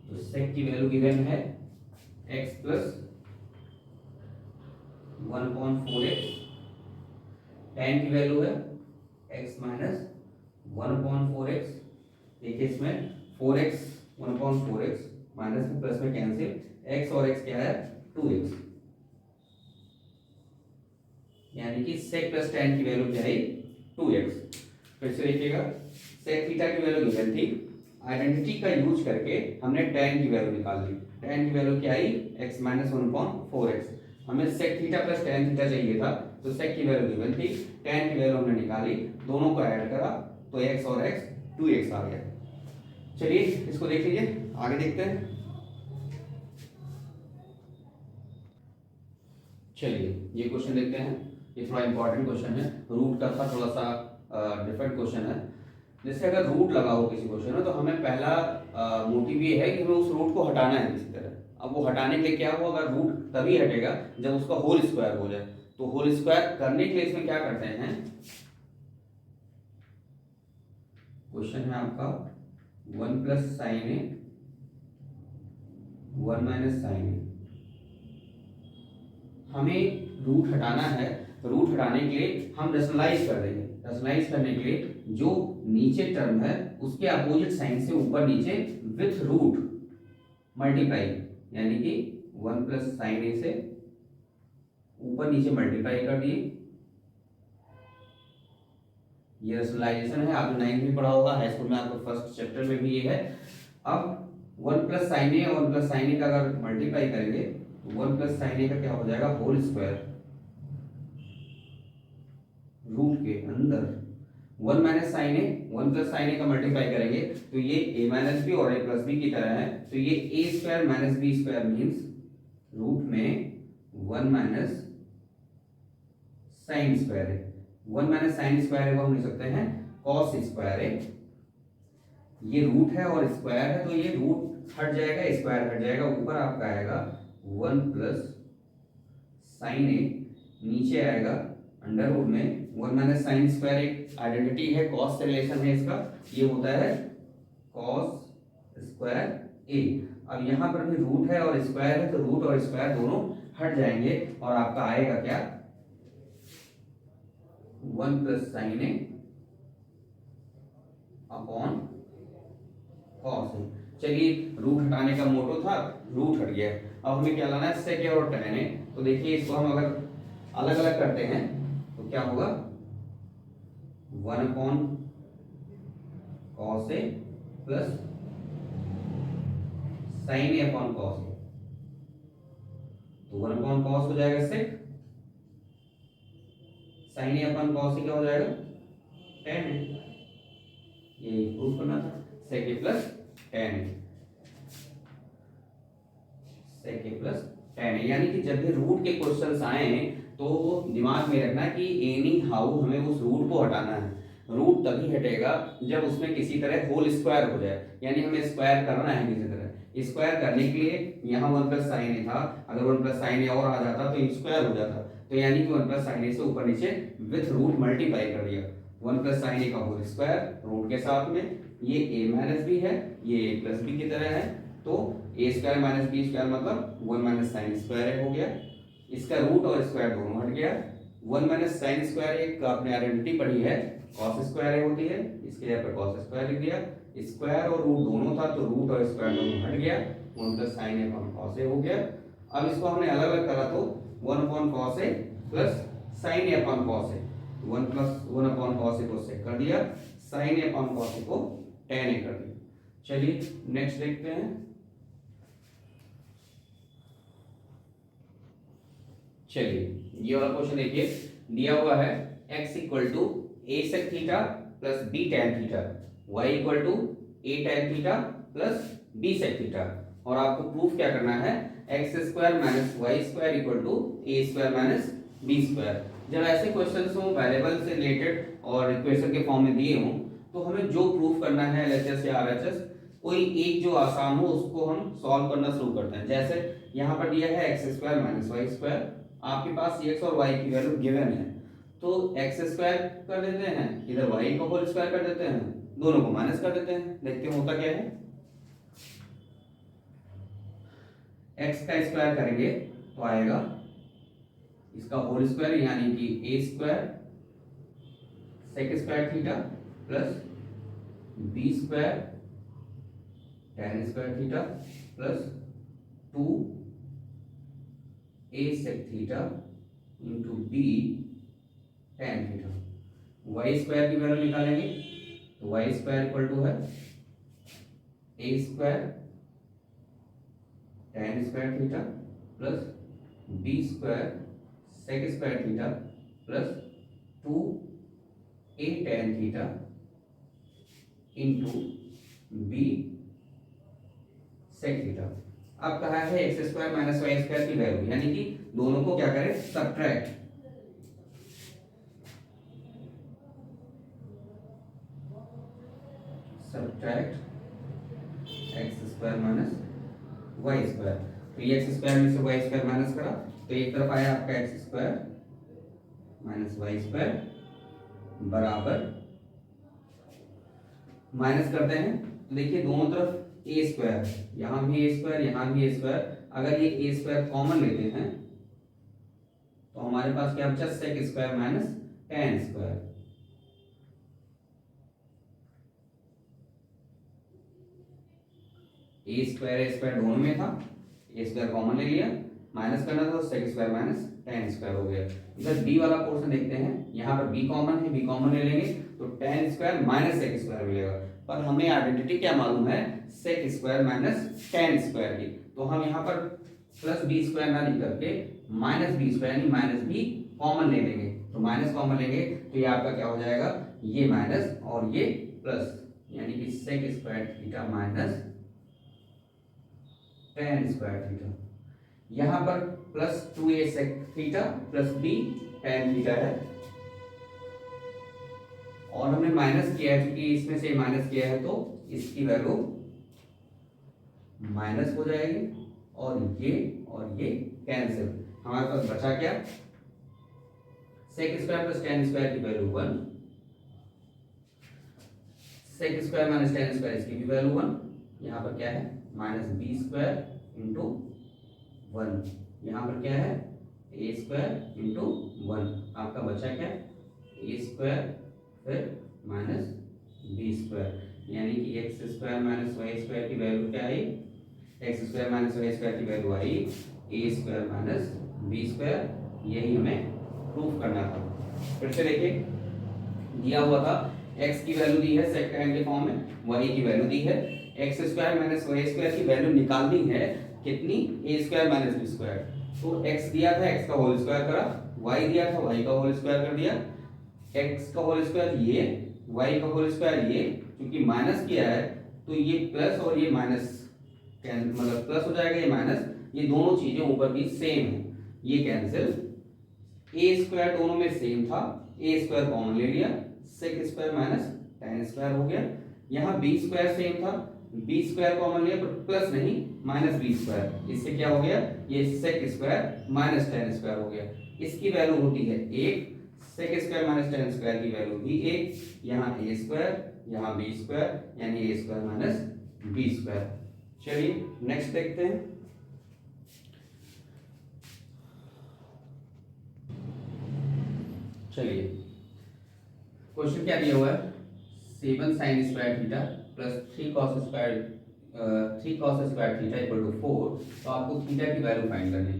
Speaker 1: तो sec की वैल्यू गिवन है x प्लस 1/4x, tan की वैल्यू है x माइनस 1/4x। देखिए इसमें 4x 1/4x माइनस में प्लस में कैंसिल, x और x क्या है 2x, यानी कि sec प्लस tan की वैल्यू क्या है 2x। फिर से देखिएगा, sec थीटा की वैल्यू गिवन थी, आइडेंटिटी का यूज करके हमने tan की वैल्यू निकाल ली। tan की वैल्यू क्या आई x माइनस 1/4x। हमें sec theta plus tan theta चाहिए था, तो sec की वैल्यू गिवन थी, tan की वैल्यू हमने निकाली, दोनों को ऐड करा तो x और x 2x आ गया। चलिए इसको देख लीजिए, आगे देखते हैं। चलिए ये क्वेश्चन देखते हैं, ये थोड़ा इंपॉर्टेंट क्वेश्चन है, रूट का था, थोड़ा सा डिफरेंट क्वेश्चन है। जैसे अगर रूट लगा हो किसी क्वेश्चन में, तो हमें पहला मोटिव ये है कि हमें उस रूट को हटाना है किसी तरह। अब वो हटाने के लिए क्या हो, अगर रूट तभी हटेगा जब उसका होल स्क्वायर हो जाए। तो होल स्क्वायर करने के लिए इसमें क्या करते हैं, क्वेश्चन है आपका 1 plus sine A 1 minus sine ए। हमें रूट हटाना है, रूट हटाने के लिए हम रेशनलाइज कर देंगे। रेशनलाइज करने के लिए जो नीचे टर्म है उसके अपोजिट साइन से ऊपर नीचे विथ रूट मल्टीप्लाई, यानी कि 1 प्लस साइन ए से ऊपर नीचे मल्टीप्लाई कर दिए। ये रेशनलाइजेशन है, आपने 9th में पढ़ा होगा, हाई स्कूल में आपको फर्स्ट चैप्टर में भी ये है। अब 1 plus sine A, 1 plus sine A का अगर मल्टीप्लाई करेंगे तो 1 प्लस साइन ए का क्या हो जाएगा, होल स्क्वायर रूट के अंदर 1 minus sine A, 1 plus sine A का मल्टीप्लाई करेंगे तो ये a माइनस बी और a प्लस बी की तरह है, तो ये a square minus B square means root में 1 माइनस साइन स्क्वायर है। 1 माइनस साइन स्क्वायर है वो हम लिख सकते हैं कॉस स्क्वायर है। ये रूट है और स्क्वायर है, तो ये रूट हट जाएगा, स्क्वायर हट जाएगा, ऊपर आपका आएगा 1 प्लस साइन ए, नीचे आएगा अंडर रूट में 1 माइनस साइन स्क्वायर, एक आइडेंटिटी है, कॉस से रिलेशन है इसका, ये होता है कॉस स्क्वायर ए। अब यहाँ पर भी रूट है और स्क्वायर है, तो रूट और स्क्वायर दोनों हट जाएंगे और आपका आएगा क्या, 1 प्लस साइन ए अपॉन कॉस ए। चलिए रूट हटाने का मोटो था, रूट हट गया, अब हमें क्या लाना है, सेक और टेन ए। तो देखिए इसको हम अगर अलग अलग करते हैं तो क्या होगा, 1 upon cos a plus sine A upon cos a, तो 1 अपॉन कॉस हो जाएगा सेक, साइन ए अपॉन कॉस ए क्या हो जाएगा, टेन ए। ये प्रूफ करना था, सेक ए प्लस टेन ए, सेक ए प्लस टेन ए। यानी कि जब भी रूट के क्वेश्चंस आए तो दिमाग में रखना कि एनी हाउ हमें उस रूट को हटाना है। रूट तभी हटेगा जब उसमें किसी तरह होल स्क्वायर हो जाए, यानी हमें स्क्वायर करना है किसी तरह। स्क्वायर करने के लिए यहाँ 1 प्लस साइन ए था, अगर 1 प्लस साइन ए और आ जाता तो स्क्वायर हो जाता, तो यानी कि 1 प्लस साइन ए से ऊपर नीचे विथ रूट मल्टीप्लाई कर दिया, 1 प्लस साइन ए का होल स्क्वायर रूट के साथ में, ये a माइनस बी है, ये a प्लस बी की तरह है, तो a square minus B square मतलब 1 माइनस साइन स्क्वायर हो गया, इसका रूट और स्क्वायर दोनों हट गया। 1 माइनस साइन स्क्वायर एक आपने आइडेंटिटी पढ़ी है, कॉस स्क्वायर होती है, इसके यहाँ पे कॉस स्क्वायर लिख दिया, स्क्वायर और रूट दोनों था तो रूट और स्क्वायर दोनों हट गया, 1 plus sine A upon cos A हो गया। अब इसको हमने अलग अलग करा तो 1 upon cos a plus sine A upon cos A, 1 plus 1 upon cos ए को सेक कर दिया, साइन ए अपॉन कॉस ए को टेन ए कर दिया। चलिए नेक्स्ट देखते हैं। चलिए ये वाला क्वेश्चन देखिए, दिया हुआ है x equal to A sec theta plus B tan theta, y equal to A tan theta plus B sec theta, और आपको प्रूफ क्या करना है, X square minus Y square equal to A square minus B square. जब ऐसे question हो variable से related और इक्वेशन के फॉर्म में दिए हों तो हमें जो प्रूफ करना है एलएचएस या आरएचएस, कोई एक जो आसान हो उसको हम सॉल्व करना शुरू करते हैं। जैसे यहाँ पर दिया है X square minus Y square, आपके पास एक्स और वाई की वैल्यू गिवन है, तो एक्स स्क्वायर कर देते हैं, इधर वाई को होल स्क्वायर कर देते हैं, दोनों को माइनस कर देते हैं, देखते हैं होता क्या है। एक्स का स्क्वायर करेंगे तो आएगा इसका होल स्क्वायर यानी कि A square sec square theta plus B square tan square theta plus 2 A sec theta into B tan theta. Y square की वैल्यू निकालेंगे तो वाई स्क्वायर इक्वल टू है A square tan square theta plus B square sec square theta plus 2 A tan theta into B sec theta. अब कहा है X square minus Y square की value, यानी कि दोनों को क्या करें, subtract, X square minus Y square, तो ये एक्स स्क्वायर में से वाई स्क्वायर माइनस करा तो एक तरफ आया आपका X square minus Y square बराबर, माइनस करते हैं तो देखिए दोनों तरफ ए स्क्वायर, यहाँ भी ए स्क्वायर यहाँ भी ए स्क्वायर, अगर ये ए स्क्वायर कॉमन लेते हैं तो हमारे पास क्या बचा, sec square minus tan square. A square दोनों में था, ए स्क्वायर कॉमन ले लिया, माइनस करना था तो sec square minus tan square हो गया। इधर बी वाला पोर्शन देखते हैं, यहाँ पर बी कॉमन है, बी कॉमन ले लेंगे तो tan square minus sec square मिलेगा। पर हमें आइडेंटिटी क्या मालूम है, sec square minus tan square की, तो हम यहाँ पर प्लस बी स्क्वायर ना लिख करके माइनस बी स्क्वायर यानी माइनस बी कॉमन ले लेंगे। तो माइनस कॉमन लेंगे तो ये आपका क्या हो जाएगा, ये माइनस और ये प्लस, यानी कि sec square theta minus tan square theta. यहाँ पर plus 2a sec theta plus b tan theta है, और हमने माइनस किया है, क्योंकि इसमें से माइनस किया है तो इसकी वैल्यू माइनस हो जाएगी, और ये कैंसिल। हमारे पास बचा क्या, sec square plus tan square की value 1, sec square minus tan square इसकी भी वैल्यू 1, यहाँ पर क्या है माइनस बी स्क्वायर इंटू 1, यहाँ पर क्या है ए स्क्वायर इंटू 1, आपका बचा क्या ए स्क्वायर फिर माइनस बी स्क्वायर, यानी कि X square minus Y square की वैल्यू क्या आई, X square minus Y square की वैल्यू आई A square minus B square. यही हमें प्रूफ करना था। फिर से देखिए, दिया हुआ था x की वैल्यू दी है सेक टेन के फॉर्म में, y की वैल्यू दी है, X square minus Y square की वैल्यू निकालनी है कितनी, A square minus B square. तो x दिया था x का होल स्क्वायर करा, y दिया था y का होल स्क्वायर कर दिया, x का होल स्क्वायर ये, y का होल स्क्वायर ये, क्योंकि माइनस किया है तो ये प्लस और ये माइनस मतलब प्लस हो जाएगा, ये माइनस, ये दोनों चीजें ऊपर की सेम है, ये कैंसिल। ए स्क्वायर दोनों में सेम था, ए स्क्वायर कॉमन ले लिया, sec square minus tan square हो गया। यहाँ बी स्क्वायर सेम था, बी स्क्वायर कॉमन लिया पर प्लस नहीं माइनस बी स्क्वायर, इससे क्या हो गया, ये sec square minus tan square हो गया। इसकी वैल्यू होती है 1, sec square minus tan square की वैल्यू भी 1, यहाँ ए स्क्वायर यहाँ बी स्क्वायर, यानी A square minus B square. चलिए नेक्स्ट देखते हैं। चलिए क्वेश्चन क्या दिया हुआ है, 7 sine square theta plus 3 cos square theta equal to 4। तो आपको थीटा की वैल्यू फाइंड करनी है।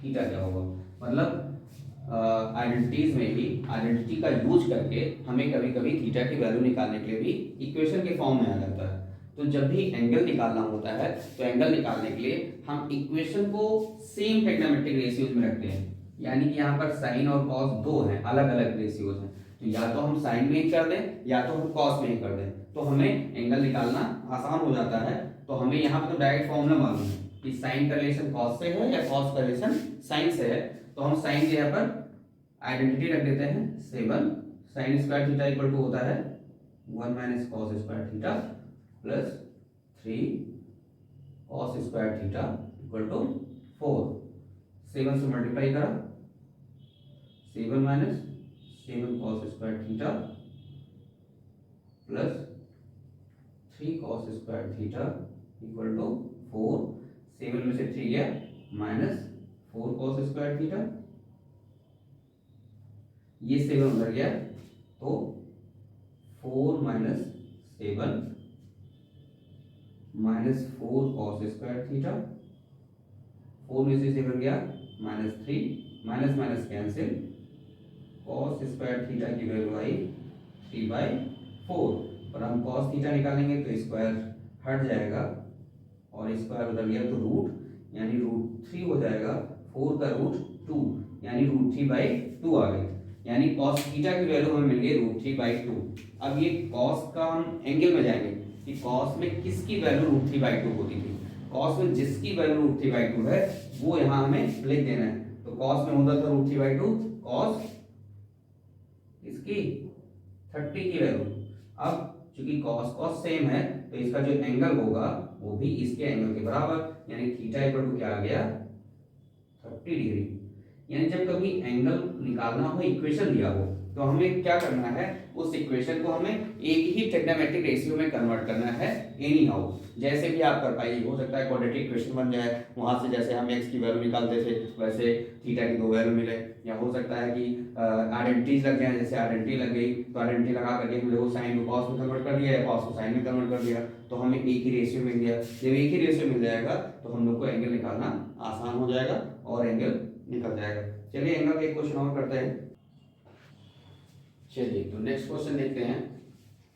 Speaker 1: थीटा क्या होगा, मतलब आइडेंटिटीज में ही आइडेंटिटी का यूज करके हमें कभी कभी थीटा की वैल्यू निकालने के लिए भी इक्वेशन के फॉर्म में आ जाता है। तो जब भी एंगल निकालना होता है तो एंगल निकालने के लिए हम इक्वेशन को सेम ट्रिग्नोमेट्रिक रेशियोज में रखते हैं, यानी कि यहाँ पर साइन और कॉस दो हैं, अलग अलग रेशियोज हैं, तो या तो हम साइन में ही कर दें या तो हम कॉस में ही कर दें, तो हमें एंगल निकालना आसान हो जाता है। तो हमें यहाँ पर तो डायरेक्ट फॉर्मूला मालूम है कि साइन का रिलेशन कॉस से है या कॉस का रिलेशन साइन से है, तो हम साइन के यहाँ पर आइडेंटिटी रख देते हैं 7 sine square theta equal to होता है 1 minus cos square theta plus 3 cos square theta equal to 4। 7 से मल्टीप्लाई करा, 7 minus 7 cos square theta plus 3 cos square theta equal to 4। 7 में से 3 गया माइनस 4 कॉस स्क्वायर थीटा, ये 7 उधर गया तो 4 minus 7 minus 4 cos square theta, 4 में से 7 गया minus 3, minus minus cancel, cos square theta की वैल्यू आई 3/4, और हम कॉस थीटा निकालेंगे तो स्क्वायर हट जाएगा और स्क्वायर उधर गया तो रूट, यानी √3 हो जाएगा, 4 का √2 यानी √3/2 आ गई, यानी कॉस थीटा की वैल्यू हमें मिल गई √3/2। अब ये कॉस का हम एंगल में जाएंगे कि कॉस में किसकी वैल्यू √3/2 होती थी। कॉस में जिसकी वैल्यू √3/2 है वो यहाँ हमें लिख देना है। तो कॉस में होता था √3/2, कॉस इसकी 30 की वैल्यू। अब चूंकि कॉस कॉस सेम है तो इसका जो एंगल होगा वो भी इसके एंगल के बराबर, यानी थीटा इक्वल टू क्या आ गया 30 डिग्री। यानी जब कभी एंगल निकालना हो, इक्वेशन दिया हो, तो हमें क्या करना है, उस इक्वेशन को हमें एक ही ट्रिग्नोमेट्रिक रेशियो में कन्वर्ट करना है एनी हाउ, जैसे भी आप कर पाइए। हो सकता है क्वाड्रेटिक इक्वेशन बन जाए, वहां से जैसे हम x की वैल्यू निकालते थे वैसे थीटा की 2 वैल्यू मिले, या हो सकता है कि आइडेंटिटीज लग जाए, जैसे आइडेंटिटी लग गई तो आइडेंटिटी लगा करके हमने वो साइन को कॉस में कन्वर्ट कर दिया या कॉस को साइन में कन्वर्ट कर दिया, तो तो हमें एक ही रेशियो मिल गया। जब एक ही रेशियो मिल जाएगा तो हम लोग को एंगल निकालना आसान हो जाएगा और एंगल निकल जाएगा। चलिए एंगल का एक क्वेश्चन और करते हैं। चलिए तो नेक्स्ट क्वेश्चन देखते हैं।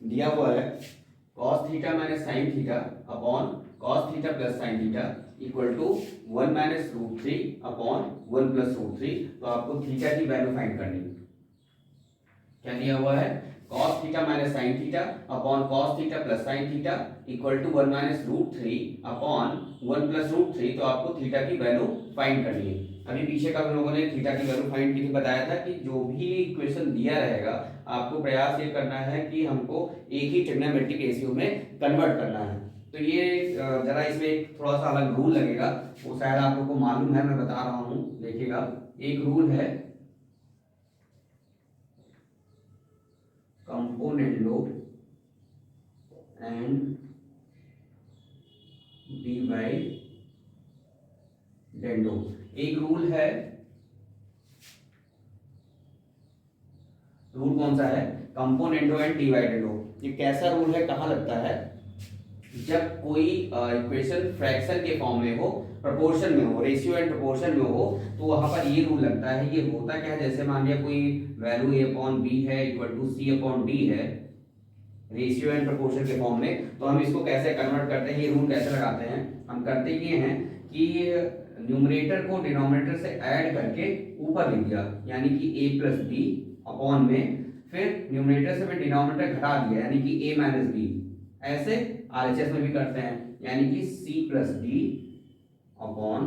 Speaker 1: दिया हुआ है cos theta minus sine theta upon cos theta plus sine theta equal to 1 minus root three upon 1 plus root three. तो आपको थीटा की वैल्यू फाइंड करनी है। क्या दिया हुआ है? cos theta minus sine theta upon cos theta plus sine theta equal to 1 minus root three upon 1 plus root three. तो आपको थीटा की वैल्यू फाइंड करनी है। अभी पीछे का हम लोगों ने थीटा की वैल्यू फाइंड की थी, बताया था कि जो भी इक्वेशन दिया रहेगा आपको प्रयास ये करना है कि हमको एक ही ट्रिग्नोमेट्रिक रेशियो में कन्वर्ट करना है। तो ये जरा इसमें एक थोड़ा सा अलग रूल लगेगा, वो शायद आप लोग को मालूम है, मैं बता रहा हूँ। देखिएगा, एक रूल है कंपोनेंडो एंड डिवाइडेंडो। एक रूल है, रूल कौन सा है? Componendo and dividendo. ये कैसा रूल है, कहाँ लगता है? जब कोई इक्वेशन फ्रैक्शन के फॉर्म में हो, प्रोपोर्शन में हो, रेशियो एंड प्रोपोर्शन में हो, तो वहां पर ये रूल लगता है। ये होता क्या है, जैसे मान लिया कोई वैल्यू a अपॉन बी है equal to C upon D है रेशियो एंड प्रोपोर्शन के फॉर्म में, तो हम इसको कैसे कन्वर्ट करते हैं, ये रूल कैसे लगाते हैं? हम करते ये हैं कि न्यूमरेटर को डिनोमिनेटर से ऐड करके ऊपर लिख दिया, यानी कि a प्लस बी अपॉन में, फिर न्यूमरेटर से मैं डिनोमिनेटर घटा दिया, यानी कि a माइनस बी। ऐसे आरएचएस में भी करते हैं, यानी कि c plus D upon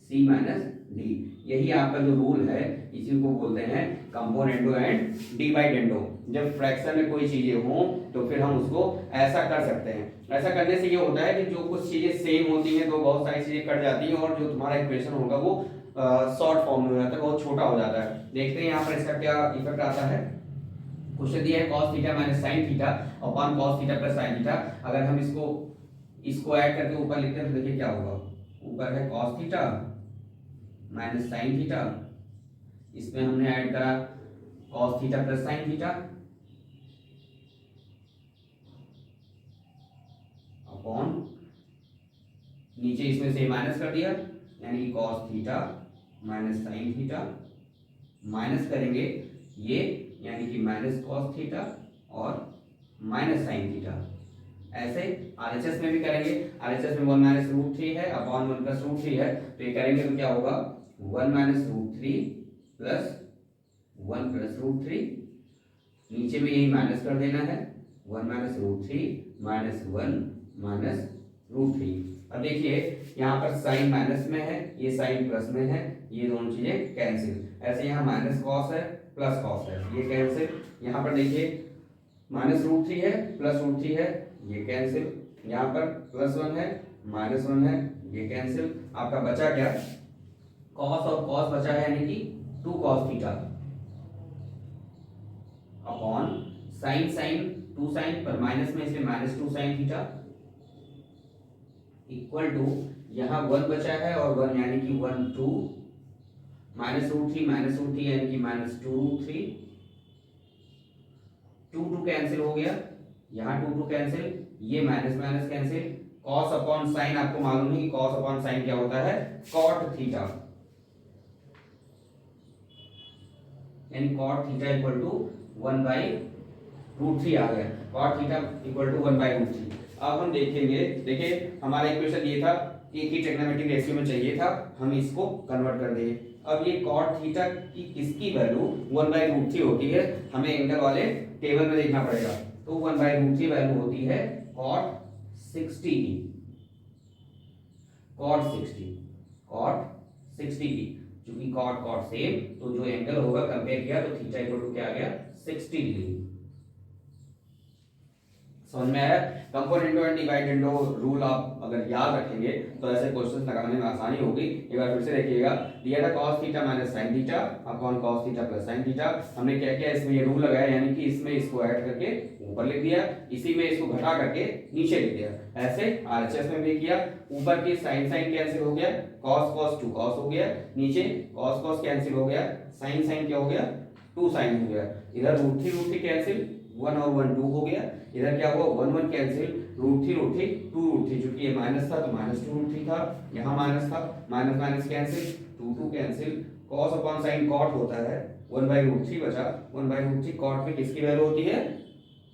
Speaker 1: c minus D. यही आपका जो रूल है, इसी को बोलते हैं कंपोनेंडो एंड डिवाइडेंडो। जब फ्रैक्शन में कोई चीजें हो तो फिर हम उसको ऐसा कर सकते हैं। ऐसा करने से ये होता है कि जो कुछ चीजें सेम होती हैं तो बहुत सारी चीजें कट जाती हैं और जो तुम्हारा इक्वेशन होगा वो शॉर्ट फॉर्म में हो जाता है, बहुत छोटा हो जाता है। देखते हैं यहाँ पर इसका क्या इफेक्ट आता है। क्वेश्चन दिया है cos theta minus sine theta upon cos theta plus sine theta. अगर हम इसको ऐड करके ऊपर लिखते हैं तो देखिए क्या होगा। ऊपर है cos theta minus sine theta, इसमें हमने ऐड करा cos theta plus sine theta upon नीचे इसमें से माइनस कर दिया, यानी कि cos theta minus sine theta, minus करेंगे ये, यानी कि माइनस cos थीटा और माइनस साइन थीटा। ऐसे आरएचएस में भी करेंगे। आरएचएस में 1 माइनस रूट थ्री है अपॉन 1 प्लस रूट थ्री है, तो ये करेंगे तो क्या होगा 1 minus root three plus 1 plus root three. नीचे में यही माइनस कर देना है, 1 minus root three minus 1 minus root three. अब देखिए यहाँ पर साइन माइनस में है, ये साइन प्लस में है, ये दोनों चीजें कैंसिल। ऐसे यहाँ माइनस कॉस है प्लस कॉस है, ये कैंसिल। यहाँ पर देखिए माइनस रूट थ्री है प्लस रूट थ्री है, ये कैंसिल। यहाँ पर प्लस 1 है माइनस 1 है, ये कैंसिल। आपका बचा क्या? कॉस और कॉस बचा है, यानी कि 2 cos theta upon sine sine 2 sine पर माइनस में, इसलिए minus 2 sine theta equal to यहाँ 1 बचा है और 1, यानी कि 1 2 माइनस रूट थ्री यानी कि माइनस 2 रूट थ्री। 2 कैंसिल हो गया, यहाँ 2 कैंसिल, ये minus minus cancel. Cos upon sign आपको मालूम है कि कॉस अपॉन साइन क्या होता है? कॉट थीटा, यानी cot theta equal to 1 by root three आ गया। Cot theta equal to 1 by root three. अब हम देखेंगे, देखिए हमारा इक्वेशन ये था, एक ही ट्रिग्नोमेट्रिक रेशियो में चाहिए था, हम इसको कन्वर्ट कर देंगे। अब ये कॉट थीटा की इसकी वैल्यू 1 बाई रूट थ्री होती है, हमें एंगल वाले टेबल में देखना पड़ेगा। तो 1 बाई रूट थ्री वैल्यू होती है कॉट 60 की, कॉट 60 की। क्योंकि कॉट कॉट सेम, तो जो एंगल होगा कंपेयर किया तो थीटा इक्वल टू क्या आ गया? 60 डिग्री। समझ में आया? कंपोनेंडो एंड डिवाइडेंडो रूल आप अगर याद रखेंगे तो ऐसे क्वेश्चंस लगाने में आसानी होगी। एक बार फिर से देखिएगा, दिया था cos theta minus sine theta upon cos theta plus sine theta. हमने क्या किया, इसमें ये रूल लगाया, यानी कि इसमें इसको ऐड करके ऊपर लिख दिया, इसी में इसको घटा करके नीचे लिख दिया। ऐसे आरएचएस में भी किया। ऊपर की साइन साइन कैंसिल हो गया, cos cos 2 cos हो गया, नीचे cos cos कैंसिल हो गया, साइन साइन क्या हो गया? 2 साइन हो गया। इधर रूट थ्री कैंसिल, 1 और 1 2 हो गया। इधर क्या हुआ? 1 1 cancel, root three two root three, चूंकि ये माइनस था तो माइनस टू रूट थ्री था, यहाँ माइनस था, minus minus cancel, two two cancel, cos upon sine cot होता है, वन बाई रूट थ्री बचा, one by root three, cot में किसकी वैल्यू होती है,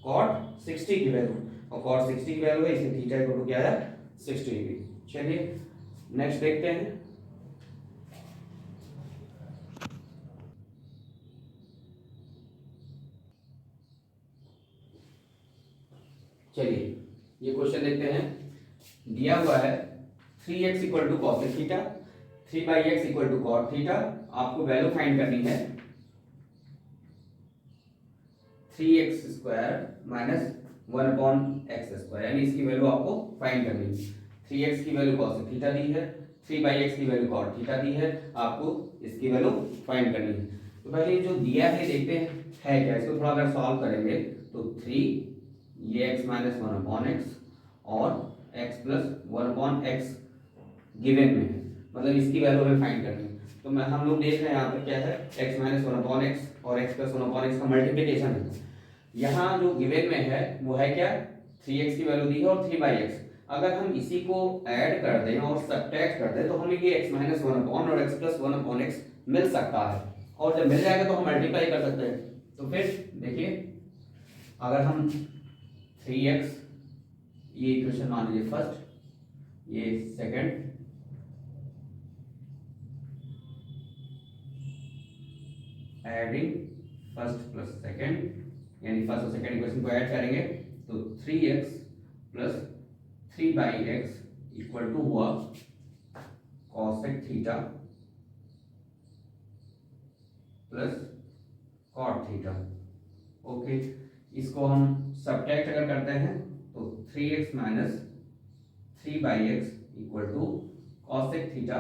Speaker 1: कॉट 60 की वैल्यू, और कॉट 60 की वैल्यू है, इसलिए थीटा इक्वल टू क्या है 60 डिग्री। चलिए नेक्स्ट देखते हैं। चलिए ये क्वेश्चन देखते हैं। दिया हुआ है 3x equal to cosec theta, 3/x equal to cot theta, आपको वैल्यू फाइंड करनी है 3x स्क्वायर माइनस 1/x², यानी इसकी वैल्यू आपको फाइंड करनी है। 3x की वैल्यू कॉसेक थीटा दी है, 3/x की वैल्यू कॉट थीटा दी है, आपको इसकी वैल्यू फाइंड करनी है। तो पहले जो दिया है देखते हैं है क्या, इसको थोड़ा अगर सॉल्व करेंगे तो 3 ये x माइनस 1/x और x प्लस 1/x गिवन में है, मतलब इसकी वैल्यू हमें फाइंड करनी है। तो मैं हम लोग देख रहे हैं यहाँ पर क्या है, x माइनस 1/x और x प्लस 1/x का मल्टीप्लिकेशन है। यहाँ जो गिवन में है वो है क्या, 3x की वैल्यू दी है और 3/x। अगर हम इसी को ऐड कर दें और सब्ट्रैक्ट कर दें तो हमें ये x माइनस 1 और x प्लस 1/x मिल सकता है, और जब मिल जाएगा तो हम मल्टीप्लाई कर सकते हैं। तो फिर देखिए, अगर हम 3x, ये इक्वेशन मान लीजिए फर्स्ट, ये second, adding first plus second, यानी फर्स्ट और सेकंड इक्वेशन को ऐड करेंगे तो 3x plus 3/x equal to हुआ cosec theta plus cot theta. Okay, इसको हम सब्ट्रैक्ट अगर करते हैं तो 3x minus 3/x equal to cosec theta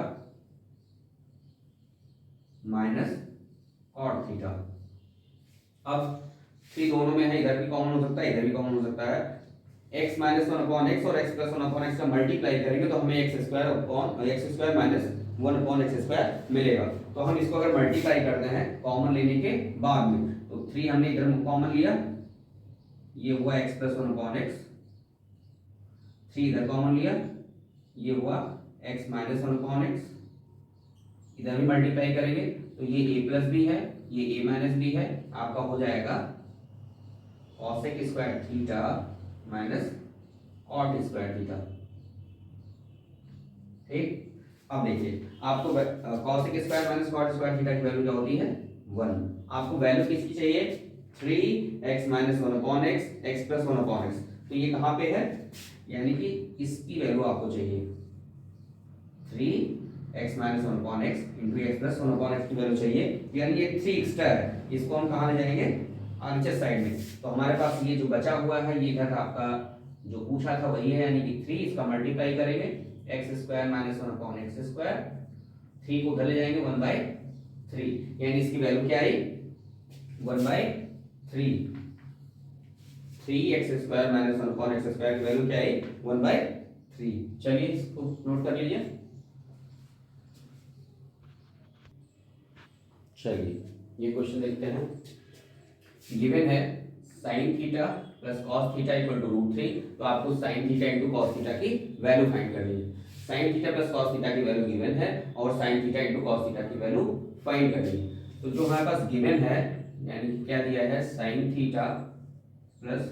Speaker 1: minus cot theta. अब 3 दोनों में है, इधर भी कॉमन हो सकता है, इधर भी कॉमन हो सकता है। x माइनस 1/x और x प्लस 1/x का मल्टीप्लाई करेंगे तो हमें x स्क्वायर माइनस 1/x² मिलेगा। तो हम इसको अगर मल्टीप्लाई करते हैं कॉमन लेने के बाद में, तो 3 हमने इधर कॉमन लिया, ये हुआ x प्लस 1/x, 3 इधर कॉमन लिया, ये हुआ x माइनस 1/x, इधर भी मल्टीप्लाई करेंगे तो ये a प्लस भी है, ये a माइनस भी है, आपका हो जाएगा cosec square theta minus cot square theta. ठीक, अब देखिए आपको cosec square minus cot square theta की वैल्यू क्या होती है 1। आपको वैल्यू किसकी चाहिए, 3x minus 1/x, x plus 1/x, तो ये कहाँ पे है, यानी कि इसकी वैल्यू आपको चाहिए 3x minus 1/x into x plus 1/x की वैल्यू चाहिए, यानी ये 3 एक्स्ट्रा है, इसको हम कहाँ ले जाएंगे आगे साइड में। तो हमारे पास ये जो बचा हुआ है ये इधर आपका जो पूछा था वही है, यानी कि 3, इसका मल्टीप्लाई करेंगे x स्क्वायर माइनस 1/x², 3 को उधर ले जाएंगे 1/3, यानी इसकी वैल्यू क्या आई 1/3, 3x स्क्वायर माइनस 1/x² की वैल्यू क्या आई 1/3। चलिए इसको नोट कर लीजिए। चलिए ये क्वेश्चन देखते हैं। गिवन है sine theta plus cos theta equal to √3, तो आपको sine theta into cos theta की वैल्यू फाइंड करनी है। Sine theta plus cos theta की वैल्यू गिवन है और sine theta into cos theta की वैल्यू फाइंड करनी है। तो जो हमारे पास गिवन है, यानी क्या दिया है, sine theta plus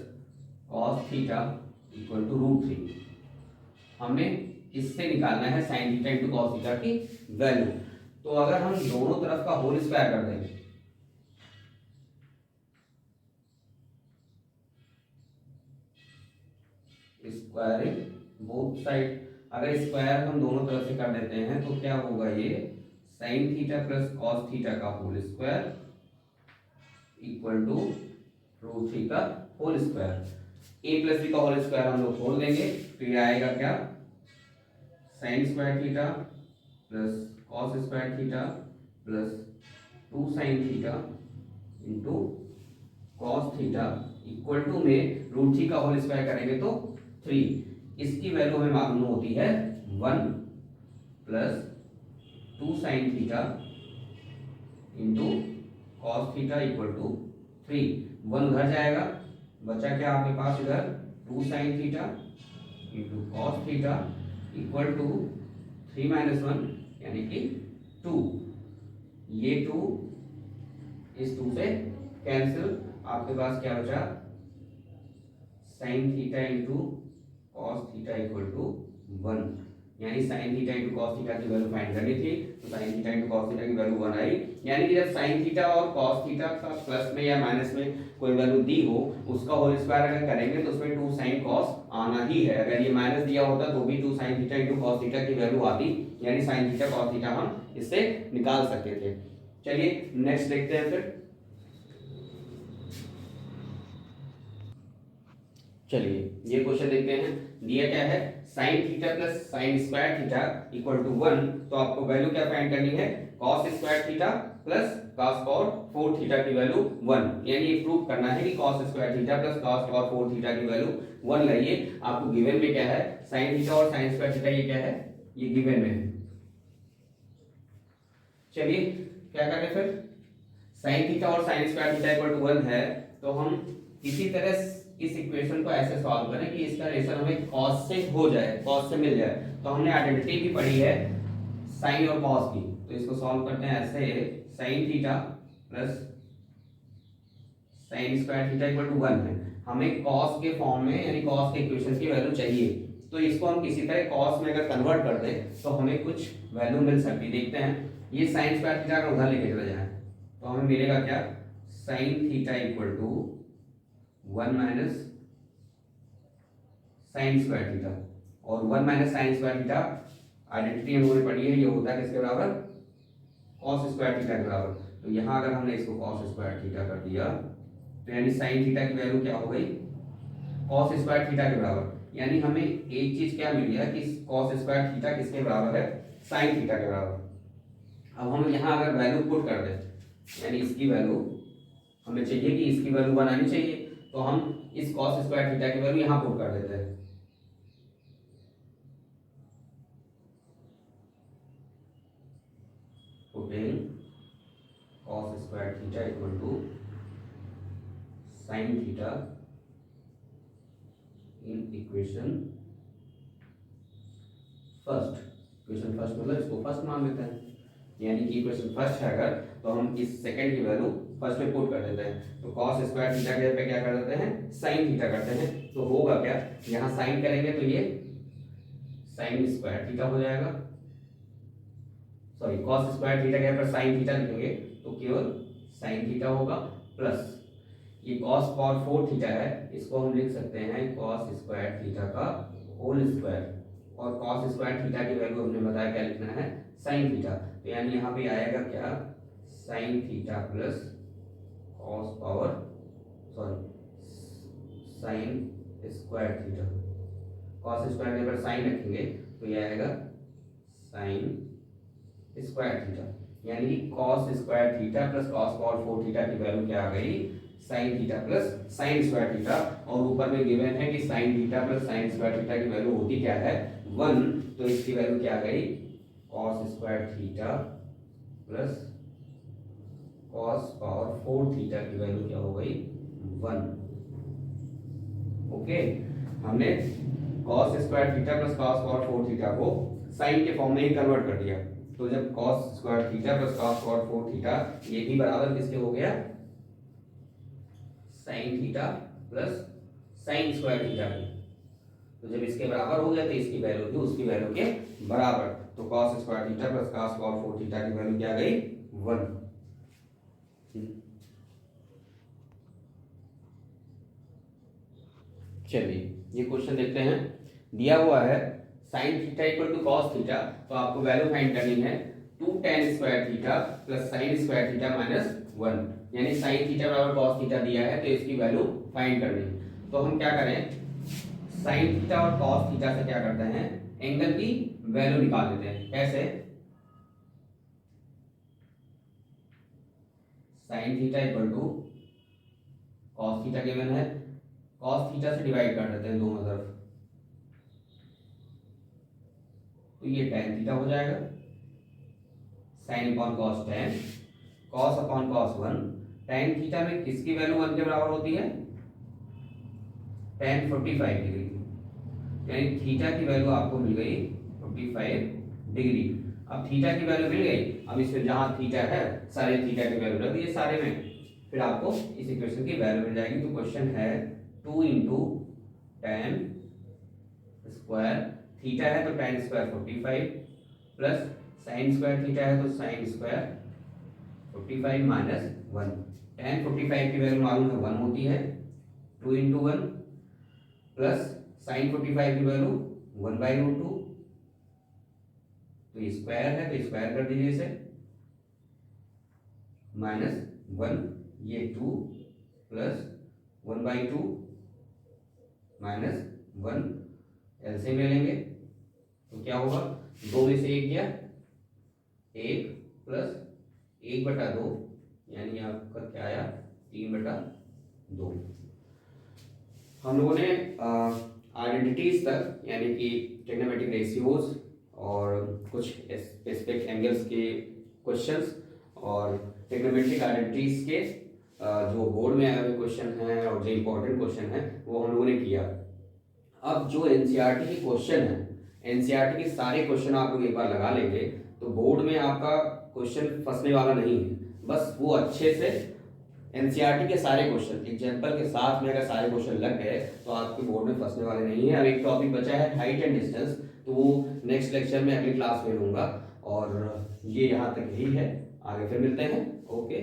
Speaker 1: cos theta equal to √3, हमें इससे निकालना है sine theta into cos theta की वैल्यू। तो अगर हम दोनों तरफ का होल स्क्वायर कर देंगे, स्क्वायरिंग बोथ साइड, अगर स्क्वायर हम दोनों तरफ से कर देते हैं तो क्या होगा, ये sine theta plus cos theta का होल स्क्वायर इक्वल टू √3 का whole square. a plus b का होल स्क्वायर हम लोग खोल देंगे तो ये आएगा क्या, sine square theta plus cos square theta plus 2 sine theta into cos theta equal to में √3 का होल स्क्वायर करेंगे तो 3, इसकी वैल्यू हमें मालूम होती है 1 plus 2 sine theta into cos theta equal to 3। 1 उधर जाएगा, बचा क्या आपके पास इधर 2 sine theta into cos theta equal to 3 minus 1 यानी कि 2। ये 2 इस 2 से कैंसिल, आपके पास क्या बचा sine theta into cos theta equal to 1, यानी sine theta into cos theta की वैल्यू फाइंड करनी थी, तो sine theta into cos theta की वैल्यू 1 आई। यानी कि जब साइन थीटा और कॉस थीटा का प्लस में या माइनस में कोई वैल्यू दी हो, उसका होल स्क्वायर अगर करेंगे तो उसमें 2 साइन कॉस आना ही है। अगर ये माइनस दिया होता तो भी 2 sine theta into cos theta की वैल्यू आती, यानी साइन थीटा कॉस थीटा हम इससे निकाल सकते थे। चलिए नेक्स्ट देखते हैं फिर। चलिए ये क्वेश्चन देखते हैं। दिया क्या है, sine theta plus sine square theta equal to 1, तो आपको वैल्यू क्या फाइंड करनी है, cos square theta plus cos cot 4 theta की वैल्यू 1, यानी ये प्रूव करना है कि cos square theta plus cos cot 4 theta की वैल्यू 1 लाइए। आपको गिवन में क्या है, साइन थीटा और साइन स्क्वायर थीटा, ये क्या है, ये गिवन में है। चलिए क्या करें फिर, साइन थीटा और sine square theta equal to 1 है, तो हम इसी तरह इस इक्वेशन को ऐसे सॉल्व करें कि इसका रिलेशन हमें cos से हो जाए, cos से मिल जाए। तो हमने आइडेंटिटी भी पढ़ी है साइन और cos की, तो इसको सॉल्व करते हैं ऐसे, sine theta plus sine square theta equal to 1 है। हमें cos के फॉर्म में यानी cos के इक्वेशन की वैल्यू चाहिए, तो इसको हम किसी तरह cos में अगर कन्वर्ट कर दें तो हमें कुछ वैल्यू मिल सकती है। देखते हैं, ये साइन स्क्वायर थीटा का उधर लेके चला जाए तो हमें मिलेगा क्या, sine theta equal to 1 minus sine square theta, और 1 minus sine square theta identity हम लोगों ने पढ़ी है, ये होता है किसके बराबर, कॉस स्क्वायर थीटा के बराबर। तो यहाँ अगर हमने इसको कॉस स्क्वायर थीटा कर दिया तो यानी साइन थीटा की वैल्यू क्या हो गई, कॉस स्क्वायर थीटा के बराबर। यानी हमें एक चीज क्या मिल गया कि कॉस स्क्वायर थीटा किसके बराबर है, साइन थीटा के बराबर। अब हम यहाँ अगर वैल्यू पुट कर दें, यानी इसकी वैल्यू हमें चाहिए कि इसकी वैल्यू बनानी चाहिए, तो हम इस cos स्क्वायर थीटा की वैल्यू यहां पुट कर देते हैं। Putting cos square theta equal to sine theta in equation first. Equation first मतलब इसको फर्स्ट मान लेते हैं, यानी कि इक्वेशन फर्स्ट है अगर, तो हम इस सेकंड की वैल्यू फर्स्ट में पुट कर देते हैं। तो cos स्क्वायर थीटा के पे क्या कर देते हैं, साइन थीटा करते हैं। तो होगा क्या, यहाँ साइन करेंगे तो ये साइन स्क्वायर थीटा हो जाएगा, सॉरी cos स्क्वायर थीटा के पर साइन थीटा लिखेंगे तो केवल साइन थीटा होगा, प्लस ये cos cot 4 थीटा है, इसको हम लिख सकते हैं cos स्क्वायर थीटा का होल स्क्वायर, और cos स्क्वायर थीटा की वैल्यू हमने बताया क्या लिखना है, साइन थीटा। तो यानी यहाँ पे आएगा क्या, sine theta plus cos power sorry sine square theta, cos square के ऊपर साइन रखेंगे तो ये आएगा साइन स्क्वायर थीटा, यानी कि cos square theta plus cos cot 4 theta की वैल्यू क्या आ गई, sine theta plus sine square theta. और ऊपर में गिवन है कि sine theta plus sine square theta की वैल्यू होती क्या है, 1, तो इसकी वैल्यू क्या आ गई, cos square theta plus cos power 4 theta की वैल्यू क्या हो गई, 1। ओके, हमने cos square theta plus cos power 4 theta को साइन के फॉर्म में ही कन्वर्ट कर दिया। तो जब cos square theta plus cos power 4 theta ये भी बराबर किसके हो गया, sign theta plus sine square theta की। तो जब इसके बराबर हो गया तो इसकी वैल्यू भी उसकी वैल्यू के बराबर। तो cos square theta plus cos power 4 theta की वैल्यू क्या आ गई, 1। चलिए ये क्वेश्चन देखते हैं। दिया हुआ है sine theta equal to cos theta, तो आपको वैल्यू फाइंड करनी है 2 tan square theta plus sine square theta minus 1, यानी साइन थीटा बराबर कॉस थीटा दिया है तो इसकी वैल्यू फाइंड करनी है। तो हम क्या करें, साइन थीटा और कॉस थीटा से क्या करते हैं, एंगल की वैल्यू निकाल लेते हैं। कैसे, sine theta equal to cos theta given है, कॉस थीटा से डिवाइड कर देते हैं दोनों तरफ, तो ये tan थीटा हो जाएगा, sign upon cos tan, cos upon cos 1। tan theta में किसकी वैल्यू 1 के बराबर होती है, tan 45 डिग्री। यानी थीटा की वैल्यू आपको मिल गई 45 डिग्री। अब थीटा की वैल्यू मिल गई, अब इसमें जहां थीटा है सारे थीटा की वैल्यू रख दिए सारे में, फिर आपको इस इक्वेशन की वैल्यू मिल जाएगी। तो क्वेश्चन है 2 इंटू टेन स्क्वायर, थीटा है तो tan square 45 plus sine square theta है तो साइन स्क्वायर 45 माइनस 1। टेन 45 की वैल्यू मालूम है 1 होती है, 2 इंटू वन प्लस साइन 45 की वैल्यू 1/√2, तो स्क्वायर है तो स्क्वायर कर दीजिए इसे, माइनस 1, ये 2 प्लस 1/2 माइनस 1, एलसीएम ले लेंगे तो क्या होगा, 2 में से 1 गया, 1 प्लस 1/2 यानी आपका क्या आया 3/2। हम लोगों ने आइडेंटिटीज तक यानी कि ट्रिग्नोमेट्रिक रेशियोज और कुछ स्पेसिफिक एंगल्स के क्वेश्चंस और ट्रिग्नोमेट्रिक आइडेंटिटीज के जो बोर्ड में आए हुए क्वेश्चन हैं और जो इम्पोर्टेंट क्वेश्चन हैं वो हम लोगों ने किया। अब जो एनसीईआरटी के क्वेश्चन है, एनसीईआरटी के सारे क्वेश्चन आप लोग एक बार लगा लेंगे तो बोर्ड में आपका क्वेश्चन फंसने वाला नहीं है। बस वो अच्छे से एनसीईआरटी के सारे क्वेश्चन एग्जाम्पल के साथ में अगर सारे क्वेश्चन लग गए तो आपके बोर्ड में फंसने वाले नहीं है। अब एक टॉपिक बचा है हाइट एंड डिस्टेंस, तो वो नेक्स्ट लेक्चर में अगली क्लास में लूंगा और ये यहाँ तक ही है, आगे फिर मिलते हैं। ओके।